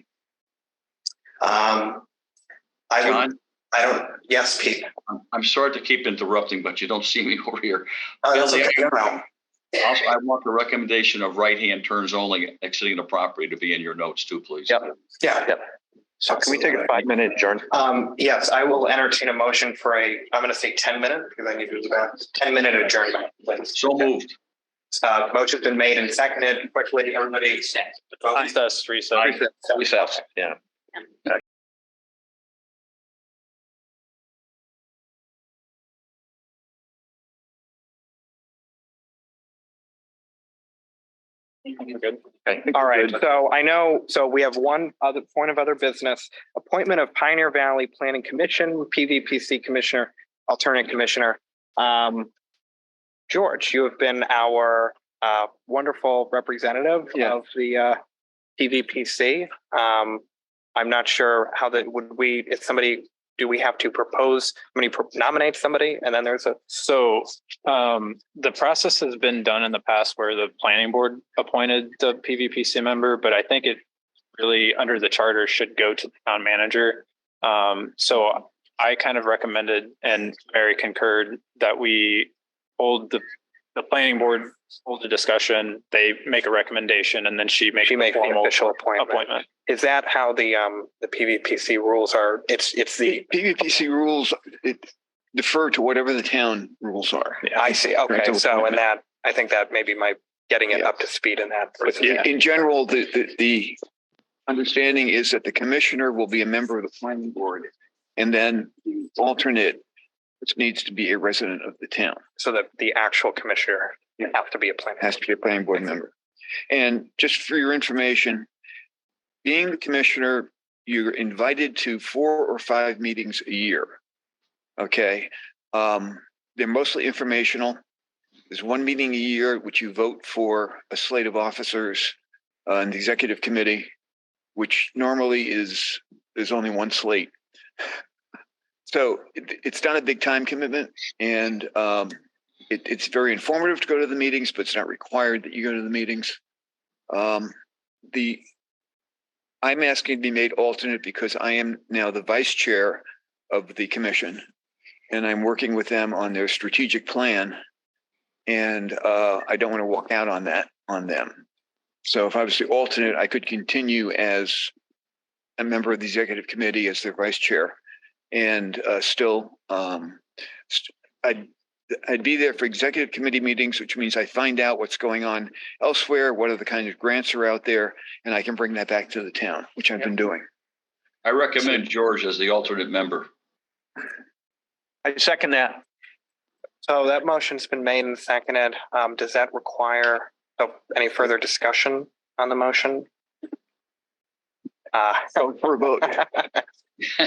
Speaker 1: Yes, Pete.
Speaker 3: I'm sorry to keep interrupting, but you don't see me over here.
Speaker 1: That's okay.
Speaker 3: Also, I want the recommendation of right-hand turns only exiting the property to be in your notes too, please.
Speaker 1: Yep. Yeah.
Speaker 2: So can we take a 5-minute adjourn?
Speaker 1: Yes, I will entertain a motion for I'm going to say 10 minutes because I need to do about 10-minute adjournment.
Speaker 3: So moved.
Speaker 1: Motion's been made and seconded. Quickly, everybody.
Speaker 2: Recess. Yeah.
Speaker 1: Good. Okay. All right. So we have one other point of other business: appointment of Pioneer Valley Planning Commission, PVPC Commissioner, alternate Commissioner. George, you have been our wonderful representative of the PVPC. I'm not sure how that would we. If somebody, do we have to propose? Nominate somebody, and then there's a.
Speaker 19: So the process has been done in the past where the planning board appointed the PVPC member, but I think it really under the charter should go to the town manager. So I kind of recommended, and Mary concurred, that we hold the planning board hold a discussion. They make a recommendation, and then she makes
Speaker 1: the official appointment. Is that how the PVPC rules are? It's the
Speaker 9: PVPC rules. It defer to whatever the town rules are.
Speaker 1: I see. Okay. So, and that, I think that maybe might getting it up to speed in that.
Speaker 9: But in general, the understanding is that the commissioner will be a member of the planning board, and then the alternate, which needs to be a resident of the town.
Speaker 1: So that the actual commissioner has to be a planning.
Speaker 9: Has to be a planning board member. And just for your information, being the commissioner, you're invited to 4 or 5 meetings a year. Okay. They're mostly informational. There's 1 meeting a year, which you vote for a slate of officers in the executive committee, which normally there's only 1 slate. So it's not a big time commitment, and it's very informative to go to the meetings, but it's not required that you go to the meetings. I'm asking to be made alternate because I am now the vice chair of the commission, and I'm working with them on their strategic plan. And I don't want to walk out on them. So if I was the alternate, I could continue as a member of the executive committee as their vice chair, and still I'd be there for executive committee meetings, which means I find out what's going on elsewhere, what are the kinds of grants are out there, and I can bring that back to the town, which I've been doing.
Speaker 3: I recommend George as the alternate member.
Speaker 2: I second that.
Speaker 1: So that motion's been made and seconded. Does that require any further discussion on the motion?
Speaker 9: For a vote.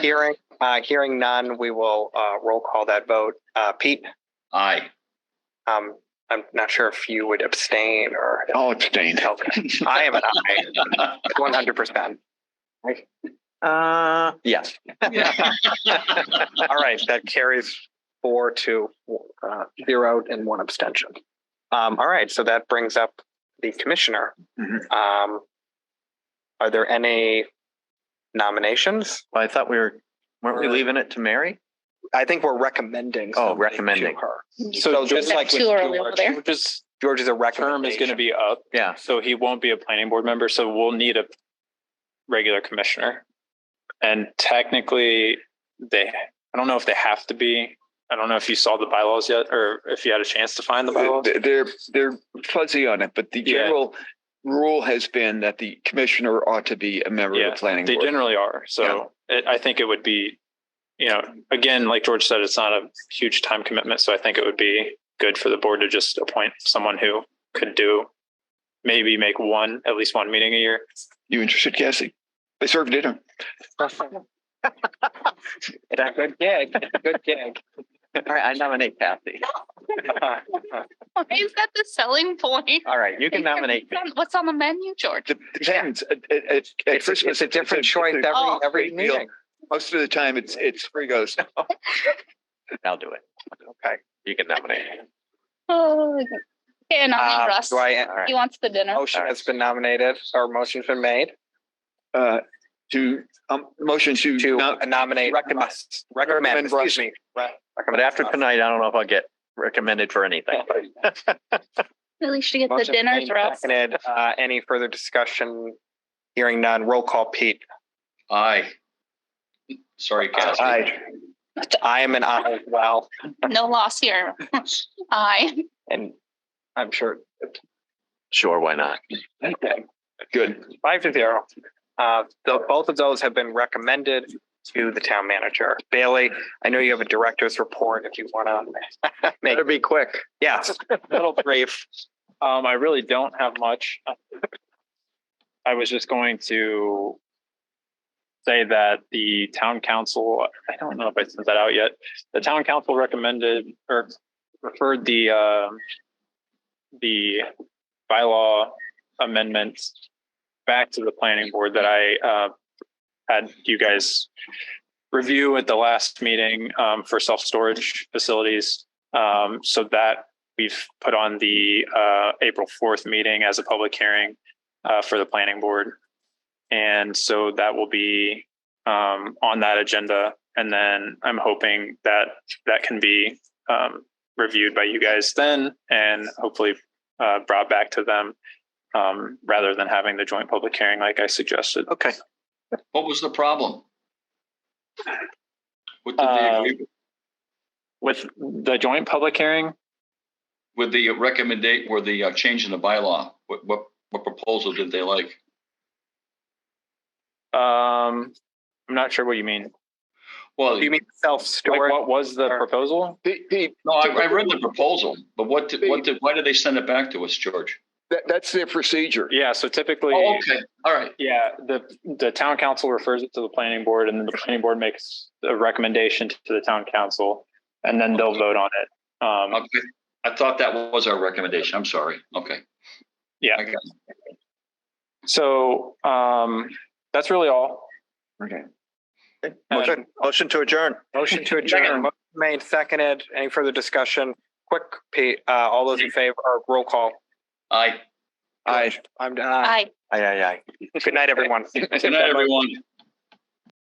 Speaker 1: Hearing none, we will roll call that vote. Pete?
Speaker 3: Aye.
Speaker 1: I'm not sure if you would abstain or.
Speaker 9: I'll abstain.
Speaker 1: Okay. I am an aye. 100%.
Speaker 2: Yes.
Speaker 1: All right, that carries 4-0 and 1 abstention. All right, so that brings up the commissioner.
Speaker 9: Mm-hmm.
Speaker 1: Are there any nominations?
Speaker 2: Well, I thought weren't we leaving it to Mary?
Speaker 1: I think we're recommending.
Speaker 2: Recommending
Speaker 1: her.
Speaker 19: So just like with
Speaker 1: George's a
Speaker 19: term is going to be up.
Speaker 2: Yeah.
Speaker 19: So he won't be a planning board member. So we'll need a regular commissioner. And technically, I don't know if they have to be. I don't know if you saw the bylaws yet, or if you had a chance to find the bylaws.
Speaker 9: They're fuzzy on it, but the general rule has been that the commissioner ought to be a member of the planning board.
Speaker 19: They generally are. So I think it would be, again, like George said, it's not a huge time commitment. So I think it would be good for the board to just appoint someone who could maybe make at least one meeting a year.
Speaker 9: You interested, Cassie? I served dinner.
Speaker 1: It's a good gig. Good gig.
Speaker 2: All right, I nominate Kathy.
Speaker 7: Why is that the selling point?
Speaker 2: All right, you can nominate me.
Speaker 7: What's on the menu, George?
Speaker 9: Depends.
Speaker 1: It's a different choice every meeting.
Speaker 9: Most of the time, it's free goes.
Speaker 2: I'll do it.
Speaker 1: Okay,
Speaker 2: you can nominate.
Speaker 7: Oh, okay, nominate Russ. He wants the dinner.
Speaker 1: Motion has been nominated, or motion's been made.
Speaker 9: Motion to
Speaker 1: nominate. Recommend.
Speaker 2: Excuse me. But after tonight, I don't know if I'll get recommended for anything.
Speaker 7: At least you get the dinners, Russ.
Speaker 1: Any further discussion? Hearing none. Roll call. Pete.
Speaker 3: Aye. Sorry, Cassie.
Speaker 1: Aye. I am an aye as well.
Speaker 7: No loss here. Aye.
Speaker 1: And I'm sure.
Speaker 2: Sure, why not?
Speaker 1: Okay.
Speaker 9: Good.
Speaker 1: 5-0. Both of those have been recommended to the town manager. Bailey, I know you have a director's report if you want to make
Speaker 2: Better be quick.
Speaker 1: Yeah, a little brief.
Speaker 19: I really don't have much. I was just going to say that the town council, I don't know if I sent that out yet. The town council recommended or referred the bylaw amendments back to the planning board that I had you guys review at the last meeting for self-storage facilities. So that we've put on the April 4th meeting as a public hearing for the planning board. And so that will be on that agenda. And then I'm hoping that that can be reviewed by you guys then and hopefully brought back to them rather than having the joint public hearing like I suggested.
Speaker 2: Okay.
Speaker 3: What was the problem? What did they agree with?
Speaker 19: With the joint public hearing,
Speaker 3: with the recommendation, or the change in the bylaw, what proposal did they like?
Speaker 19: I'm not sure what you mean.
Speaker 3: Well,
Speaker 20: You mean self-storage?
Speaker 19: Like, what was the proposal?
Speaker 3: no, I read the proposal, but why did they send it back to us, George?
Speaker 9: That's their procedure.
Speaker 19: Yeah, so typically.
Speaker 3: Oh, okay, all right.
Speaker 19: Yeah, the town council refers it to the planning board, and then the planning board makes a recommendation to the town council, and then they'll vote on it.
Speaker 3: Okay. I thought that was our recommendation. I'm sorry. Okay.
Speaker 19: Yeah.
Speaker 3: I got it.
Speaker 19: So that's really all.
Speaker 2: Okay. Motion to adjourn.
Speaker 20: Motion to adjourn. Motion made, seconded. Any further discussion? Quick, Pete, all those in favor, or roll call?
Speaker 3: Aye.
Speaker 2: Aye.
Speaker 20: I'm
Speaker 7: Aye.
Speaker 2: Aye.
Speaker 20: Good night, everyone.
Speaker 3: Good night, everyone.